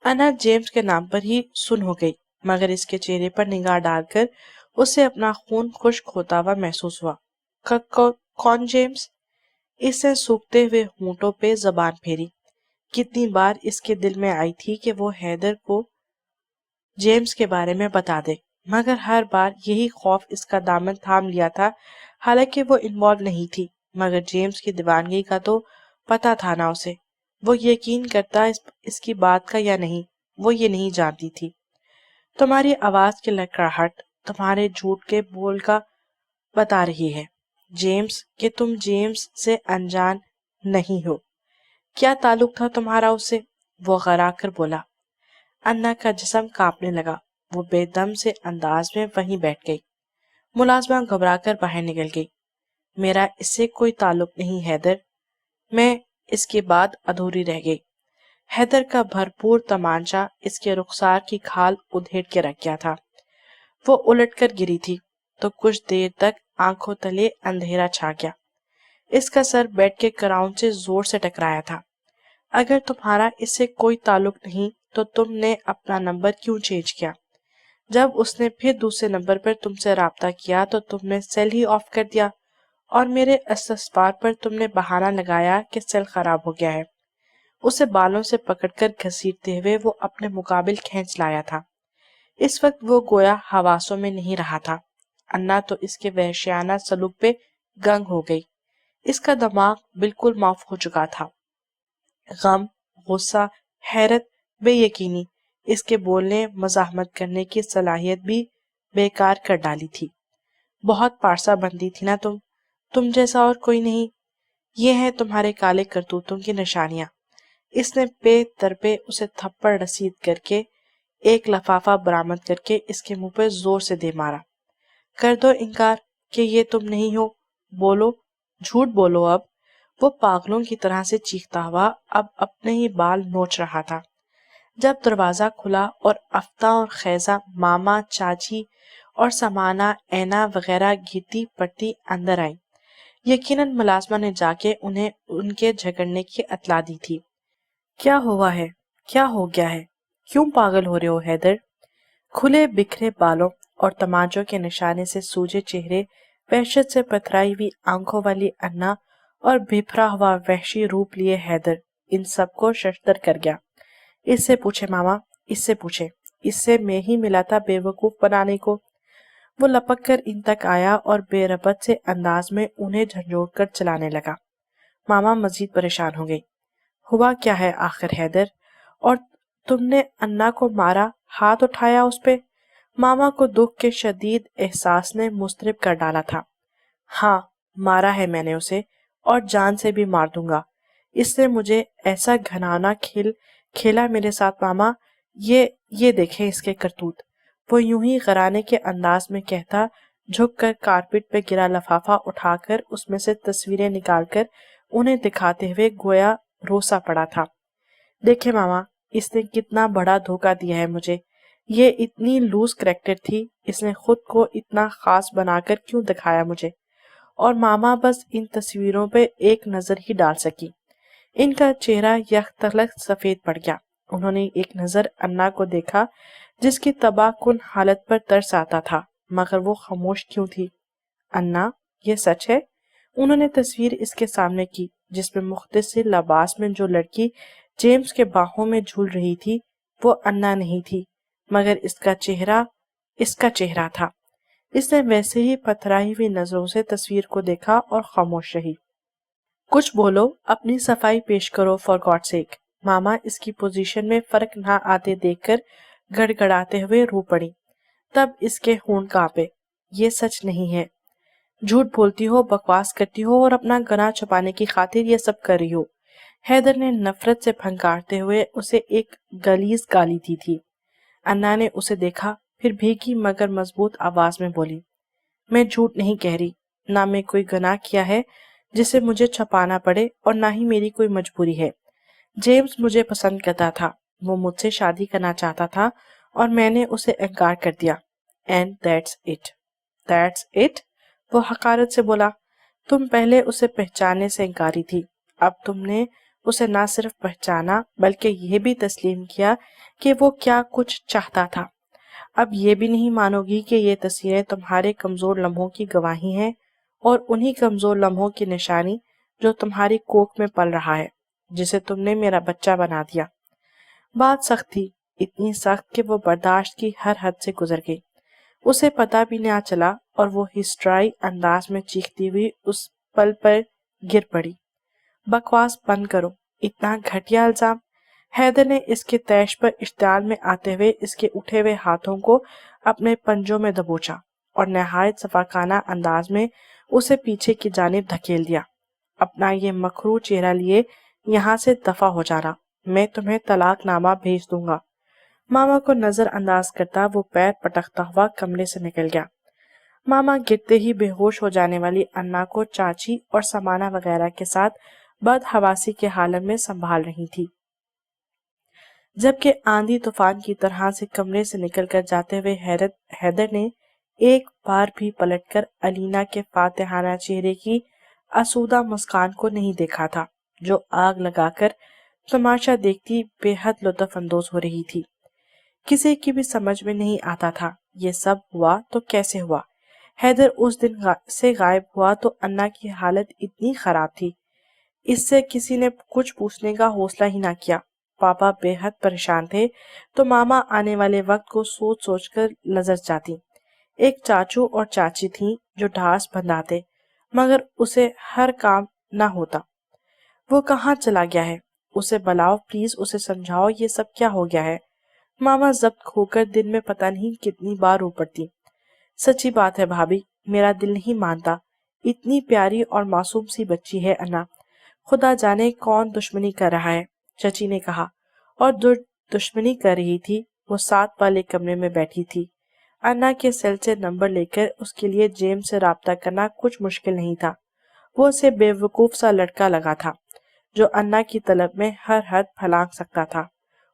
انا جیمز کے نام پر ہی سن ہو گئی، مگر اس کے چہرے پر نگاہ ڈال کر اسے اپنا خون خشک ہوتا ہوا محسوس ہوا۔ کون جیمز؟ اس نے سوکھتے ہوئے ہونٹوں پہ زبان پھیری۔ کتنی بار اس کے دل میں آئی تھی کہ وہ حیدر کو جیمز کے بارے میں بتا دے، مگر ہر بار یہی خوف اس کا دامن تھام لیا تھا۔ حالانکہ وہ انوالو نہیں تھی، مگر جیمز کی دیوانگی کا تو پتا تھا نا اسے۔ وہ یقین کرتا اس کی بات کا یا نہیں، وہ یہ نہیں جانتی تھی۔ تمہاری آواز کی لڑکڑاہٹ تمہارے جھوٹ کے بول کا بتا رہی ہے جیمز، کہ تم جیمز سے انجان نہیں ہو۔ کیا تعلق تھا تمہارا اس سے؟ وہ غرا کر بولا۔ انا کا جسم کانپنے لگا۔ وہ بے دم سے انداز میں وہیں بیٹھ گئی۔ ملازمہ گھبرا کر باہر نکل گئی۔ میرا اس سے کوئی تعلق نہیں حیدر۔ میں اس کے بعد ادھوری رہ گئی۔ حیدر کا بھرپور تمانچہ اس کے رخسار کی کھال ادھیڑ کے رکھ گیا تھا۔ وہ الٹ کر گری تھی تو کچھ دیر تک آنکھوں تلے اندھیرا چھا گیا۔ اس کا سر بیڈ کے کراؤن سے زور سے ٹکرایا تھا۔ اگر تمہارا اس سے کوئی تعلق نہیں تو تم نے اپنا نمبر کیوں چینج کیا؟ جب اس نے پھر دوسرے نمبر پر تم سے رابطہ کیا تو تم نے سیل ہی آف کر دیا، اور میرے استفسار پر تم نے بہانہ لگایا کہ سیل خراب ہو گیا ہے۔ اسے بالوں سے پکڑ کر گھسیٹتے ہوئے وہ اپنے مقابل کھینچ لایا تھا۔ اس وقت وہ گویا حواسوں میں نہیں رہا تھا۔ انا تو اس کے وحشیانہ سلوک پہ گنگ ہو گئی۔ اس کا دماغ بالکل معاف ہو چکا تھا۔ غم، غصہ، حیرت، بے یقینی اس کے بولنے مزاحمت کرنے کی صلاحیت بھی بیکار کر ڈالی تھی۔ بہت پارسا بندی تھی نا تم جیسا اور کوئی نہیں۔ یہ ہیں تمہارے کالے کرتوتوں کی نشانیاں۔ اس نے پے در پہ اسے تھپڑ رسید کر کے ایک لفافہ برآمد کر کے اس کے منہ پہ زور سے دے مارا۔ کر دو انکار کہ یہ تم نہیں ہو، بولو، جھوٹ بولو اب۔ وہ پاگلوں کی طرح سے چیختا ہوا اب اپنے ہی بال نوچ رہا تھا۔ جب دروازہ کھلا اور افتاں اور خیزہ، ماما، چاچی اور سمانا، اینا وغیرہ گھرتی پڑتی اندر آئی۔ یقیناً ملازمہ نے جا کے انہیں ان کے جھگڑنے کی اطلاع دی تھی۔ کیا ہوا ہے؟ کیا ہو گیا ہے؟ کیوں پاگل ہو رہے ہو حیدر؟ کھلے بکھرے بالوں اور تماچوں کے نشانے سے سوجے چہرے، وحشت سے پتھرائی ہوئی آنکھوں والی انا اور بھپرا ہوا وحشی روپ لیے حیدر ان سب کو ششدر کر گیا۔ اس سے پوچھے ماما، اس سے پوچھے، اس سے میں ہی ملا تھا بے وقوف بنانے کو۔ وہ لپک کر ان تک آیا اور بے ربط سے انداز میں انہیں جھنجھوڑ کر چلانے لگا۔ ماما مزید پریشان ہو گئی۔ ہوا کیا ہے آخر حیدر؟ اور تم نے انا کو مارا، ہاتھ اٹھایا اس پہ؟ ماما کو دکھ کے شدید احساس نے مضطرب کر ڈالا تھا۔ ہاں، مارا ہے میں نے اسے، اور جان سے بھی مار دوں گا۔ اس نے مجھے ایسا گھناؤنا کھیل کھیلا میرے ساتھ ماما، یہ دیکھیں اس کے کرتوت۔ وہ یوں ہی غرانے کے انداز میں کہتا جھک کر کارپٹ پہ گرا لفافہ اٹھا کر اس میں سے تصویریں نکال کر انہیں دکھاتے ہوئے گویا روسا پڑا تھا۔ دیکھیں ماما، اس نے کتنا بڑا دھوکہ دیا ہے مجھے۔ یہ اتنی لوز کریکٹر تھی، اس نے خود کو اتنا خاص بنا کر کیوں دکھایا مجھے؟ اور ماما بس ان تصویروں پہ ایک نظر ہی ڈال سکی۔ ان کا چہرہ یکتلق سفید پڑ گیا۔ انہوں نے ایک نظر انا کو دیکھا جس کی تباہ کن حالت پر ترس آتا تھا، مگر وہ خاموش کیوں تھی؟ انا، یہ سچ ہے؟ انہوں نے تصویر اس کے سامنے کی جس میں مختصر لباس میں جو لڑکی جیمز کے باہوں میں جھول رہی تھی وہ انا نہیں تھی، مگر اس کا چہرہ تھا۔ اس نے ویسے ہی پتھرائی ہوئی نظروں سے تصویر کو دیکھا اور خاموش رہی۔ کچھ بولو، اپنی صفائی پیش کرو فار گاڈ سیک۔ ماما اس کی پوزیشن میں فرق نہ آتے دیکھ کر گڑ گڑاتے ہوئے رو پڑی۔ تب اس کے ہونٹ کانپے۔ یہ سچ نہیں ہے، جھوٹ بولتی ہو، بکواس کرتی ہو اور اپنا گناہ چھپانے کی خاطر یہ سب کر رہی ہو۔ حیدر نے نفرت سے پھنکارتے ہوئے اسے ایک غلیظ گالی دی تھی۔ انا نے اسے دیکھا، پھر بھیگی مگر مضبوط آواز میں بولی، میں جھوٹ نہیں کہہ رہی، نہ میں کوئی گناہ کیا ہے جسے مجھے چھپانا پڑے، اور نہ ہی میری کوئی مجبوری ہے۔ جیمز مجھے پسند کرتا تھا، وہ مجھ سے شادی کرنا چاہتا تھا اور میں نے اسے انکار کر دیا۔ And that's it. وہ حقارت سے بولا، تم پہلے اسے پہچاننے سے انکاری تھی، اب تم نے اسے نہ صرف پہچانا بلکہ یہ بھی تسلیم کیا کہ وہ کیا کچھ چاہتا تھا۔ اب یہ بھی نہیں مانو گی کہ یہ تصویریں تمہارے کمزور لمحوں کی گواہی ہیں اور انہی کمزور لمحوں کی نشانی جو تمہاری کوکھ میں پل رہا ہے، جسے تم نے میرا بچہ بنا دیا۔ بات سخت تھی، اتنی سخت کہ وہ برداشت کی ہر حد سے گزر گئی۔ اسے پتا بھی نہ چلا اور وہ ہسٹرائی انداز میں چیختی ہوئی اس پل پر گر پڑی۔ بکواس بند کرو، اتنا گھٹیا الزام۔ حیدر نے اس کے تیش پر اشتعال میں آتے ہوئے اس کے اٹھے ہوئے ہاتھوں کو اپنے پنجوں میں دبوچا اور نہایت صفاقانہ انداز میں اسے پیچھے کی جانب دھکیل دیا۔ اپنا یہ مکروہ چہرہ لیے یہاں سے دفع ہو جانا، میں تمہیں طلاق نامہ بھیج دوں گا۔ ماما کو نظر انداز کرتا وہ پیر پٹکتا ہوا کمرے سے نکل گیا۔ ماما گرتے ہی بے ہوش ہو جانے والی انا کو چاچی اور سمانا وغیرہ کے ساتھ بدحواسی کے حالت میں سنبھال رہی تھی، جبکہ آندھی طوفان کی طرح سے کمرے سے نکل کر جاتے ہوئے حیدر نے ایک بار بھی پلٹ کر الینا کے فاتحانہ چہرے کی آسودہ مسکان کو نہیں دیکھا تھا، جو آگ لگا کر تماشا دیکھتی بے حد لطف اندوز ہو رہی تھی۔ کسی کی بھی سمجھ میں نہیں آتا تھا یہ سب ہوا تو کیسے ہوا۔ حیدر اس دن سے غائب ہوا تو انا کی حالت اتنی خراب تھی، اس سے کسی نے کچھ پوچھنے کا حوصلہ ہی نہ کیا۔ پاپا بے حد پریشان تھے تو ماما آنے والے وقت کو سوچ سوچ کر لرز جاتی۔ ایک چاچو اور چاچی تھیں جو ڈھارس بندھاتے، مگر اسے ہر کام نہ ہوتا۔ وہ کہاں چلا گیا ہے؟ اسے بلاؤ پلیز، اسے سمجھاؤ یہ سب کیا ہو گیا ہے۔ ماما ضبط کھو کر دن میں پتہ نہیں کتنی بار رو پڑتی۔ سچی بات ہے بھابھی، میرا دل نہیں مانتا، اتنی پیاری اور معصوم سی بچی ہے انا، خدا جانے کون دشمنی کر رہا ہے، چچی نے کہا، اور جو دشمنی کر رہی تھی وہ ساتھ والے کمرے میں بیٹھی تھی۔ انا کے سیل سے نمبر لے کر اس کے لیے جیمز سے رابطہ کرنا کچھ مشکل نہیں تھا۔ وہ اسے بے وقوف سا لڑکا لگا تھا جو انا کی طلب میں ہر حد پھلانگ سکتا تھا۔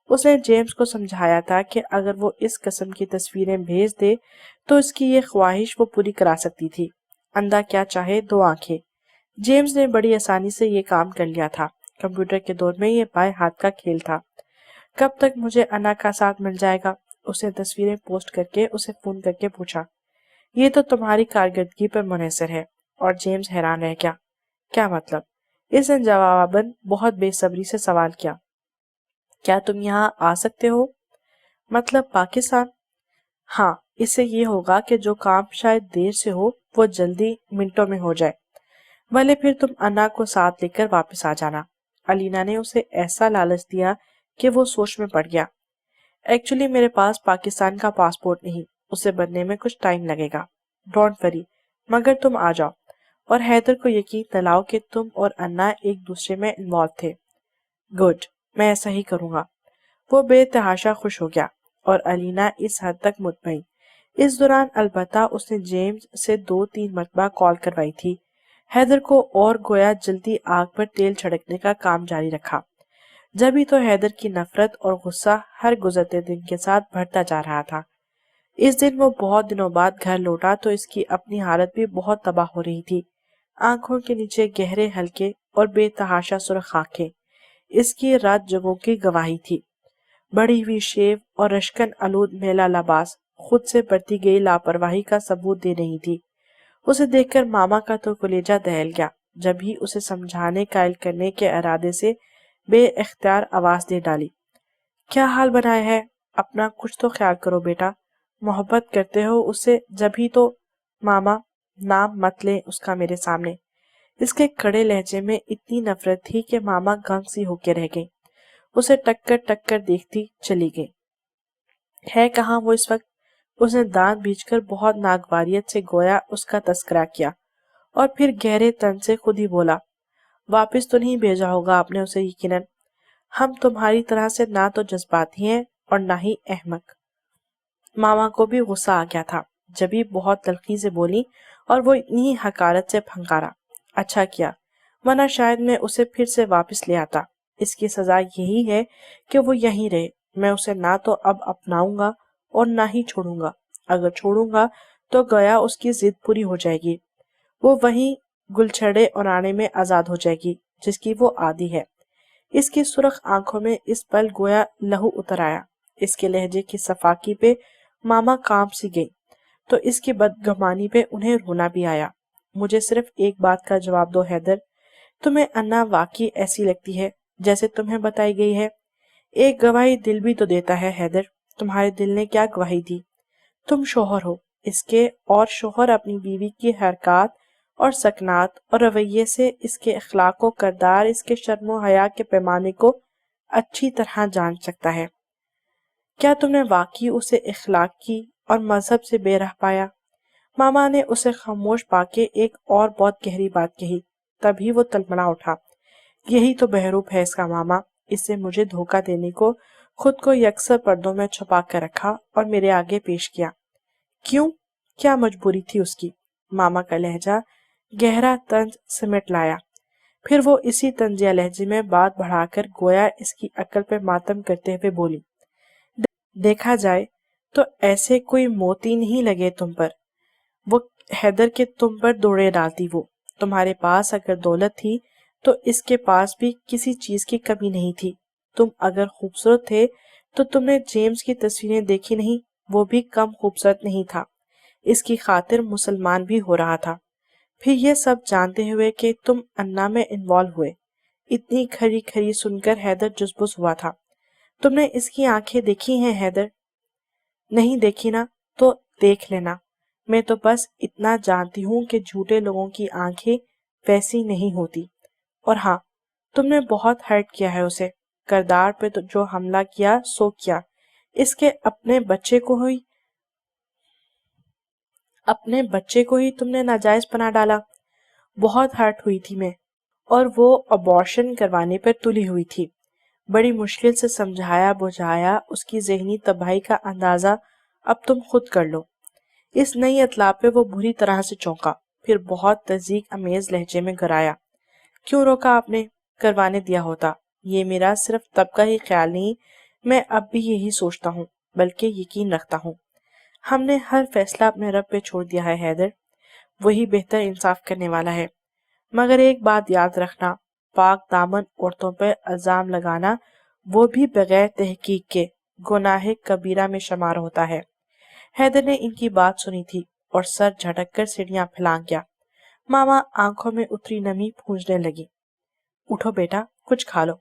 اس نے جیمز کو سمجھایا تھا کہ اگر وہ اس قسم کی تصویریں بھیج دے تو اس کی یہ خواہش وہ پوری کرا سکتی تھی۔ اندھا کیا چاہے دو آنکھیں۔ جیمز نے بڑی آسانی سے یہ کام کر لیا تھا۔ کمپیوٹر کے دور میں یہ بائیں ہاتھ کا کھیل تھا۔ کب تک مجھے انا کا ساتھ مل جائے گا؟ اس نے تصویریں پوسٹ کر کے اسے فون کر کے پوچھا۔ یہ تو تمہاری کارکردگی پر منحصر ہے، اور جیمز حیران رہ گیا۔ کیا مطلب؟ اس نے جواباً بہت بے صبری سے سوال کیا۔ کیا تم یہاں آ سکتے ہو؟ مطلب پاکستان؟ ہاں، اس سے یہ ہوگا کہ جو کام شاید دیر سے ہو وہ جلدی منٹوں میں ہو جائے، بھلے پھر تم انا کو ساتھ لے کر واپس آ جانا۔ الینا نے اسے ایسا لالچ دیا کہ وہ سوچ میں پڑ گیا۔ ایکچولی میرے پاس پاکستان کا پاسپورٹ نہیں، اسے بننے میں کچھ ٹائم لگے گا۔ ڈونٹ وری، مگر تم آ جاؤ، اور حیدر کو یقین دلاؤ کہ تم اور انا ایک دوسرے میں انوالو تھے۔ گڈ، میں ایسا ہی کروں گا۔ وہ بے تحاشا خوش ہو گیا، اور الینا اس حد تک مطمئن۔ اس دوران البتہ اس نے جیمز سے 2-3 مرتبہ کال کروائی تھی۔ حیدر کو اور گویا جلدی آگ پر تیل چھڑکنے کا کام جاری رکھا۔ جبھی تو حیدر کی نفرت اور غصہ ہر گزرتے دن کے ساتھ بڑھتا جا رہا تھا۔ اس دن وہ بہت دنوں بعد گھر لوٹا تو اس کی اپنی حالت بھی بہت تباہ ہو رہی تھی۔ آنکھوں کے نیچے گہرے ہلکے اور بے تحاشا سرخ آنکھیں اس کی رات جگوں کی گواہی تھی۔ بڑی ہوئی شیو اور رشکن آلود میلا لباس خود سے بڑھتی گئی لاپرواہی کا ثبوت دے رہی تھی۔ اسے دیکھ کر ماما کا تو کلیجہ دہل گیا، جب ہی اسے سمجھانے قائل کرنے کے ارادے سے بے اختیار آواز دے ڈالی۔ کیا حال بنایا ہے؟ اپنا کچھ تو خیال کرو بیٹا، محبت کرتے ہو اس سے، جب ہی تو۔ ماما، نام مت لیں اس کا میرے سامنے۔ اس کے کڑے لہجے میں اتنی نفرت تھی کہ ماما گنگ سی ہو کے رہ گئی، اسے ٹک کر دیکھتی چلی گئی۔ ہے کہاں وہ اس وقت؟ اس نے دانت بیچ کر بہت ناگواریت سے گویا اس کا تذکرہ کیا، اور پھر گہرے تن سے خود ہی بولا، واپس تو نہیں بھیجا ہوگا آپ نے اسے یقیناً۔ ہم تمہاری طرح سے نہ تو جذباتی ہیں اور نہ ہی احمق۔ ماما کو بھی غصہ آ گیا تھا، جبھی بہت تلخی سے بولی، اور وہ اتنی حقارت سے پھنکارا۔ اچھا کیا، ورنہ شاید میں اسے پھر سے واپس لے آتا۔ اس کی سزا یہی ہے کہ وہ یہیں رہے۔ میں اسے نہ تو اب اپناؤں گا اور نہ ہی چھوڑوں گا۔ اگر چھوڑوں گا تو گویا اس کی ضد پوری ہو جائے گی۔ وہ وہیں گلچھڑے اڑانے میں آزاد ہو جائے گی جس کی وہ عادی ہے۔ اس کی سرخ آنکھوں میں اس پل گویا لہو اتر آیا۔ اس کے لہجے کی صفاکی پہ ماما کانپ سی گئی تو اس کی بدگمانی پہ انہیں رونا بھی آیا۔ مجھے صرف ایک بات کا جواب دو حیدر، تمہیں انا واقعی ایسی لگتی ہے جیسے تمہیں بتائی گئی ہے؟ ایک گواہی دل بھی تو دیتا ہے حیدر، تمہارے دل نے کیا گواہی دی؟ تم شوہر ہو اس کے، اور شوہر اپنی بیوی کی حرکات اور سکنات اور رویے سے اس کے اخلاق و کردار، اس کے شرم و حیا کے پیمانے کو اچھی طرح جان سکتا ہے۔ کیا تم نے واقعی اسے اخلاق کی اور مذہب سے بے رہ پایا؟ ماما نے اسے خاموش پا کے ایک اور بہت گہری بات کہی، تبھی وہ تلملا اٹھا۔ یہی تو بہروپ ہے اس کا ماما، اس سے مجھے دھوکہ دینے کو خود کو یکسر پردوں میں چھپا کر رکھا اور میرے آگے پیش کیا۔ کیوں؟ کیا مجبوری تھی اس کی؟ ماما کا لہجہ گہرا طنز سمیٹ لایا، پھر وہ اسی طنزیہ لہجے میں بات بڑھا کر گویا اس کی عقل پہ ماتم کرتے ہوئے بولی، دیکھا جائے تو ایسے کوئی موتی نہیں لگے تم پر، وہ حیدر کے تم پر دوڑے ڈالتی۔ وہ تمہارے پاس اگر دولت تھی تو اس کے پاس بھی کسی چیز کی کمی نہیں تھی۔ تم اگر خوبصورت تھے تو تم نے جیمز کی تصویریں دیکھی نہیں، وہ بھی کم خوبصورت نہیں تھا، اس کی خاطر مسلمان بھی ہو رہا تھا۔ پھر یہ سب جانتے ہوئے کہ تم انا میں انوالو ہوئے، اتنی کھری کھری سن کر حیدر جزبز ہوا تھا۔ تم نے اس کی آنکھیں دیکھی ہیں حیدر؟ نہیں دیکھی نا تو دیکھ لینا، میں تو بس اتنا جانتی ہوں کہ جھوٹے لوگوں کی آنکھیں ویسی نہیں ہوتی۔ اور ہاں، تم نے بہت ہرٹ کیا ہے اسے، کردار پہ تو جو حملہ کیا سو کیا، اس کے اپنے بچے کو ہی تم نے ناجائز بنا ڈالا۔ بہت ہرٹ ہوئی تھی میں، اور وہ ابارشن کروانے پر تلی ہوئی تھی۔ بڑی مشکل سے سمجھایا بجھایا اس کی ذہنی تباہی کا اندازہ اب تم خود کر لو۔ اس نئی اطلاع پہ وہ بری طرح سے چونکا، پھر بہت تذیق امیز لہجے میں گرایا، کیوں روکا آپ نے؟ کروانے دیا ہوتا۔ یہ میرا صرف تب کا ہی خیال نہیں، میں اب بھی یہی سوچتا ہوں، بلکہ یقین رکھتا ہوں۔ ہم نے ہر فیصلہ اپنے رب پہ چھوڑ دیا ہے حیدر، وہی بہتر انصاف کرنے والا ہے۔ مگر ایک بات یاد رکھنا، پاک دامن عورتوں پہ الزام لگانا، وہ بھی بغیر تحقیق کے، گناہ کبیرہ میں شمار ہوتا ہے۔ حیدر نے ان کی بات سنی تھی اور سر جھٹک کر سیڑھیاں پھلانگ گیا۔ ماما آنکھوں میں اتری نمی پونجنے لگی۔ اٹھو بیٹا، کچھ کھا لو۔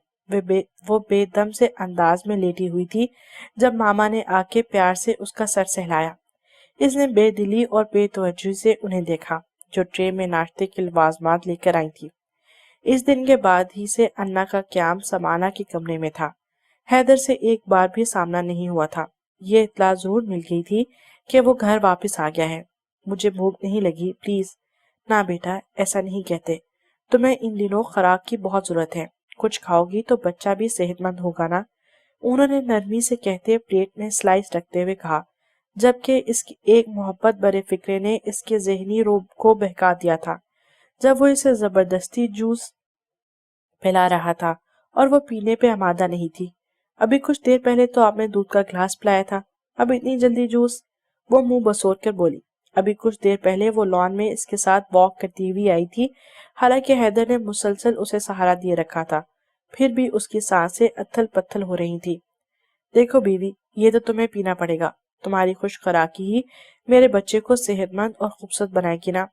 وہ بے دم سے انداز میں لیٹی ہوئی تھی جب ماما نے آ کے پیار سے اس کا سر سہلایا۔ اس نے بے دلی اور بے توجہی سے انہیں دیکھا جو ٹرے میں ناشتے کے لوازمات لے کر آئی تھی۔ اس دن کے بعد ہی سے انا کا قیام سمانا کے کمرے میں تھا۔ حیدر سے ایک بار بھی سامنا نہیں ہوا تھا۔ یہ اطلاع ضرور مل گئی تھی کہ وہ گھر واپس آ گیا ہے۔ مجھے بھوک نہیں لگی، پلیز۔ نہ بیٹا، ایسا نہیں کہتے، تمہیں ان دنوں خوراک کی بہت ضرورت ہے، کچھ کھاؤ گی تو بچہ بھی صحت مند ہوگا نا، انہوں نے نرمی سے کہتے پلیٹ میں سلائس رکھتے ہوئے کہا، جبکہ اس کی ایک محبت برے فکرے نے اس کے ذہنی روب کو بہکا دیا تھا جب وہ اسے زبردستی جوس پلا رہا تھا اور وہ پینے پہ آمادہ نہیں تھی۔ ابھی کچھ دیر پہلے تو آپ نے دودھ کا گلاس پلایا تھا، اب اتنی جلدی جوس؟ وہ منہ بسور کر بولی۔ ابھی کچھ دیر پہلے وہ لان میں اس کے ساتھ واک کرتی ہوئی آئی تھی، حالانکہ حیدر نے مسلسل اسے سہارا دیے رکھا تھا، پھر بھی اس کی سانسیں اتھل پتھل ہو رہی تھی۔ دیکھو بیوی، یہ تو تمہیں پینا پڑے گا، تمہاری خوش خوراکی ہی میرے بچے کو صحت مند اور خوبصورت بنائے گی نا،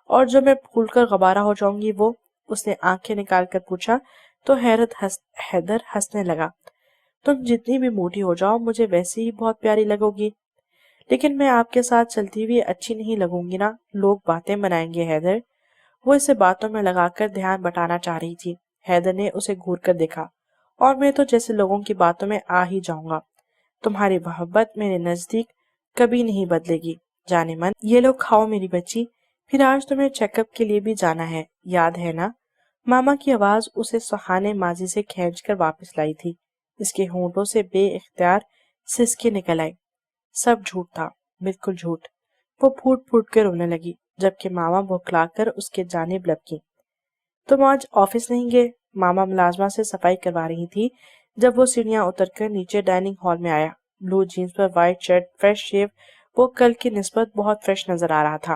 اور جو میں پھول کر غبارہ ہو جاؤں گی وہ؟ اس نے آنکھیں نکال کر پوچھا تو حیدر ہنسنے لگا۔ تم جتنی بھی موٹی ہو جاؤ مجھے ویسے ہی بہت پیاری لگو گی، لیکن میں آپ کے ساتھ چلتی ہوئی اچھی نہیں لگوں گی نا، لوگ باتیں بنائیں گے حیدر۔ وہ اسے باتوں میں لگا کر دھیان بٹانا چاہ رہی تھی۔ حیدر نے اسے گھور کر دیکھا، اور میں تو جیسے لوگوں کی باتوں میں آ ہی جاؤں گا، تمہاری محبت میرے نزدیک کبھی نہیں بدلے گی، جانے من۔ یہ لو کھاؤ میری بچی، پھر آج تمہیں چیک اپ کے لیے بھی جانا ہے، یاد ہے نا؟ ماما کی آواز اسے سہانے ماضی سے کھینچ کر واپس لائی تھی۔ اس کے ہونٹوں سے بے اختیار سسکے نکل آئی۔ سب جھوٹ تھا، بالکل جھوٹ۔ وہ پھوٹ پھوٹ کر رونے لگی، جبکہ ماما بھوکلا کر اس کے جانب لپکی۔ تم آج آفس نہیں گئے؟ ماما ملازمہ سے صفائی کروا رہی تھی جب وہ سیڑھیاں اتر کر نیچے ڈائننگ ہال میں آیا۔ بلو جینز پر وائٹ شرٹ، فریش شیو، وہ کل کی نسبت بہت فریش نظر آ رہا تھا۔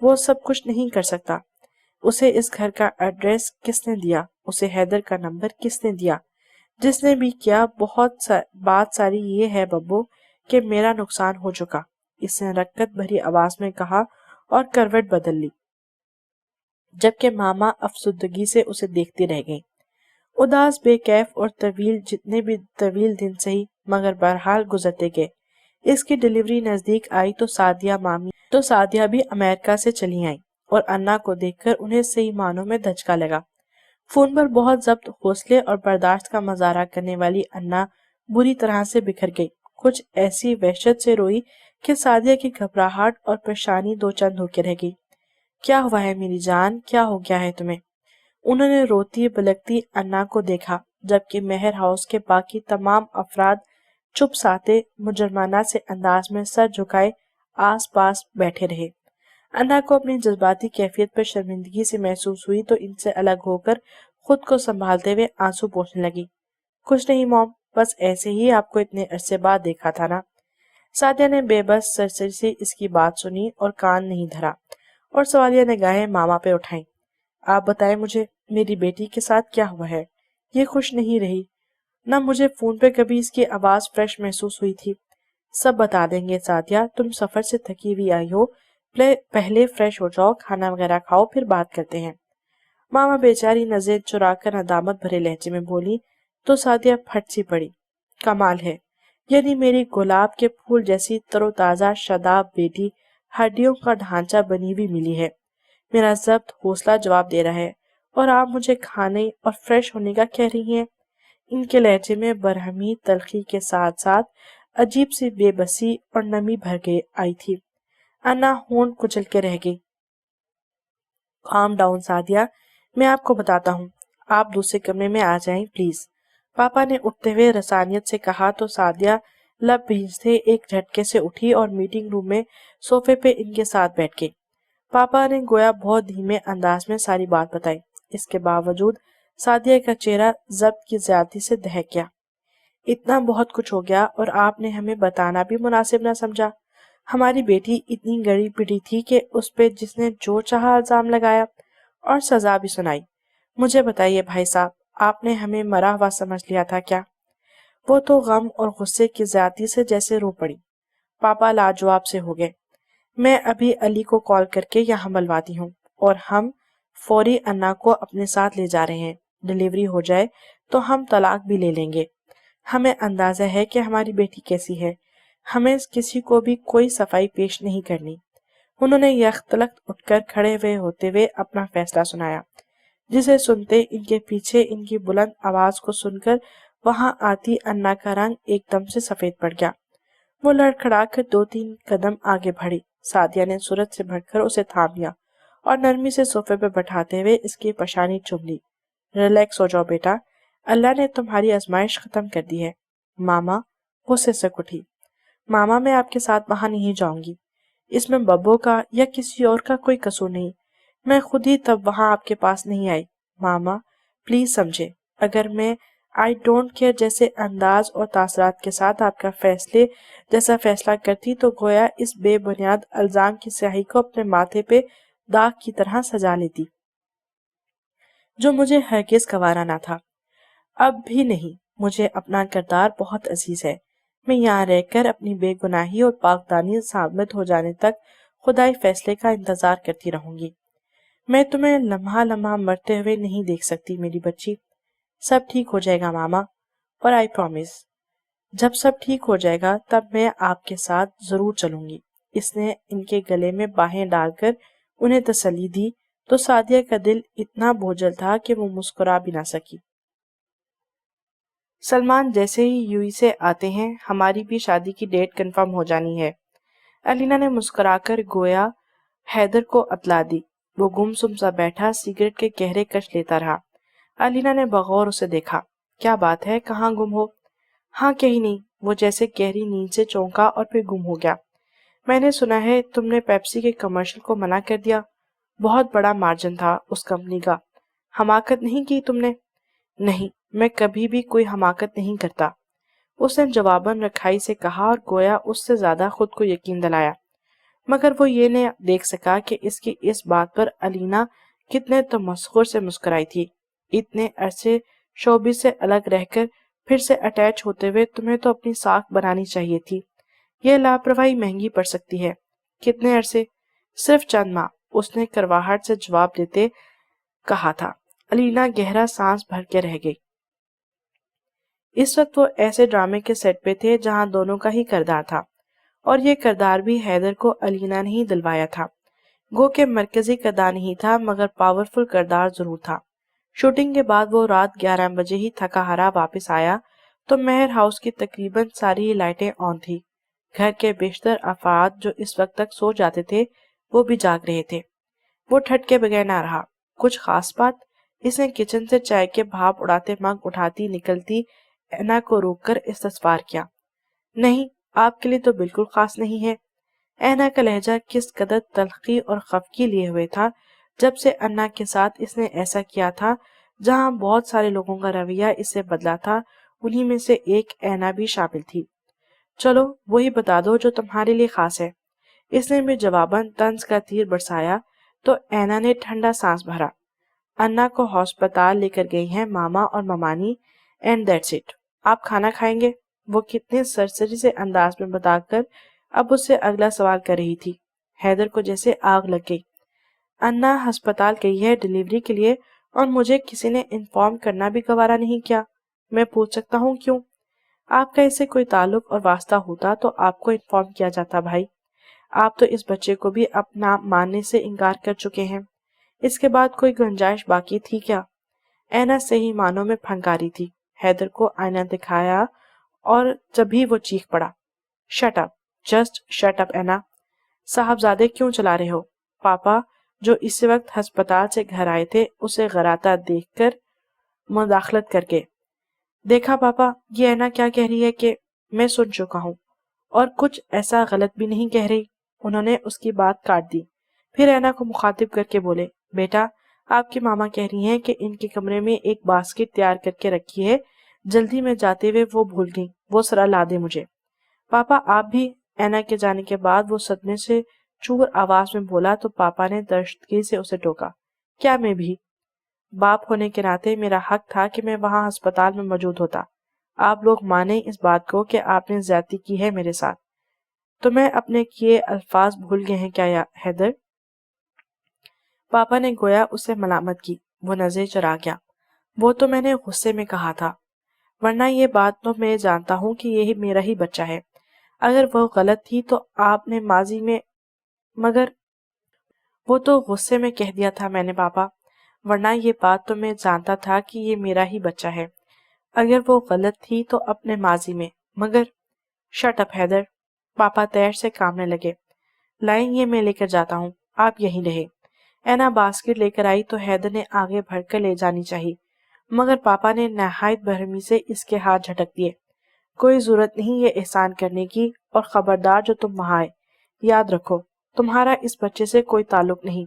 وہ سب کچھ نہیں کر سکتا۔ اسے اس گھر کا ایڈریس کس نے دیا؟ اسے حیدر کا نمبر کس نے دیا؟ جس نے بھی کیا، بات ساری یہ ہے ببو کہ میرا نقصان ہو چکا، اس نے رکت بھری آواز میں کہا اور کروٹ بدل لی، جبکہ ماما افسردگی سے اسے دیکھتی رہ گئیں، اداس، بے کیف اور طویل، جتنے بھی طویل دن سہی مگر بہرحال گزرتے گئے۔ اس کی ڈلیوری نزدیک آئی تو سعدیہ بھی امریکہ سے چلی آئیں اور انا کو دیکھ کر انہیں صحیح معنوں میں دھچکا لگا۔ فون پر بہت ضبط، حوصلے اور برداشت کا مظاہرہ کرنے والی انا بری طرح سے بکھر گئی، کچھ ایسی وحشت سے روئی کہ سعدیہ کی گھبراہٹ اور پریشانی دو چند ہو کے رہ گئی۔ کیا ہوا ہے میری جان، کیا ہو گیا ہے تمہیں؟ انہوں نے روتی بلکتی انا کو دیکھا، جبکہ مہر ہاؤس کے باقی تمام افراد چپ ساتے مجرمانہ سے انداز میں سر جھکائے آس پاس بیٹھے رہے۔ انا کو اپنی جذباتی کیفیت پر شرمندگی سے محسوس ہوئی تو ان سے الگ ہو کر خود کو سنبھالتے ہوئے آنسو پوچھنے لگی۔ کچھ نہیں موم، بس ایسے ہی آپ کو اتنے عرصے بعد دیکھا تھا نا۔ سعدیہ نے بے بس سرسری سے اس کی بات سنی اور کان نہیں دھرا اور سوالیہ نگاہیں ماما پہ اٹھائیں۔ آپ بتائیں مجھے، میری بیٹی کے ساتھ کیا ہوا ہے؟ یہ خوش نہیں رہی، نہ مجھے فون پہ کبھی اس کی آواز فریش محسوس ہوئی تھی۔ سب بتا دیں گے سعدیہ، تم سفر سے تھکی ہوئی آئی ہو، پہلے فریش ہو جاؤ، کھانا وغیرہ کھاؤ، پھر بات کرتے ہیں۔ ماما بیچاری نظر چرا کر ندامت بھرے لہجے میں بولی تو سعدیہ پھٹ سی پڑی۔ کمال ہے، یعنی میری گلاب کے پھول جیسی تر و تازہ شاداب بیٹی ہڈیوں کا ڈھانچہ بنی ہوئی ملی ہے۔ میرا ضبط حوصلہ جواب دے رہا ہے اور آپ مجھے کھانے اور فریش ہونے کا کہہ رہی ہیں۔ ان کے لہجے میں برہمی، تلخی کے ساتھ ساتھ عجیب سی بے بسی اور نمی بھر گئی آئی تھی۔ انا ہونٹ کچل کے رہ گئی۔ کام ڈاؤن سعدیہ، میں آپ کو بتاتا ہوں، آپ دوسرے کمرے میں آ جائیں پلیز، پاپا نے اٹھتے ہوئے رسانیت سے کہا تو سعدیہ لب بھیجتے ایک جھٹکے سے اٹھی اور میٹنگ روم میں صوفے پہ ان کے ساتھ بیٹھ گئی۔ پاپا نے گویا بہت دھیمے انداز میں ساری بات بتائی، اس کے باوجود سعدیہ کا چہرہ ضبط کی زیادتی سے دہک گیا۔ اتنا بہت کچھ ہو گیا اور آپ نے ہمیں بتانا بھی مناسب نہ سمجھا۔ ہماری بیٹی اتنی گڑی پڑی تھی کہ اس پہ جس نے جو چاہا الزام لگایا اور سزا بھی سنائی۔ مجھے بتائیے بھائی صاحب، آپ نے ہمیں مرا ہوا سمجھ لیا تھا کیا؟ وہ تو غم اور غصے کی زیادتی سے جیسے رو پڑی۔ پاپا لاجواب سے ہو گئے۔ میں ابھی علی کو کال کر کے یہاں بلواتی ہوں اور ہم فوری انا کو اپنے ساتھ لے جا رہے ہیں۔ ڈلیوری ہو جائے تو ہم طلاق بھی لے لیں گے۔ ہمیں اندازہ ہے کہ ہماری بیٹی کیسی ہے، ہمیں کسی کو بھی کوئی صفائی پیش نہیں کرنی۔ انہوں نے یکطلق اٹھ کر کھڑے ہوتے ہوئے اپنا فیصلہ سنایا، جسے سنتے ان کے پیچھے ان کی بلند آواز کو سن کر وہاں آتی انا کا رنگ ایک دم سے سفید پڑ گیا۔ وہ لڑکھڑا کر 2-3 قدم آگے بڑھی۔ سعدیہ نے صورت سے بڑھ کر اسے تھام لیا اور نرمی سے صوفے پہ بٹھاتے ہوئے اس کی پیشانی چوم لی۔ ریلیکس ہو جاؤ بیٹا، اللہ نے تمہاری آزمائش ختم کر دی ہے۔ ماما وہ سسک اٹھی۔ ماما میں آپ کے ساتھ وہاں نہیں جاؤں گی، اس میں ببو کا یا کسی اور کا کوئی قصور نہیں، میں خود ہی تب وہاں آپ کے پاس نہیں آئی۔ ماما پلیز سمجھے، اگر میں آئی ڈونٹ کیئر جیسے انداز اور تاثرات کے ساتھ آپ کا فیصلے جیسا فیصلہ کرتی تو گویا اس بے بنیاد الزام کی سیاہی کو اپنے ماتھے پہ داغ کی طرح سجا لیتی، جو مجھے ہرگز گوارا نہ تھا۔ اب بھی نہیں، مجھے اپنا کردار بہت عزیز ہے، میں یہاں رہ کر اپنی بے گناہی اور پاکدانی ثابت ہو جانے تک خدائی فیصلے کا انتظار کرتی رہوں گی۔ میں تمہیں لمحہ لمحہ مرتے ہوئے نہیں دیکھ سکتی میری بچی۔ سب ٹھیک ہو جائے گا ماما، اور آئی پرومس، جب سب ٹھیک ہو جائے گا تب میں آپ کے ساتھ ضرور چلوں گی۔ اس نے ان کے گلے میں باہیں ڈال کر انہیں تسلی دی تو سعدیہ کا دل اتنا بوجھل تھا کہ وہ مسکرا بھی نہ سکی۔ سلمان جیسے ہی یو ای سے آتے ہیں ہماری بھی شادی کی ڈیٹ کنفرم ہو جانی ہے، علینا نے مسکرا کر گویا حیدر کو اطلاع دی۔ وہ گم سم سا بیٹھا سگریٹ کے گہرے کش لیتا رہا۔ علینا نے بغور اسے دیکھا۔ کیا بات ہے، کہاں گم ہو؟ ہاں کہیں نہیں، وہ جیسے گہری نیند سے چونکا اور پھر گم ہو گیا۔ میں نے سنا ہے تم نے پیپسی کے کمرشل کو منع کر دیا، بہت بڑا مارجن تھا اس کمپنی کا، حماقت نہیں کی تم نے؟ نہیں، میں کبھی بھی کوئی حماقت نہیں کرتا، اس نے جواباً رکھائی سے کہا اور گویا اس سے زیادہ خود کو یقین دلایا۔ مگر وہ یہ نہیں دیکھ سکا کہ اس کی اس بات پر الینا کتنے تمسخر سے مسکرائی تھی۔ اتنے عرصے شوبی سے الگ رہ کر پھر سے اٹیچ ہوتے ہوئے تمہیں تو اپنی ساکھ بنانی چاہیے تھی۔ یہ لاپرواہی مہنگی پڑ سکتی ہے۔ کتنے عرصے؟ صرف چند ماہ، اس نے کرواہٹ سے جواب دیتے کہا تھا۔ الینا گہرا سانس بھر کے رہ گئی۔ اس وقت وہ ایسے ڈرامے کے سیٹ پہ تھے جہاں دونوں کا ہی کردار تھا، اور یہ کردار بھی حیدر کو الینا نے ہی دلوایا تھا۔ گو کہ مرکزی کردار نہیں تھا مگر پاورفل کردار ضرور تھا۔ شوٹنگ کے بعد وہ رات 11 بجے ہی تھکا ہارا واپس آیا تو مہر ہاؤس کی تقریباً ساری لائٹیں آن تھی۔ گھر کے بیشتر افراد جو اس وقت تک سو جاتے تھے وہ بھی جاگ رہے تھے۔ وہ ٹھٹ کے بغیر نہ رہا۔ کچھ خاص بات؟ اس نے کچن سے چائے کے بھاپ اڑاتے مگ اٹھاتی نکلتی اینا کو روک کر استفسار کیا۔ نہیں، آپ کے لیے تو بالکل خاص نہیں ہے۔ اینا کا لہجہ کس قدر تلخی اور خفگی لیے ہوئے تھا جب سے انا کے ساتھ اس نے ایسا کیا تھا۔ جہاں بہت سارے لوگوں کا رویہ اس سے بدلا تھا، انہی میں سے ایک اینا بھی شامل تھی۔ چلو وہی بتا دو جو تمہارے لیے خاص ہے، اس نے بھی جواباً طنز کا تیر برسایا تو اینا نے ٹھنڈا سانس بھرا۔ انا کو ہسپتال لے کر گئی ہیں ماما اور ممانی، اینڈ دیٹس اٹ۔ آپ کھانا کھائیں گے؟ وہ کتنے سرسری سے انداز میں بتا کر اب اس سے اگلا سوال کر رہی تھی۔ حیدر کو جیسے آگ لگ گئی۔ انا ہسپتال گئی ہے ڈیلیوری کے لیے، اور مجھے کسی نے انفارم کرنا بھی گوارا نہیں کیا۔ میں پوچھ سکتا ہوں کیوں؟ آپ کا اس سے کوئی تعلق اور واسطہ ہوتا تو آپ کو انفارم کیا جاتا بھائی۔ آپ تو اس بچے کو بھی اپنا ماننے سے انکار کر چکے ہیں۔ اس کے بعد کوئی گنجائش باقی تھی کیا؟ اینا صحیح معنوں میں پھنکاری تھی۔ حیدر کو آئینہ دکھایا اور جبھی وہ چیخ پڑا، shut up, just shut up اینا۔ صاحبزادے کیوں چلا رہے ہو؟ پاپا جو اس وقت ہسپتال سے گھر آئے تھے اسے غراتا دیکھ کر مداخلت کر کے، دیکھا پاپا یہ اینا کیا کہہ رہی ہے کہ میں سن چکا ہوں، اور کچھ ایسا غلط بھی نہیں کہہ رہی۔ انہوں نے اس کی بات کاٹ دی۔ پھر اینا کو مخاطب کر کے بولے، بیٹا آپ کی ماما کہہ رہی ہیں کہ ان کے کمرے میں ایک باسکٹ تیار کر کے رکھی ہے، جلدی میں جاتے ہوئے وہ بھول گئی، وہ ذرا لا دے مجھے۔ پاپا آپ بھی؟ اینا کے جانے کے بعد وہ صدمے سے چور آواز میں بولا تو پاپا نے درشتگی سے اسے ٹوکا، کیا میں بھی؟ باپ ہونے کے ناطے میرا حق تھا کہ میں وہاں ہسپتال میں موجود ہوتا۔ آپ لوگ مانیں اس بات کو کہ آپ نے زیادتی کی ہے میرے ساتھ، تو میں اپنے کیے الفاظ بھول گئے ہیں کیا حیدر؟ پاپا نے گویا اسے ملامت کی۔ وہ نظر چرا گیا۔ وہ تو میں نے غصے میں کہا تھا، ورنہ یہ بات تو میں جانتا ہوں کہ یہی میرا ہی بچہ ہے۔ اگر وہ غلط تھی تو آپ نے ماضی میں، مگر وہ تو غصے میں کہہ دیا تھا میں نے پاپا، ورنہ یہ بات تو میں جانتا تھا کہ یہ میرا ہی بچہ ہے۔ اگر وہ غلط تھی تو اپنے ماضی میں، مگر شٹ اپ حیدر۔ پاپا تیر سے کامنے لگے، لائیں یہ میں لے کر جاتا ہوں، آپ یہیں رہے۔ اینا باسکٹ لے کر آئی تو حیدر نے آگے بڑھ کر لے جانی چاہی، مگر پاپا نے نہایت برہمی سے اس کے ہاتھ جھٹک دیے۔ کوئی ضرورت نہیں یہ احسان کرنے کی، اور خبردار جو تم وہاں آئے، یاد رکھو تمہارا اس بچے سے کوئی تعلق نہیں۔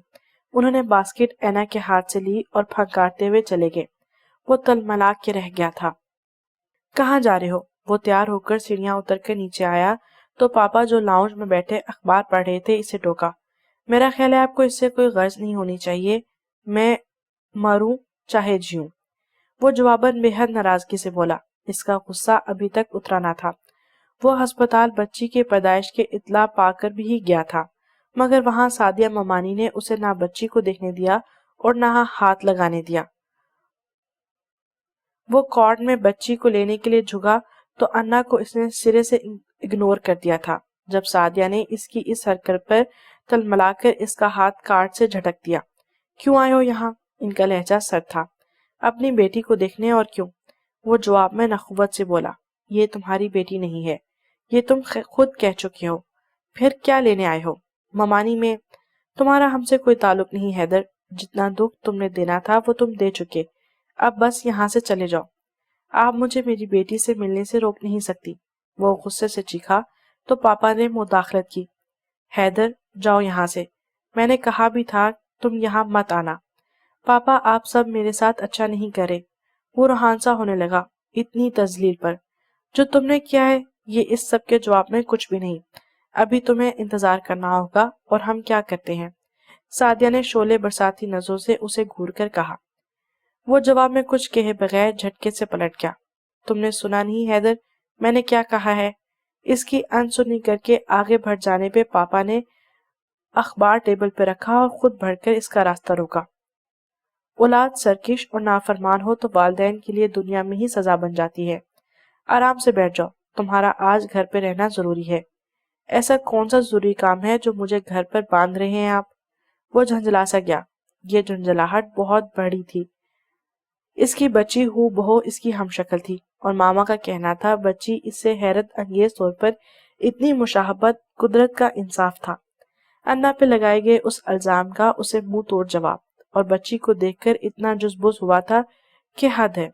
انہوں نے باسکٹ اینا کے ہاتھ سے لی اور پھنکارتے ہوئے چلے گئے۔ وہ تلملا کے رہ گیا تھا۔ کہاں جا رہے ہو؟ وہ تیار ہو کر سیڑھیاں اتر کر نیچے آیا تو پاپا جو لاؤنج میں بیٹھے اخبار پڑھ رہے تھے اسے ٹوکا، میرا خیال ہے آپ کو اس سے کوئی غرض نہیں ہونی چاہیے، میں مروں چاہے جیوں۔ وہ جواباً بے حد ناراضگی سے بولا۔ اس کا غصہ ابھی تک اترا نہ تھا۔ وہ ہسپتال بچی کے پیدائش کے اطلاع پا کر بھی ہی گیا تھا، مگر وہاں سعدیہ ممانی نے اسے نہ بچی کو دیکھنے دیا اور نہ ہاتھ لگانے دیا۔ وہ کارڈ میں بچی کو لینے کے لیے جھکا تو انا کو اس نے سرے سے اگنور کر دیا تھا۔ جب سعدیہ نے اس کی اس حرکت پر تلملا کر اس کا ہاتھ کارڈ سے جھٹک دیا، کیوں آئے ہو یہاں؟ ان کا لہجہ سرد تھا۔ اپنی بیٹی کو دیکھنے، اور کیوں؟ وہ جواب میں نخوت سے بولا، یہ تمہاری بیٹی نہیں ہے، یہ تم خود کہہ چکے ہو۔ پھر کیا لینے آئے ہو؟ ممانی میں تمہارا ہم سے کوئی تعلق نہیں حیدر، جتنا دکھ تم نے دینا تھا وہ تم دے چکے، اب بس یہاں سے چلے جاؤ۔ آپ مجھے میری بیٹی سے ملنے سے روک نہیں سکتی۔ وہ غصے سے چیخا تو پاپا نے مداخلت کی، حیدر جاؤ یہاں سے، میں نے کہا بھی تھا تم یہاں مت آنا۔ پاپا آپ سب میرے ساتھ اچھا نہیں کرے۔ وہ روحانسا ہونے لگا، اتنی تذلیل پر جو تم نے کیا ہے یہ اس سب کے جواب میں کچھ بھی نہیں۔ ابھی تمہیں انتظار کرنا ہوگا اور ہم کیا کرتے ہیں؟ سعدیہ نے شعلے برساتی نظروں سے اسے گھور کر کہا۔ وہ جواب میں کچھ کہے بغیر جھٹکے سے پلٹ گیا۔ تم نے سنا نہیں حیدر، میں نے کیا کہا ہے؟ اس کی انسنی کر کے آگے بڑھ جانے پہ پاپا نے اخبار ٹیبل پہ رکھا اور خود بڑھ کر اس کا راستہ روکا۔ اولاد سرکش اور نافرمان ہو تو والدین کے لیے دنیا میں ہی سزا بن جاتی ہے۔ آرام سے بیٹھ جاؤ، تمہارا آج گھر پہ رہنا ضروری ہے۔ ایسا کون سا ضروری کام ہے جو مجھے گھر پر باندھ رہے ہیں آپ؟ وہ جھنجھلا سا گیا۔ یہ جھنجھلاہٹ بہت بڑی تھی۔ اس کی بچی ہو بہو اس کی ہم شکل تھی اور ماما کا کہنا تھا بچی اس سے حیرت انگیز طور پر اتنی مشابہت قدرت کا انصاف تھا۔ انا پہ لگائے گئے اس الزام کا اسے منہ توڑ جواب، اور بچی کو دیکھ کر اتنا جذبوز ہوا تھا کہ حد ہے۔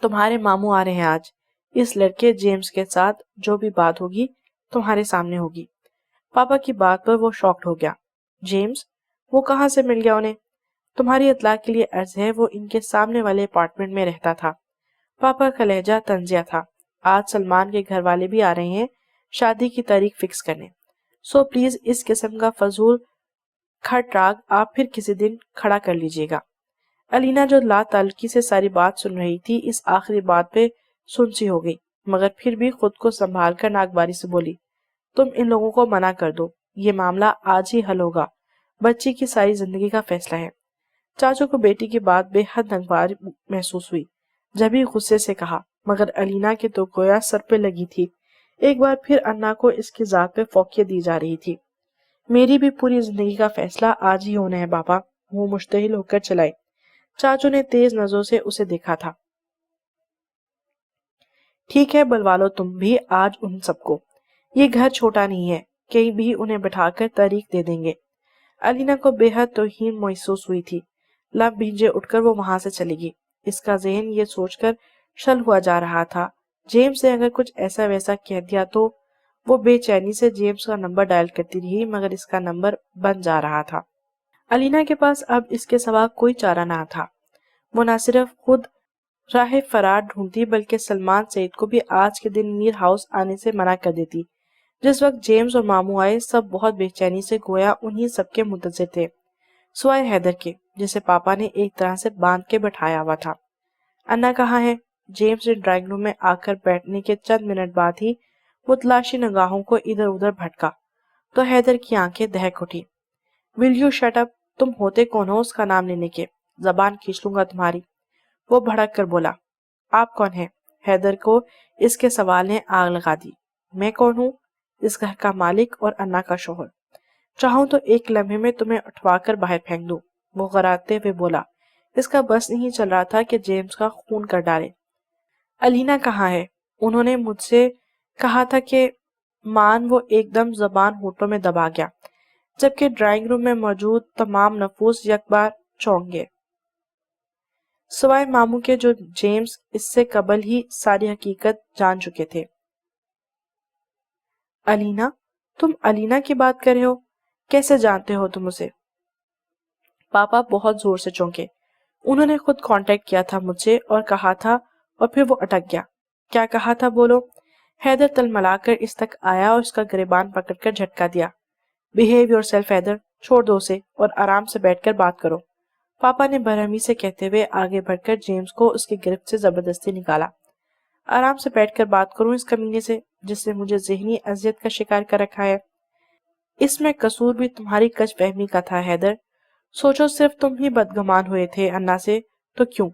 تمہارے ماموں آ رہے ہیں آج، اس لڑکے جیمز کے ساتھ جو بھی بات ہوگی تمہارے سامنے ہوگی۔ پاپا کی بات پر وہ شاکڈ ہو گیا۔ جیمز؟ وہ کہاں سے مل گیا انہیں؟ تمہاری اطلاع کے لیے عرض ہے وہ ان کے سامنے والے اپارٹمنٹ میں رہتا تھا۔ پاپا کا لہجہ طنزیہ تھا۔ آج سلمان کے گھر والے بھی آ رہے ہیں شادی کی تاریخ فکس کرنے، سو پلیز اس قسم کا فضول کھٹ راگ آپ پھر کسی دن کھڑا کر لیجیے گا۔ علینا جو لا تعلقی سے ساری بات سن رہی تھی اس آخری بات پہ سنسی ہو گئی، مگر پھر بھی خود کو سنبھال کر ناگواری سے بولی، تم ان لوگوں کو منع کر دو، یہ معاملہ آج ہی حل ہوگا، بچی کی ساری زندگی کا فیصلہ ہے۔ چاچو کو بیٹی کی بات بے حد ناگوار محسوس ہوئی، جب ہی غصے سے کہا، مگر علینا کے تو گویا سر پہ لگی تھی۔ ایک بار پھر انا کو اس کی ذات پہ فوقیت دی جا رہی تھی۔ میری بھی پوری زندگی کا فیصلہ آج ہی ہونا ہے پاپا، وہ مشتعل ہو کر چلائے۔ چاچو نے تیز نظروں سے اسے دیکھا تھا۔ ٹھیک ہے بلوا لو تم بھی آج ان سب کو، یہ گھر چھوٹا نہیں ہے، کہیں بھی انہیں بٹھا کر تاریخ دے دیں گے۔ علینا کو بے حد توہین محسوس ہوئی تھی۔ لب بھیجے اٹھ کر وہ وہاں سے چلی گئی۔ اس کا ذہن یہ سوچ کر شل ہوا جا رہا تھا، جیمز نے اگر کچھ ایسا ویسا کہہ دیا تو۔ وہ بے چینی سے جیمز کا نمبر ڈائل کرتی رہی، مگر اس کا نمبر بند جا رہا تھا۔ علینا کے پاس اب اس کے سوا کوئی چارہ نہ تھا۔ وہ نہ صرف خود راہ فرار ڈھونڈتی بلکہ سلمان سعید کو بھی آج کے دن میر ہاؤس آنے سے منع کر دیتی۔ جس وقت جیمز اور ماموں آئے سب بہت بے چینی سے گویا انہی سب کے منتظر تھے، سوائے حیدر کے جسے پاپا نے ایک طرح سے باندھ کے بٹھایا ہوا تھا۔ انا کہاں ہے؟ جیمز نے ڈرائنگ روم میں آ کر بیٹھنے کے چند منٹ بعد ہی متلاشی نگاہوں کو ادھر ادھر بھٹکا تو حیدر کی آنکھیں دہک اٹھی۔ ول یو شٹ اپ، تم ہوتے کون ہو اس کا نام لینے کے؟ زبان کھینچ لوں گا تمہاری۔ وہ بھڑک کر بولا، آپ کون ہیں؟ حیدر کو اس کے سوال نے آگ لگا دی۔ میں کون ہوں؟ اس گھر کا مالک اور انا کا شوہر۔ چاہوں تو ایک لمحے میں تمہیں اٹھوا کر باہر پھینک دوں، وہ غراتے ہوئے بولا۔ اس کا بس نہیں چل رہا تھا کہ جیمز کا خون کر ڈالے۔ علینا کہاں ہے؟ انہوں نے مجھ سے کہا تھا کہ مان وہ ایک دم زبان ہونٹوں میں دبا گیا، جبکہ ڈرائنگ روم میں موجود تمام نفوس یک بار چونک گئے، سوائے ماموں کے جو جیمز اس سے قبل ہی ساری حقیقت جان چکے تھے۔ علینا؟ تم علینا کی بات کر رہے ہو؟ کیسے جانتے ہو تم اسے؟ پاپا بہت زور سے چونکے۔ انہوں نے خود کانٹیکٹ کیا تھا مجھ سے اور کہا تھا، اور پھر وہ اٹک گیا۔ کیا کہا تھا بولو؟ حیدر تل ملا کر اس تک آیا اور اس کا گریبان پکڑ کر جھٹکا دیا۔ بہیو یور سیلف حیدر، چھوڑ دو اسے اور آرام سے بیٹھ کر بات کرو۔ پاپا نے برہمی سے کہتے ہوئے آگے بڑھ کر جیمز کو اس کی گرفت سے زبردستی نکالا۔ آرام سے بیٹھ کر بات کروں اس کمینے سے جس نے مجھے ذہنی اذیت کا شکار کر رکھا ہے؟ اس میں قصور بھی تمہاری کج فہمی کا تھا حیدر۔ سوچو صرف تم ہی بدگمان ہوئے تھے انا سے تو کیوں؟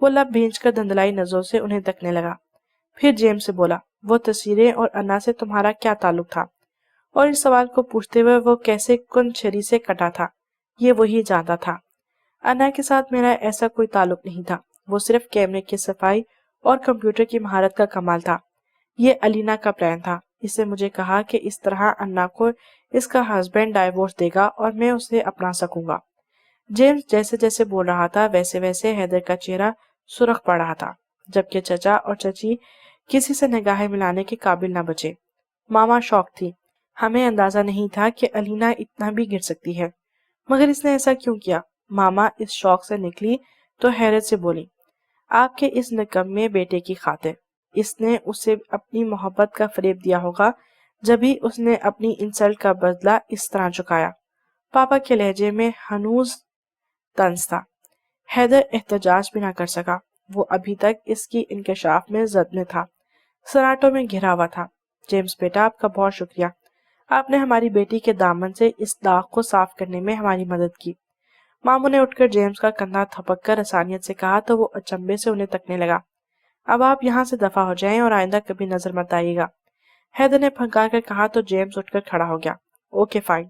وہ لب بھینچ کر دھندلائی نظروں سے انہیں تکنے لگا۔ پھر جیمز سے بولا، وہ تصویریں اور انا سے تمہارا کیا تعلق تھا؟ اور اس سوال کو پوچھتے ہوئے وہ کیسے کن چھری سے کٹا تھا یہ وہی جانتا تھا۔ انا کے ساتھ میرا ایسا کوئی تعلق نہیں تھا، وہ صرف کیمرے کی صفائی اور کمپیوٹر کی مہارت کا کمال تھا۔ یہ علینا کا پلان تھا، اس نے مجھے کہا کہ اس طرح انا کو اس کا ہسبینڈ ڈائیورس دے گا اور میں اسے اپنا سکوں گا۔ جیمز جیسے جیسے بول رہا تھا ویسے ویسے حیدر کا چہرہ سرخ پڑ رہا تھا، جبکہ چچا اور چچی کسی سے نگاہیں ملانے کے قابل نہ بچے۔ ماما شوق تھی، ہمیں اندازہ نہیں تھا کہ علینا اتنا بھی گر سکتی ہے، مگر اس نے ایسا کیوں کیا؟ ماما اس شوق سے نکلی تو حیرت سے بولی، آپ کے اس نکمے بیٹے کی خاطر۔ اس نے اسے اپنی محبت کا فریب دیا ہوگا جبھی اس نے اپنی انسلٹ کا بدلہ اس طرح چکایا۔ پاپا کے لہجے میں ہنوز طنز تھا۔ حیدر احتجاج بھی نہ کر سکا، وہ ابھی تک اس کی انکشاف میں زد میں تھا، سراٹوں میں گھرا ہوا تھا۔ جیمز بیٹا، آپ کا بہت شکریہ، آپ نے ہماری بیٹی کے دامن سے اس داغ کو صاف کرنے میں ہماری مدد کی۔ ماموں نے اٹھ کر جیمز کا کندھا تھپک کر آسانیت سے کہا تو وہ اچنبے سے انہیں تکنے لگا۔ اب آپ یہاں سے دفع ہو جائیں اور آئندہ کبھی نظر مت آئیے گا، حیدر نے پھنکار کر کہا تو جیمز اٹھ کر کھڑا ہو گیا۔ اوکے فائن،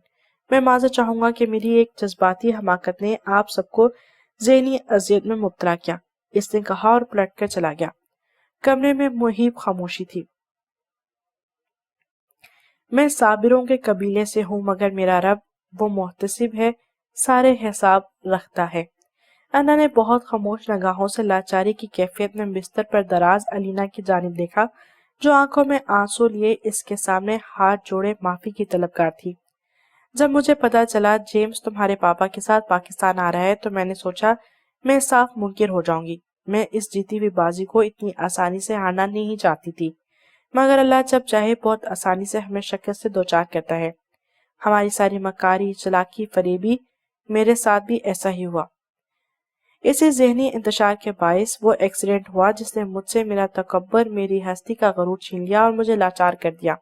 میں معذرت چاہوں گا کہ میری ایک جذباتی حماقت نے آپ سب کو ذہنی اذیت میں مبتلا کیا، اس نے کہا اور پلٹ کر چلا گیا۔ کمرے میں محیب خاموشی تھی۔ میں صابروں کے قبیلے سے ہوں مگر میرا رب وہ محتسب ہے، سارے حساب رکھتا ہے۔ انا نے بہت خاموش نگاہوں سے لاچاری کی کیفیت میں بستر پر دراز علینا کی جانب دیکھا، جو آنکھوں میں آنسو لیے اس کے سامنے ہاتھ جوڑے معافی کی طلبگار تھی۔ جب مجھے پتا چلا جیمز تمہارے پاپا کے ساتھ پاکستان آ رہا ہے تو میں نے سوچا میں صاف منکر ہو جاؤں گی۔ میں اس جیتی ہوئی بازی کو اتنی آسانی سے ہارنا نہیں چاہتی تھی، مگر اللہ جب چاہے بہت آسانی سے ہمیں شکست سے دوچار کرتا ہے۔ ہماری ساری مکاری، چلاکی، فریبی، میرے ساتھ بھی ایسا ہی ہوا۔ اسی ذہنی انتشار کے باعث وہ ایکسیڈنٹ ہوا جس نے مجھ سے میرا تکبر، میری ہستی کا غرور چھین لیا اور مجھے لاچار کر دیا۔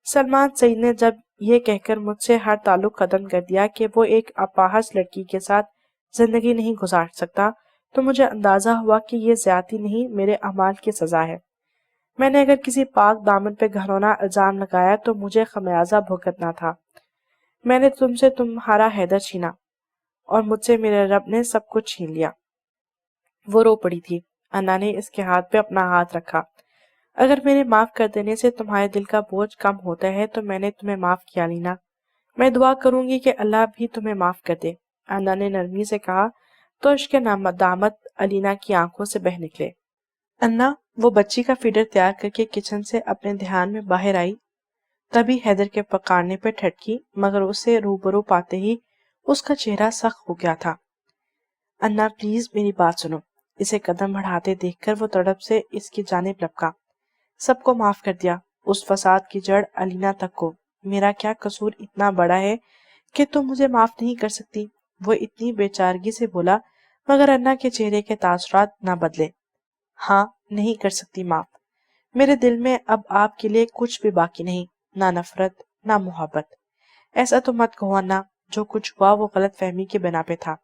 سلمان سعید نے جب یہ کہہ کر مجھ سے ہر تعلق ختم کر دیا کہ وہ ایک اپاہج لڑکی کے ساتھ زندگی نہیں گزار سکتا تو مجھے اندازہ ہوا کہ یہ زیادتی نہیں، میرے اعمال کی سزا ہے۔ میں نے اگر کسی پاک دامن پہ گھرونا الزام لگایا تو مجھے خمیازہ بھگتنا تھا۔ میں نے تم سے تمہارا حیدر چھینا اور مجھ سے میرے رب نے سب کچھ چھین لیا۔ وہ رو پڑی تھی۔ انا نے اس کے ہاتھ پہ اپنا ہاتھ رکھا۔ اگر میرے معاف کر دینے سے تمہارے دل کا بوجھ کم ہوتا ہے تو میں نے تمہیں معاف کیا لینا۔ میں دعا کروں گی کہ اللہ بھی تمہیں معاف کر دے، انا نے نرمی سے کہا تو عشق دامت علینا کی آنکھوں سے بہہ نکلے۔ انا وہ بچی کا فیڈر تیار کر کے کچن سے اپنے دھیان میں باہر آئی، تبھی حیدر کے پکارنے پہ ٹھٹکی، مگر اسے روبرو پاتے ہی اس کا چہرہ سخت ہو گیا تھا۔ انا پلیز میری بات سنو۔ اسے قدم بڑھاتے دیکھ کر وہ تڑپ سے اس کی جانب لپکا۔ سب کو معاف کر دیا، اس فساد کی جڑ علینا تک کو۔ میرا کیا قصور اتنا بڑا ہے کہ تم مجھے معاف نہیں کر سکتی؟ وہ اتنی بے چارگی سے بولا، مگر انا کے چہرے کے تاثرات نہ بدلے۔ ہاں، نہیں کر سکتی معاف۔ میرے دل میں اب آپ کے لیے کچھ بھی باقی نہیں، نہ نفرت نہ محبت۔ ایسا تو مت کہو انا، جو کچھ ہوا وہ غلط فہمی کے بنا پہ تھا۔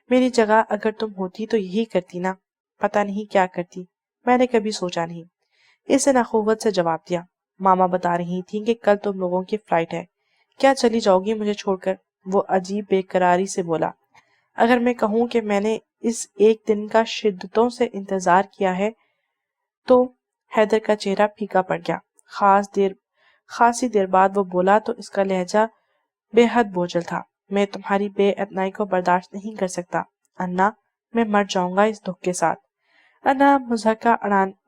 میری جگہ اگر تم ہوتی تو یہی کرتی نا؟ پتہ نہیں کیا کرتی، میں نے کبھی سوچا نہیں۔ اس نے نخوت سے جواب دیا۔ ماما بتا رہی تھیں کہ کل تم لوگوں کی فلائٹ ہے، کیا چلی جاؤ گی مجھے چھوڑ کر؟ وہ عجیب بے قراری سے بولا۔ اگر میں کہوں کہ میں نے اس ایک دن کا شدتوں سے انتظار کیا ہے تو حیدر کا چہرہ پھیکا پڑ گیا۔ خاصی دیر بعد وہ بولا تو اس کا لہجہ بے حد بوجھل تھا۔ میں تمہاری بے اعتنائی کو برداشت نہیں کر سکتا انا، میں مر جاؤں گا اس دکھ کے ساتھ۔ انا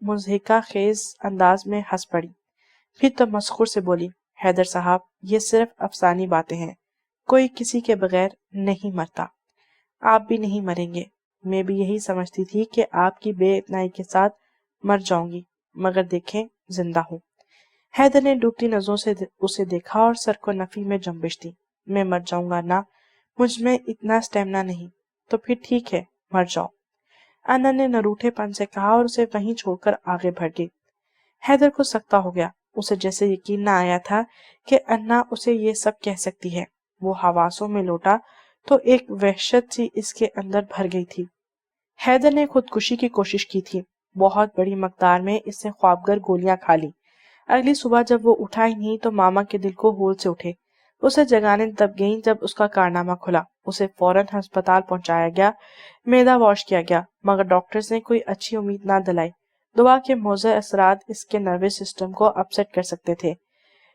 مضحکہ خیز انداز میں ہنس پڑی، پھر تمسخر سے بولی، حیدر صاحب یہ صرف افسانی باتیں ہیں، کوئی کسی کے بغیر نہیں مرتا، آپ بھی نہیں مریں گے۔ میں بھی یہی سمجھتی تھی کہ آپ کی بے اعتنائی کے ساتھ مر جاؤں گی، مگر دیکھیں زندہ ہوں۔ حیدر نے ڈوبتی نظروں سے اسے دیکھا اور سر کو نفی میں جنبش دی۔ میں مر جاؤں گا نا، مجھ میں اتنا سٹیمنا نہیں۔ تو پھر ٹھیک ہے، مر جاؤ، انا نے نروٹھے پن سے کہا اور اسے وہیں چھوڑ کر آگے بڑھ گئی۔ حیدر کو سکتہ ہو گیا، اسے جیسے یقین نہ آیا تھا کہ انا اسے یہ سب کہہ سکتی ہے۔ وہ حواسوں میں لوٹا تو ایک وحشت سی اس کے اندر بھر گئی تھی۔ حیدر نے خودکشی کی کوشش کی تھی، بہت بڑی مقدار میں اس نے خوابگر گولیاں کھا لی۔ اگلی صبح جب وہ اٹھا ہی نہیں تو ماما کے دل کو ہول سے اٹھے۔ اسے جگانے تب گئیں جب اس کا کارنامہ کھلا۔ اسے فوراً ہسپتال پہنچایا گیا، معدہ واش کیا گیا، مگر ڈاکٹرز نے کوئی اچھی امید نہ دلائی۔ دوا کے مضر اثرات اس کے نروس سسٹم کو اپسیٹ کر سکتے تھے۔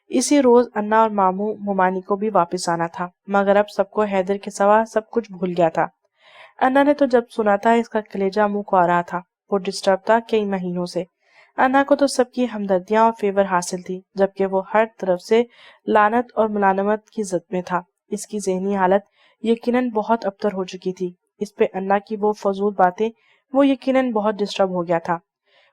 اسی روز انا اور ماموں ممانی کو بھی واپس آنا تھا، مگر اب سب کو حیدر کے سوا سب کچھ بھول گیا تھا۔ انا نے تو جب سنا تھا اس کا کلیجہ منہ کو آ رہا تھا، وہ ڈسٹرب تھا کئی مہینوں سے۔ انا کو تو سب کی ہمدردیاں اور فیور حاصل تھی، جبکہ وہ ہر طرف سے لعنت اور ملامت کی زد میں تھا۔ اس کی ذہنی حالت یقیناً بہت ابتر ہو چکی تھی۔ اس پہ انا کی وہ فضول باتیں، وہ یقیناً بہت ڈسٹرب ہو گیا تھا۔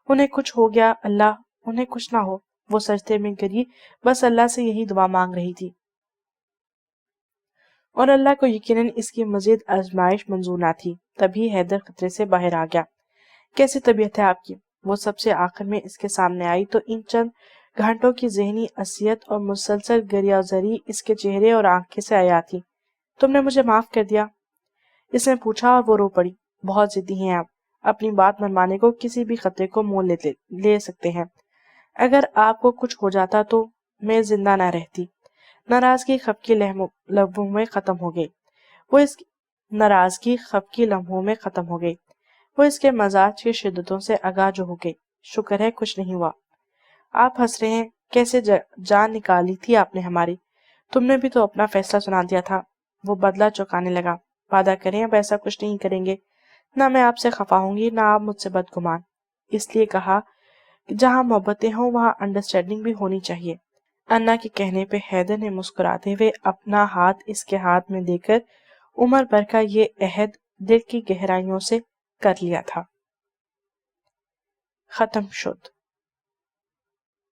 انہیں کچھ ہو گیا، اللہ انہیں کچھ نہ ہو۔ وہ سجدے میں گری، بس اللہ سے یہی دعا مانگ رہی تھی، اور اللہ کو یقیناً اس کی مزید آزمائش منظور نہ تھی۔ تبھی حیدر خطرے سے باہر آ گیا۔ کیسی طبیعت ہے آپ کی؟ وہ سب سے آخر میں اس کے سامنے آئی تو ان چند گھنٹوں کی ذہنی اذیت اور مسلسل گریہ زری اس کے چہرے اور آنکھیں سے آیا تھی۔ تم نے مجھے معاف کر دیا؟ اس نے پوچھا اور وہ رو پڑی۔ بہت ضدی ہیں آپ، اپنی بات منوانے کو کسی بھی خطرے کو مول لے سکتے ہیں۔ اگر آپ کو کچھ ہو جاتا تو میں زندہ نہ رہتی۔ ناراضگی خفقی لمحوں میں ختم ہو گئی۔ وہ اس کے مزاج کی شدتوں سے آگاہ جو ہو گئی۔ شکر ہے کچھ نہیں ہوا۔ آپ ہنس رہے ہیں، کیسے جان نکالی تھی آپ نے ہماری؟ تم نے بھی تو اپنا فیصلہ سنا دیا تھا۔ وہ بدلہ چکانے لگا۔ وعدہ کریں اب ایسا کچھ نہیں کریں گے، نہ میں آپ سے خفا ہوں گی، نہ آپ مجھ سے بدگمان۔ اس لیے کہا کہ جہاں محبتیں ہوں وہاں انڈرسٹینڈنگ بھی ہونی چاہیے۔ انا کے کہنے پہ حیدر نے مسکراتے ہوئے اپنا ہاتھ اس کے ہاتھ میں دے کر عمر بھر کا یہ عہد دل کی گہرائیوں سے کر لیا تھا۔ ختم شد۔